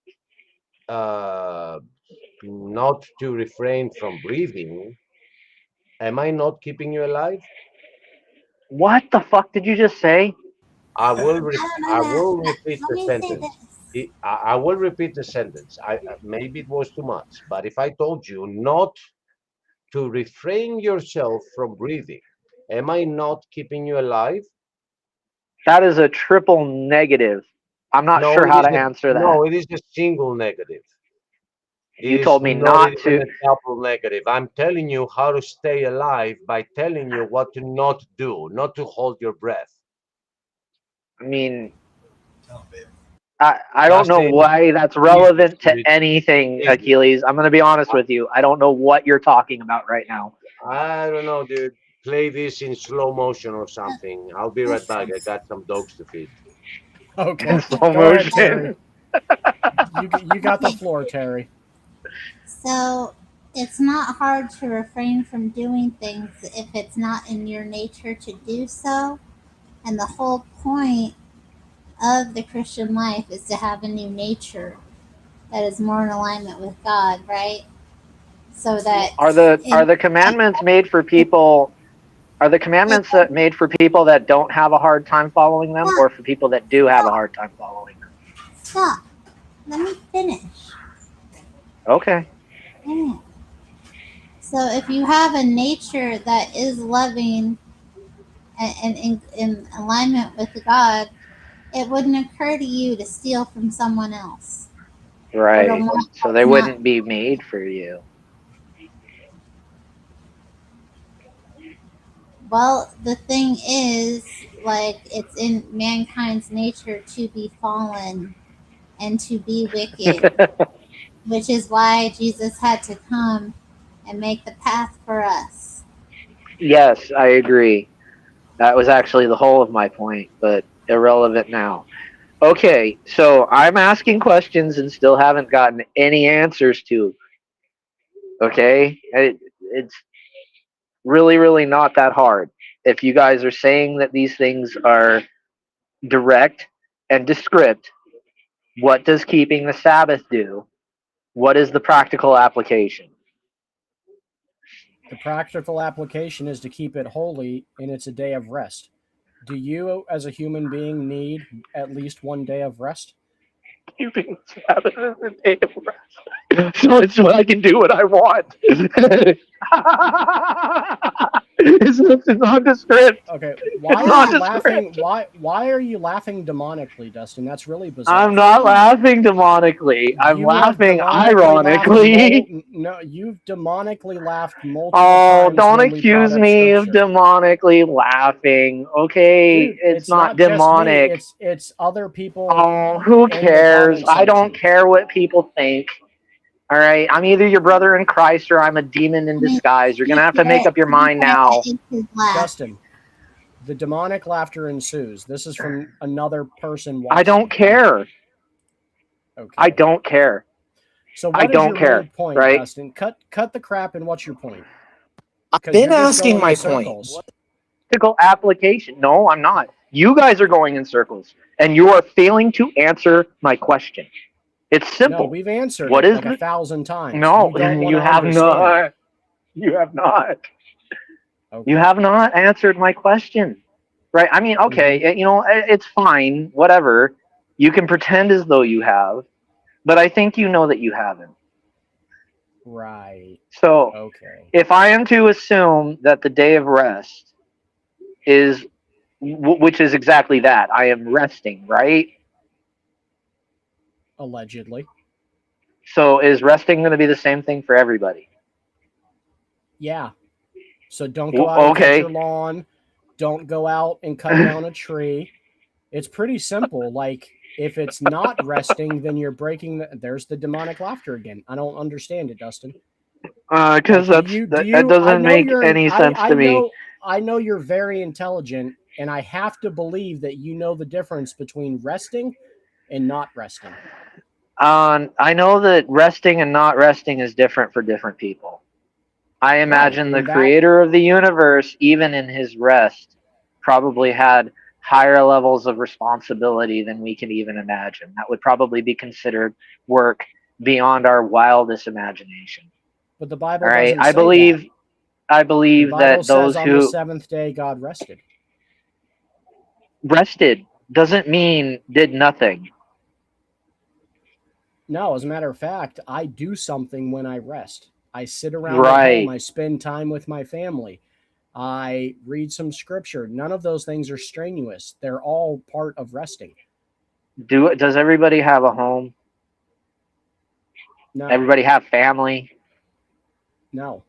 uh, not to refrain from breathing, am I not keeping you alive? What the fuck did you just say? I don't know I that. will But repeat let the me say sentence. this. I will repeat the sentence. Maybe it was too much, but if I told you not to refrain yourself from breathing, am I not keeping you alive? That is a triple negative. I'm not No, sure it how is to answer that. it is a single negative. It You is told me not not even to. a double negative. I'm telling you how to stay alive by telling you what to not do, not to hold your breath. I mean, I don't know Dustin, why that's Jesus, relevant to anything, Jesus. Achilles. I'm going to be honest with you. I don't know what you're talking about right now. I don't know, dude. Play this in slow motion or something. I'll be right back. Listen. I got some dogs to feed. Okay, Slow go ahead, Terry. motion. You got the Okay. floor, Terry. So it's not hard to refrain from doing things if it's not in your nature to do so. And the whole point of the Christian life is to have a new nature that is more in alignment with God, right? So that Are in the commandments made for if, people? Are the commandments made for people that don't have a hard time following them, stop, or for people that do have a hard time following them? stop. Let me finish. Okay. Yeah. So if you have a nature that is loving and in alignment with God, it wouldn't occur to you to steal from someone else or to Right. want So they what's not. wouldn't be made for you. Well, the thing is, like, it's in mankind's nature to be fallen and to be wicked, which is why Jesus had to come and make the path for us. Yes, I agree. That was actually the whole of my point, but irrelevant now. Okay, so I'm asking questions and still haven't gotten any answers to. Okay? It's really, really not that hard. If you guys are saying that these things are direct and descript, what does keeping the Sabbath do? What is the practical application? The practical application is to keep it holy, and it's a day of rest. Do you, as a human being, need at least one day of rest? Keeping the Sabbath is a day of rest. So it's when I can do what I want. It's nondescript. Okay, It's why are you laughing? nondescript. Why are you laughing demonically, Dustin? That's really bizarre. I'm not laughing demonically. I'm You have laughing demonically laughed ironically. no, you've demonically laughed multiple Oh, times don't when we brought accuse up me of scripture. demonically laughing. Okay, Dude, it's it's not not just me, demonic. it's other people Oh, who in the cares? comment I don't section. care what people think. All right, I'm either your brother in Christ or I'm a demon in I mean, disguise. You're to be gonna have to make fair, up your mind now. it's his laugh. Dustin, the demonic laughter ensues. This is from another person I watching. don't care. Okay. I don't care. So I what is don't your care, main point, right? Dustin? Cut the crap and what's your point? I've Because been you're just asking going in my point. circles. Practical application. No, I'm not. You guys are going in circles, and you are failing to answer my question. It's No, simple. we've answered What it is like the? 1,000 times. No, You don't want you to have understand. not. You have not. Okay. You have not answered my question. Right? I mean, okay, you know, it's fine, whatever. You can pretend as though you have, but I think you know that you haven't. Right. So, Okay. if I am to assume that the day of rest is, which is exactly that, I am resting, right? Allegedly. So, is resting going to be the same thing for everybody? Yeah. So don't go out and cut Okay. your lawn. Don't go out and cut down a tree. It's pretty simple. Like, if it's not resting, then you're breaking there's the demonic laughter again. I don't understand it, Dustin. Because Like, that doesn't make any sense to me. I know you're very intelligent, and I have to believe that you know the difference between resting and not resting. I know that resting and not resting is different for different people. I imagine the and that creator of the universe, even in his rest, probably had higher levels of responsibility than we can even imagine. That would probably be considered work beyond our wildest imagination. but the All Bible right. doesn't say that. I The believe Bible that says those on the who seventh day God rested. rested doesn't mean did nothing. No, as a matter of fact, I do something when I rest. I sit around at home. Right. I spend time with my family. I read some scripture. None of those things are strenuous. They're all part of resting. Does everybody have a home? No, Everybody have family? no.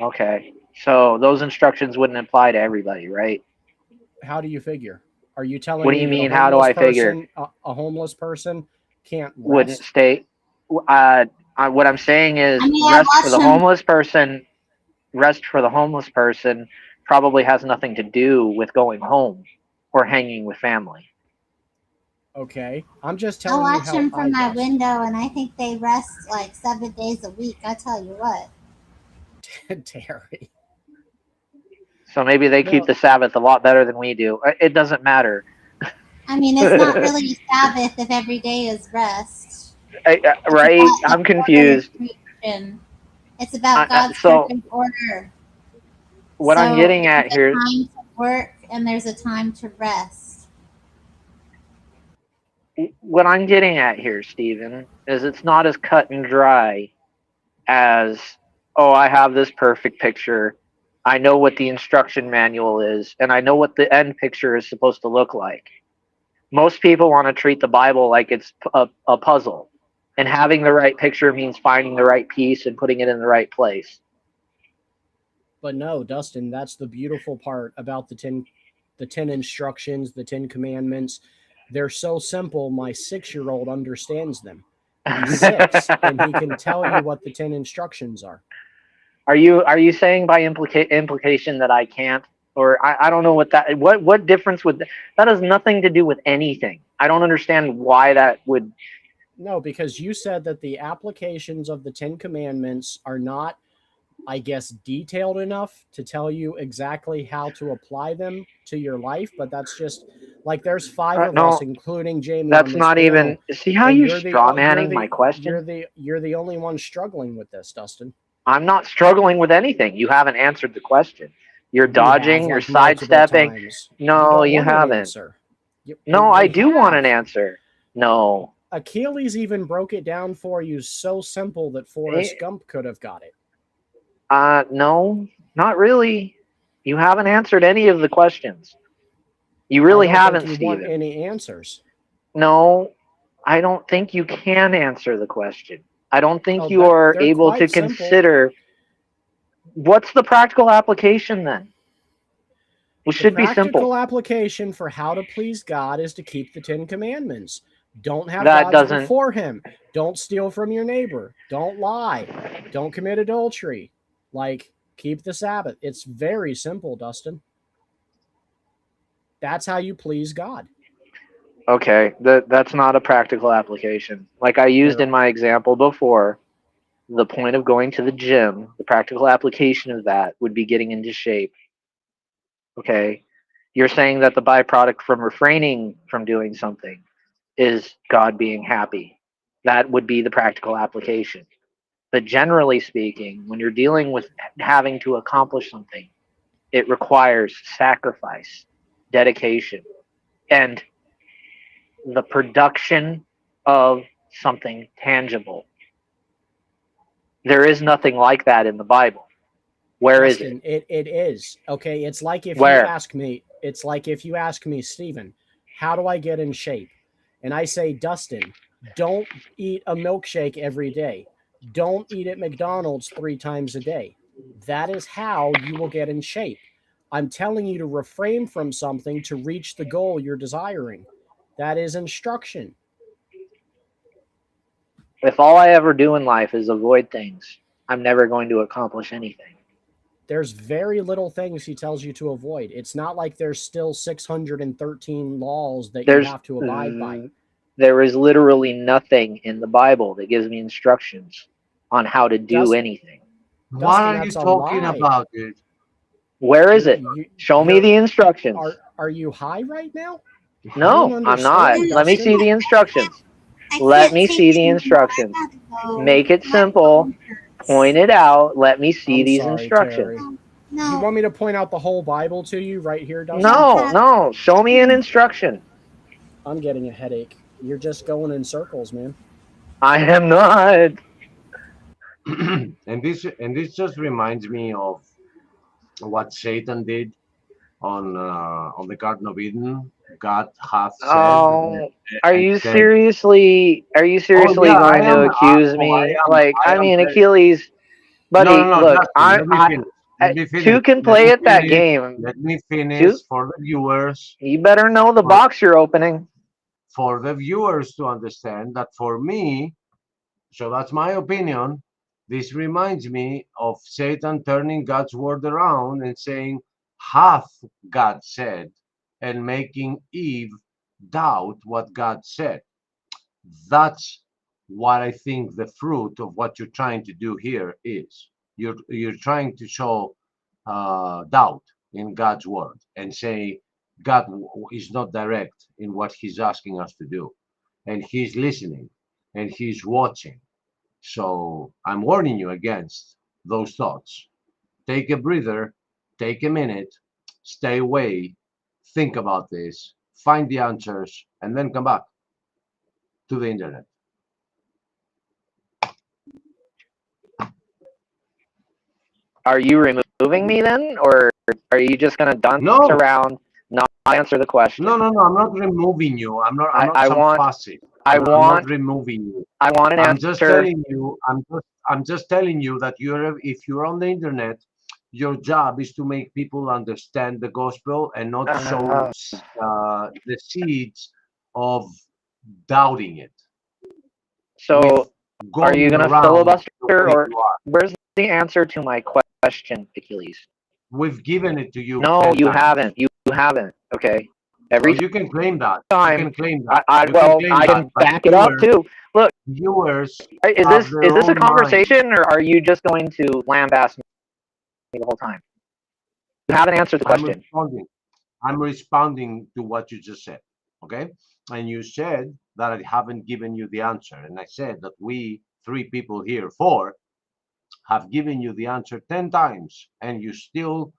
Okay. So those instructions wouldn't apply to everybody, right? How do you figure? Are you telling What do me you that mean, how do I figure? a homeless person can't Wouldn't rest? stay. What I'm saying is I mean, I watched him. rest for the homeless person probably has nothing to do with going home or hanging with family. Okay, I'm just I telling you watch how them I from my rest. window, and I think they rest like 7 days a week. I tell you what. Terry. So maybe they keep No, the Sabbath a lot better than we do. It doesn't matter. I mean, it's not really a Sabbath if every day is rest. It's Right? about His I'm order of confused. creation. It's about God's So perfect order. what I'm So getting there's at a here, time to work and there's a time to rest. Stephen, is it's not as cut and dry as, oh, I have this perfect picture. I know what the instruction manual is, and I know what the end picture is supposed to look like. Most people want to treat the Bible like it's a puzzle, and having the right picture means finding the right piece and putting it in the right place. but no, Dustin, that's the beautiful part about the 10 instructions, the 10 commandments. They're so simple, my 6-year-old understands them. He's 6 and he can tell you what the 10 instructions are. Are you saying by implication that I can't? Or I don't know what difference would that has nothing to do with anything. I don't understand why that would. No, because you said that the applications of the 10 commandments are not, I guess, detailed enough to tell you exactly how to apply them to your life. But that's just like there's 5 of us, No, including Jamie, on that's this not even. panel, See how and you straw manning my question? you're the only one struggling with this, Dustin. I'm not struggling with anything. You haven't answered the question. You're You have dodging. You're like multiple sidestepping. times. You No, don't you want an haven't. answer. No, I We do want an have. answer. No. Achilles even broke it down for you so simple that Forrest Gump could have got it. No, not really. You haven't answered any of the questions. You I really don't haven't, think you want Stephen. any answers. No, I don't think you can answer the question. I don't think Oh, you are they're able to quite simple. consider what's the practical application then? It should be simple. The practical application for how to please God is to keep the 10 commandments. Don't have That gods doesn't. before him. Don't steal from your neighbor. Don't lie. Don't commit adultery. Like, keep the Sabbath. It's very simple, Dustin. That's how you please God. Okay, that's not a practical application. Like I used in my example before, the point of going to the gym, the practical application of that would be getting into shape. Okay, you're saying that the byproduct from refraining from doing something is God being happy. That would be the practical application. But generally speaking, when you're dealing with having to accomplish something, it requires sacrifice, dedication, and the production of something tangible. There is nothing like that in the Bible. Where is it? Dustin, it is. Okay, it's like if you Where? ask me, Stephen, how do I get in shape? And I say, Dustin, don't eat a milkshake every day. Don't eat at McDonald's 3 times a day. That is how you will get in shape. I'm telling you to refrain from something to reach the goal you're desiring. That is instruction. If all I ever do in life is avoid things, I'm never going to accomplish anything. There's very little things he tells you to avoid. It's not like there's still 613 laws that you have to abide by. There is literally nothing in the Bible that gives me instructions on how to do anything. What are you that's a talking lie. about, dude? Where is it? Show me the instructions. Are you high right now? No, I'm not. Let me see the instructions. Let me see the instructions. Make it simple. Point it out. Let me see I'm these sorry, instructions. Terry. No. You want me to point out the whole Bible to you right here, Dustin? No. Show me an instruction. I'm getting a headache. You're just going in circles, man. I am not. and this just reminds me of what Satan did on the Garden of Eden. God hath said. Oh, are and you said, seriously? Are you seriously yeah, I going to am. accuse me? Like, I mean, Achilles, buddy. No, Look, Justin, let me finish. Let me finish. two can Let play me at that finish. game. Let me finish Two. for the viewers. You better know the box you're opening. For the viewers to understand that for me, so that's my opinion. This reminds me of Satan turning God's word around and saying, hath God said, and making Eve doubt what God said. That's what I think the fruit of what you're trying to do here is. You're trying to show doubt in God's word and say God is not direct in what He's asking us to do, and He's listening and He's watching. So I'm warning you against those thoughts. Take a breather, take a minute, stay away, think about this, find the answers, and then come back to the internet. Are you removing me then, or are you just gonna dance No, around, not answer the question? no, I'm not removing you. I'm not I some want. fussy. I I'm not want. removing you. I want an I'm just answer. telling you. I'm just telling you that if you're on the internet, your job is to make people understand the gospel and not sow the seeds of doubting it. So, are you Going gonna around the filibuster, way or you are. where's the answer to my question, Achilles? We've given it to you No, 10 you times. haven't. You haven't. Okay. So Every you can claim that. time. You can claim that. I You can claim can that. But back it up too. Look, viewers is have their this a own mind. conversation, or are you just going to lambaste me the whole time? You haven't answered the question. I'm responding to what you just said. Okay. And you said that I haven't given you the answer. And I said that we, three people here, four, have given you the answer 10 times. And you still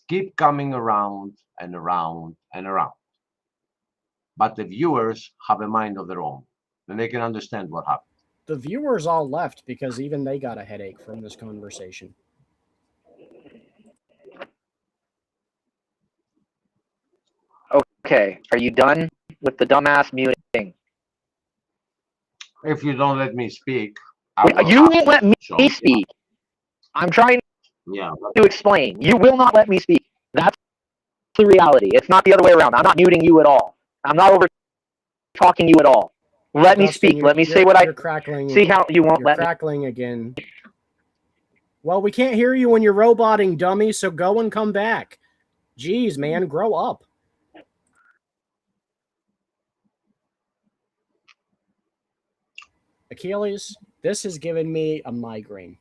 keep coming around and around and around. But the viewers have a mind of their own. And they can understand what happened. The viewers all left because even they got a headache from this conversation. Okay. Are you done with the dumbass muting? If you don't let me speak, You won't let me speak. I'm trying to explain. You will not let me speak. That's the reality. It's not the other way around. I'm not muting you at all. I'm not over talking you at all. Let me speak. Let me say what I crackling. See how you won't let me. You're crackling again. Well, we can't hear you when you're roboting, dummy, so go and come back. Jeez, man, grow up. Achilles, this has given me a migraine.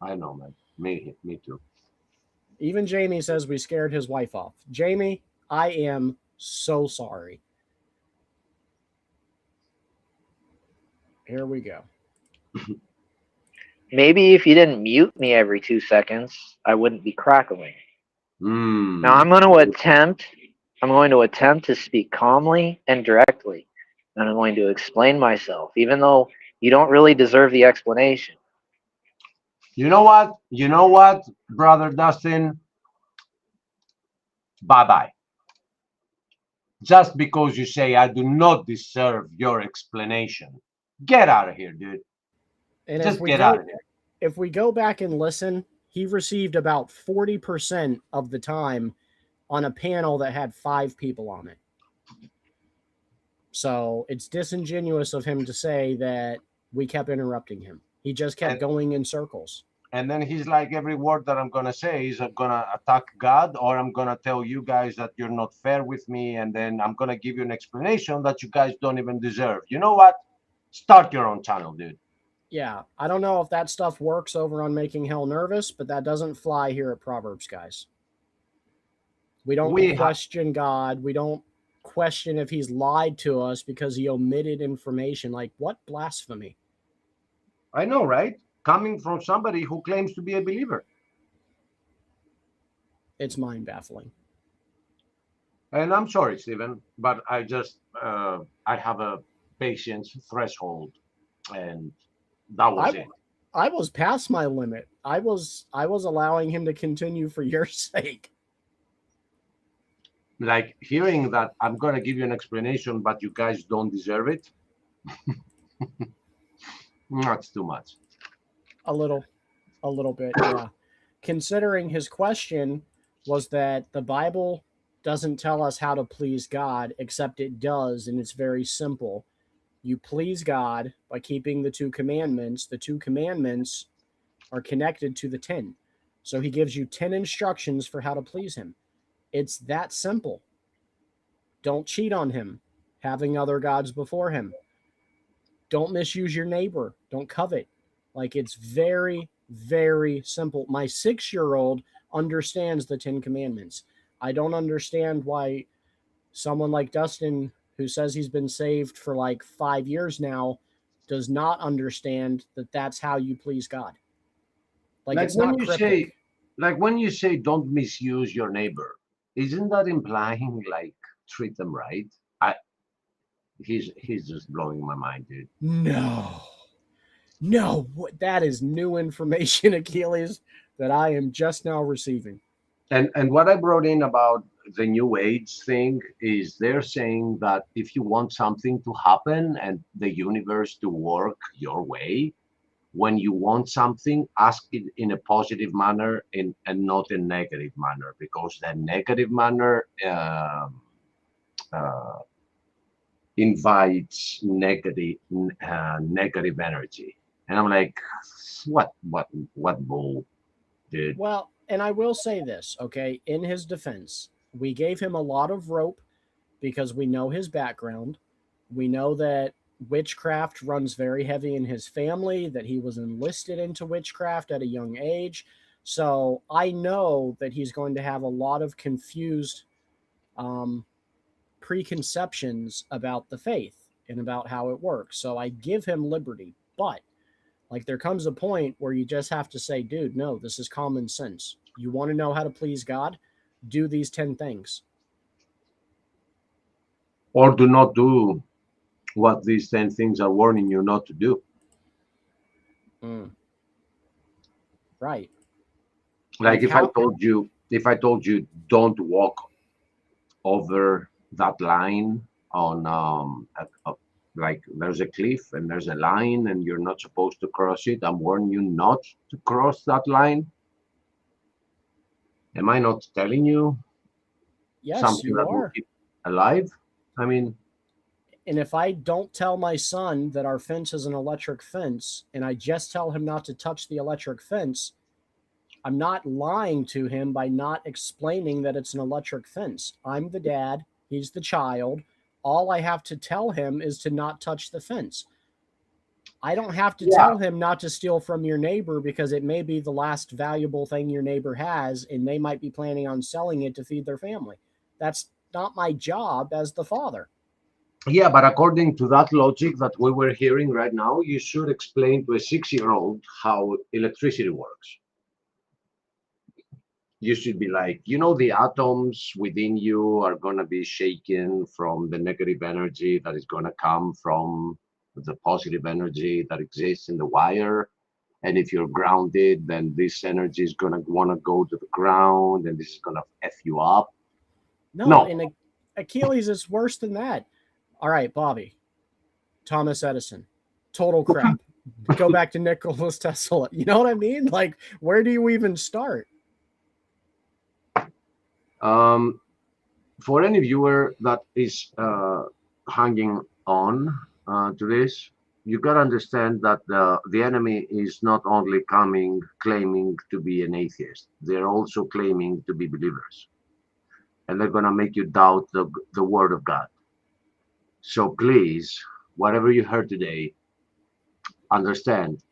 I know, man. Me too. Even Jamie says we scared his wife off. Jamie, I am so sorry. Here we go. Maybe if you didn't mute me every 2 seconds, I wouldn't be crackling. Now I'm going to attempt to speak calmly and directly, and I'm going to explain myself, even though you don't really deserve the explanation. You know what, brother Dustin? Bye-bye. Just because you say I do not deserve your explanation. Get out of here, dude. And just get out of here. If we go back and listen, he received about 40% of the time on a panel that had 5 people on it. So it's disingenuous of him to say that we kept interrupting him. He just kept going in circles. And then he's like, every word that I'm going to say is I'm going to attack God, or I'm going to tell you guys that you're not fair with me. And then I'm going to give you an explanation that you guys don't even deserve. You know what? Start your own channel, dude. Yeah, I don't know if that stuff works over on Making Hell Nervous, but that doesn't fly here at Proverbs, guys. We don't We have, question God. We don't question if he's lied to us because he omitted information. Like, what blasphemy? I know, right? Coming from somebody who claims to be a believer. It's mind baffling. And I'm sorry, Stephen, but I just I have a patience threshold, and that was it. I was past my limit. I was allowing him to continue for your sake. Like hearing that I'm gonna give you an explanation, but you guys don't deserve it. That's too much. A little bit, yeah. Considering his question was that the Bible doesn't tell us how to please God, except it does, and it's very simple. You please God by keeping the 2 commandments. The 2 commandments are connected to the 10. So he gives you 10 instructions for how to please him. It's that simple. Don't cheat on him, having other gods before him. Don't misuse your neighbor. Don't covet. Like, it's very, very simple. My 6-year-old understands the 10 commandments. I don't understand why someone like Dustin, who says he's been saved for like 5 years now, does not understand that that's how you please God. Like, it's when not you cryptic. say, like when you say, don't misuse your neighbor, isn't that implying like treat them right? He's just blowing my mind, dude. No, that is new information, Achilles, that I am just now receiving. And what I brought in about the new age thing is they're saying that if you want something to happen and the universe to work your way, when you want something, ask it in a positive manner and not a negative manner, because the negative manner uh, invites negative energy. And I'm like, what bull, dude? Well, and I will say this, okay, in his defense, we gave him a lot of rope because we know his background. We know that witchcraft runs very heavy in his family, that he was enlisted into witchcraft at a young age. So I know that he's going to have a lot of confused preconceptions about the faith and about how it works. So I give him liberty. But like, there comes a point where you just have to say, dude, no, this is common sense. You want to know how to please God? Do these 10 things. Or do not do what these 10 things are warning you not to do. Right. Like if I told you don't walk over that line on like there's a cliff and there's a line and you're not supposed to cross it, I'm warning you not to cross that line. Am I not telling you Yes, something you that will are. keep alive? I mean, And if I don't tell my son that our fence is an electric fence and I just tell him not to touch the electric fence, I'm not lying to him by not explaining that it's an electric fence. I'm the dad, he's the child. All I have to tell him is to not touch the fence. I don't have to tell him not to steal from your neighbor because it may be the last valuable thing your neighbor has and they might be planning on selling it to feed their family. That's not my job as the father. yeah, but according to that logic that we were hearing right now, you should explain to a 6-year-old how electricity works. You should be like, you know, the atoms within you are going to be shaken from the negative energy that is going to come from the positive energy that exists in the wire. And if you're grounded, then this energy is going to want to go to the ground and this is going to F you up. No, and Achilles is worse than that. All right, Bobby, Thomas Edison, total crap. Go back to Nikola Tesla. You know what I mean? Like, where do you even start? For any viewer that is hanging on to this, you got to understand that the enemy is not only claiming to be an atheist, they're also claiming to be believers. And they're going to make you doubt the word of God. So please, whatever you heard today, understand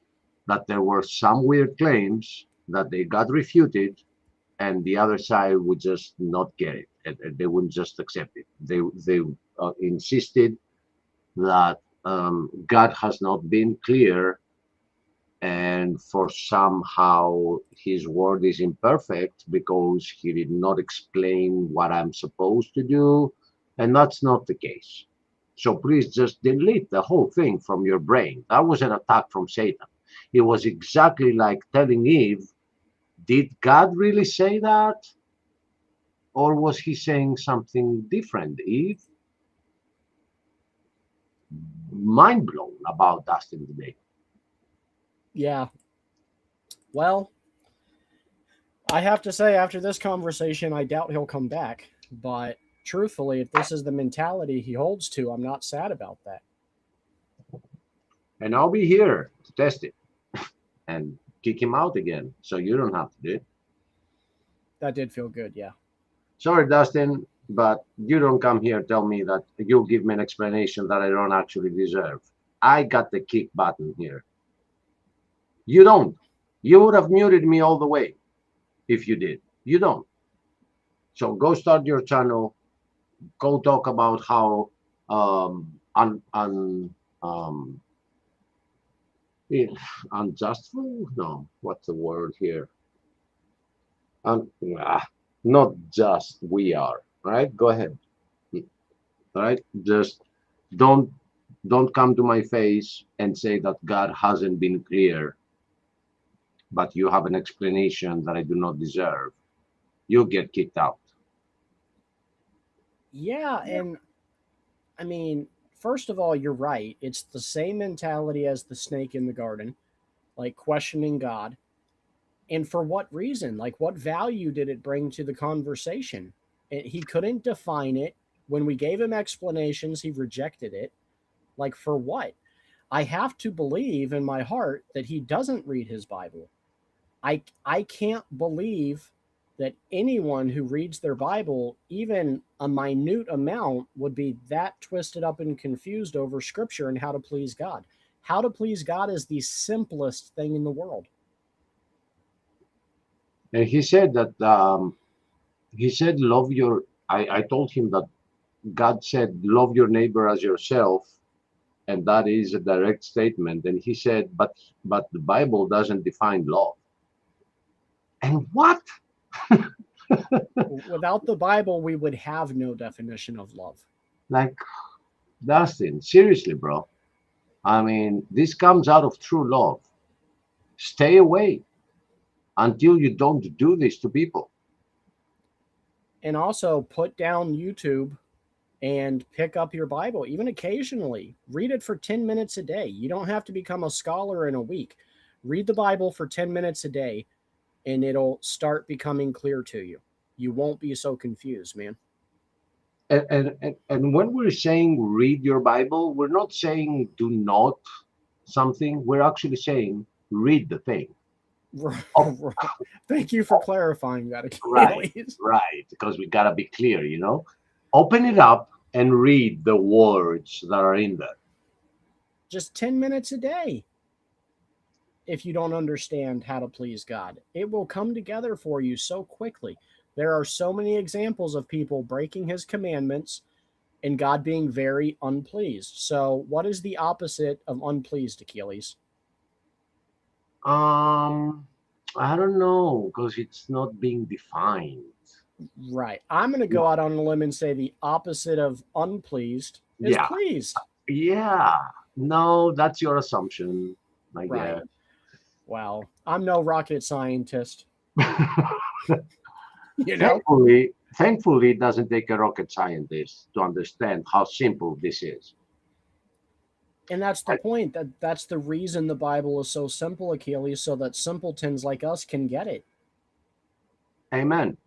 that there were some weird claims that they got refuted, and the other side would just not get it, and they wouldn't just accept it. They insisted that God has not been clear, and for somehow his word is imperfect because he did not explain what I'm supposed to do, and that's not the case. So please just delete the whole thing from your brain. That was an attack from Satan. It was exactly like telling Eve, did God really say that? Or was he saying something different, Eve? Mind blown about Dustin today. Yeah. Well, I have to say, after this conversation, I doubt he'll come back. But truthfully, if this is the mentality he holds to, I'm not sad about that. And I'll be here to test it and kick him out again, so you don't have to do it. That did feel good, yeah. Sorry, Dustin, but you don't come here and tell me that you'll give me an explanation that I don't actually deserve. I got the kick button here. You don't. You would have muted me all the way if you did. You don't. So go start your channel. Go talk about how unjustful? No, what's the word here? Not just we are, right? Go ahead. All right, just don't come to my face and say that God hasn't been clear, but you have an explanation that I do not deserve. You'll get kicked out. Yeah, and I mean, first of all, you're right. It's the same mentality as the snake in the garden, like questioning God. And for what reason? Like, what value did it bring to the conversation? He couldn't define it. When we gave him explanations, he rejected it. Like, for what? I have to believe in my heart that he doesn't read his Bible. I can't believe that anyone who reads their Bible, even a minute amount, would be that twisted up and confused over Scripture and how to please God. How to please God is the simplest thing in the world. And he said that love your. I told him that God said love your neighbor as yourself, and that is a direct statement. And he said, but the Bible doesn't define love. And what? Without the Bible, we would have no definition of love. Like, Dustin, seriously, bro. I mean, this comes out of true love. Stay away until you don't do this to people. And also put down YouTube and pick up your Bible, even occasionally. Read it for 10 minutes a day. You don't have to become a scholar in a week. Read the Bible for 10 minutes a day, and it'll start becoming clear to you. You won't be so confused, man. And when we're saying read your Bible, we're not saying do not something. We're actually saying read the thing. Oh. Thank you for clarifying that, Achilles. Right, because we gotta be clear, you know. Open it up and read the words that are in there. Just 10 minutes a day. If you don't understand how to please God, it will come together for you so quickly. There are so many examples of people breaking his commandments and God being very unpleased. So what is the opposite of unpleased, Achilles? I don't know, because it's not being defined. Right. I'm going to go out on a limb and say the opposite of unpleased is pleased. Yeah. No, that's your assumption. I guess. Well, I'm no rocket scientist. You know? Thankfully, it doesn't take a rocket scientist to understand how simple this is. And that's the point. That's the reason the Bible is so simple, Achilles, so that simpletons like us can get it. Amen.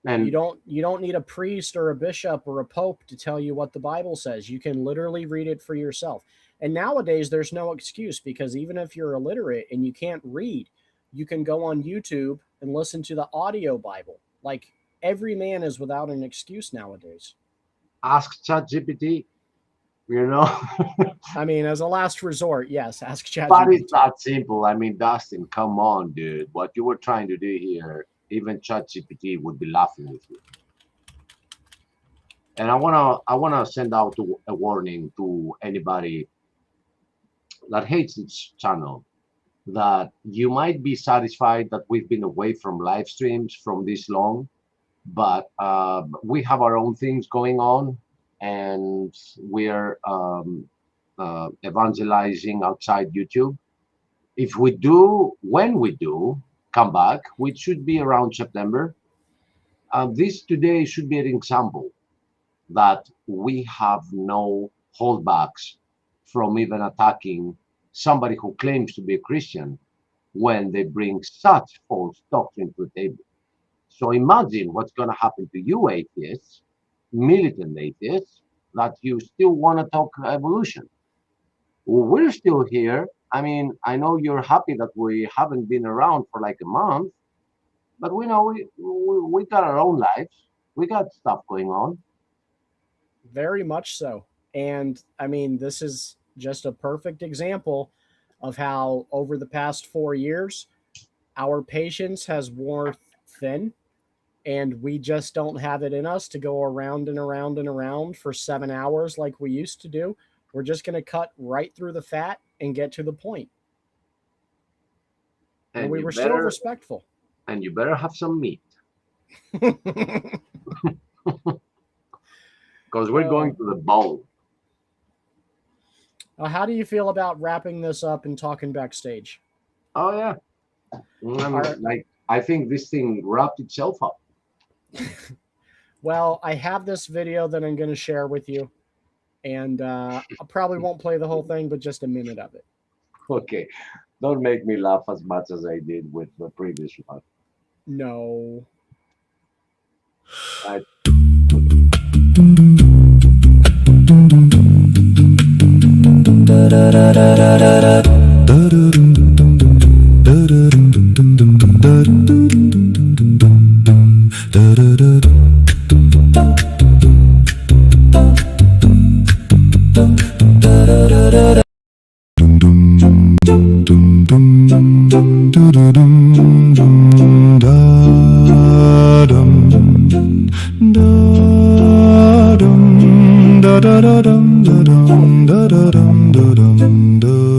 And you don't need a priest or a bishop or a pope to tell you what the Bible says. You can literally read it for yourself. And nowadays, there's no excuse, because even if you're illiterate and you can't read, you can go on YouTube and listen to the audio Bible. Like, every man is without an excuse nowadays. Ask ChatGPT. You know, I mean, as a last resort, yes, ask but it's ChatGPT. not simple. I mean, Dustin, come on, dude. What you were trying to do here, even ChatGPT would be laughing with you. And I wanna send out a warning to anybody that hates this channel, that you might be satisfied that we've been away from live streams from this long, but we have our own things going on, and we're evangelizing outside YouTube. If we do, when we do come back, which should be around September, this today should be an example that we have no holdbacks from even attacking somebody who claims to be a Christian when they bring such false doctrine to the table. So imagine what's going to happen to you atheists, militant atheists, that you still want to talk evolution. Well, we're still here. I mean, I know you're happy that we haven't been around for like a month, but we know we got our own lives. We got stuff going on. Very much so. And I mean, this is just a perfect example of how over the past 4 years, our patience has worn thin, and we just don't have it in us to go around and around and around for 7 hours like we used to do. We're just going to cut right through the fat and get to the point. And we were still respectful. And you better have some meat. Because we're going to the bone. How do you feel about wrapping this up and talking backstage? Oh, yeah. Like, I think this thing wrapped itself up. Well, I have this video that I'm going to share with you. And I probably won't play the whole thing, but just a minute of it. Okay. Don't make me laugh as much as I did with the previous one. No. da da dum da dum da da dum da dum da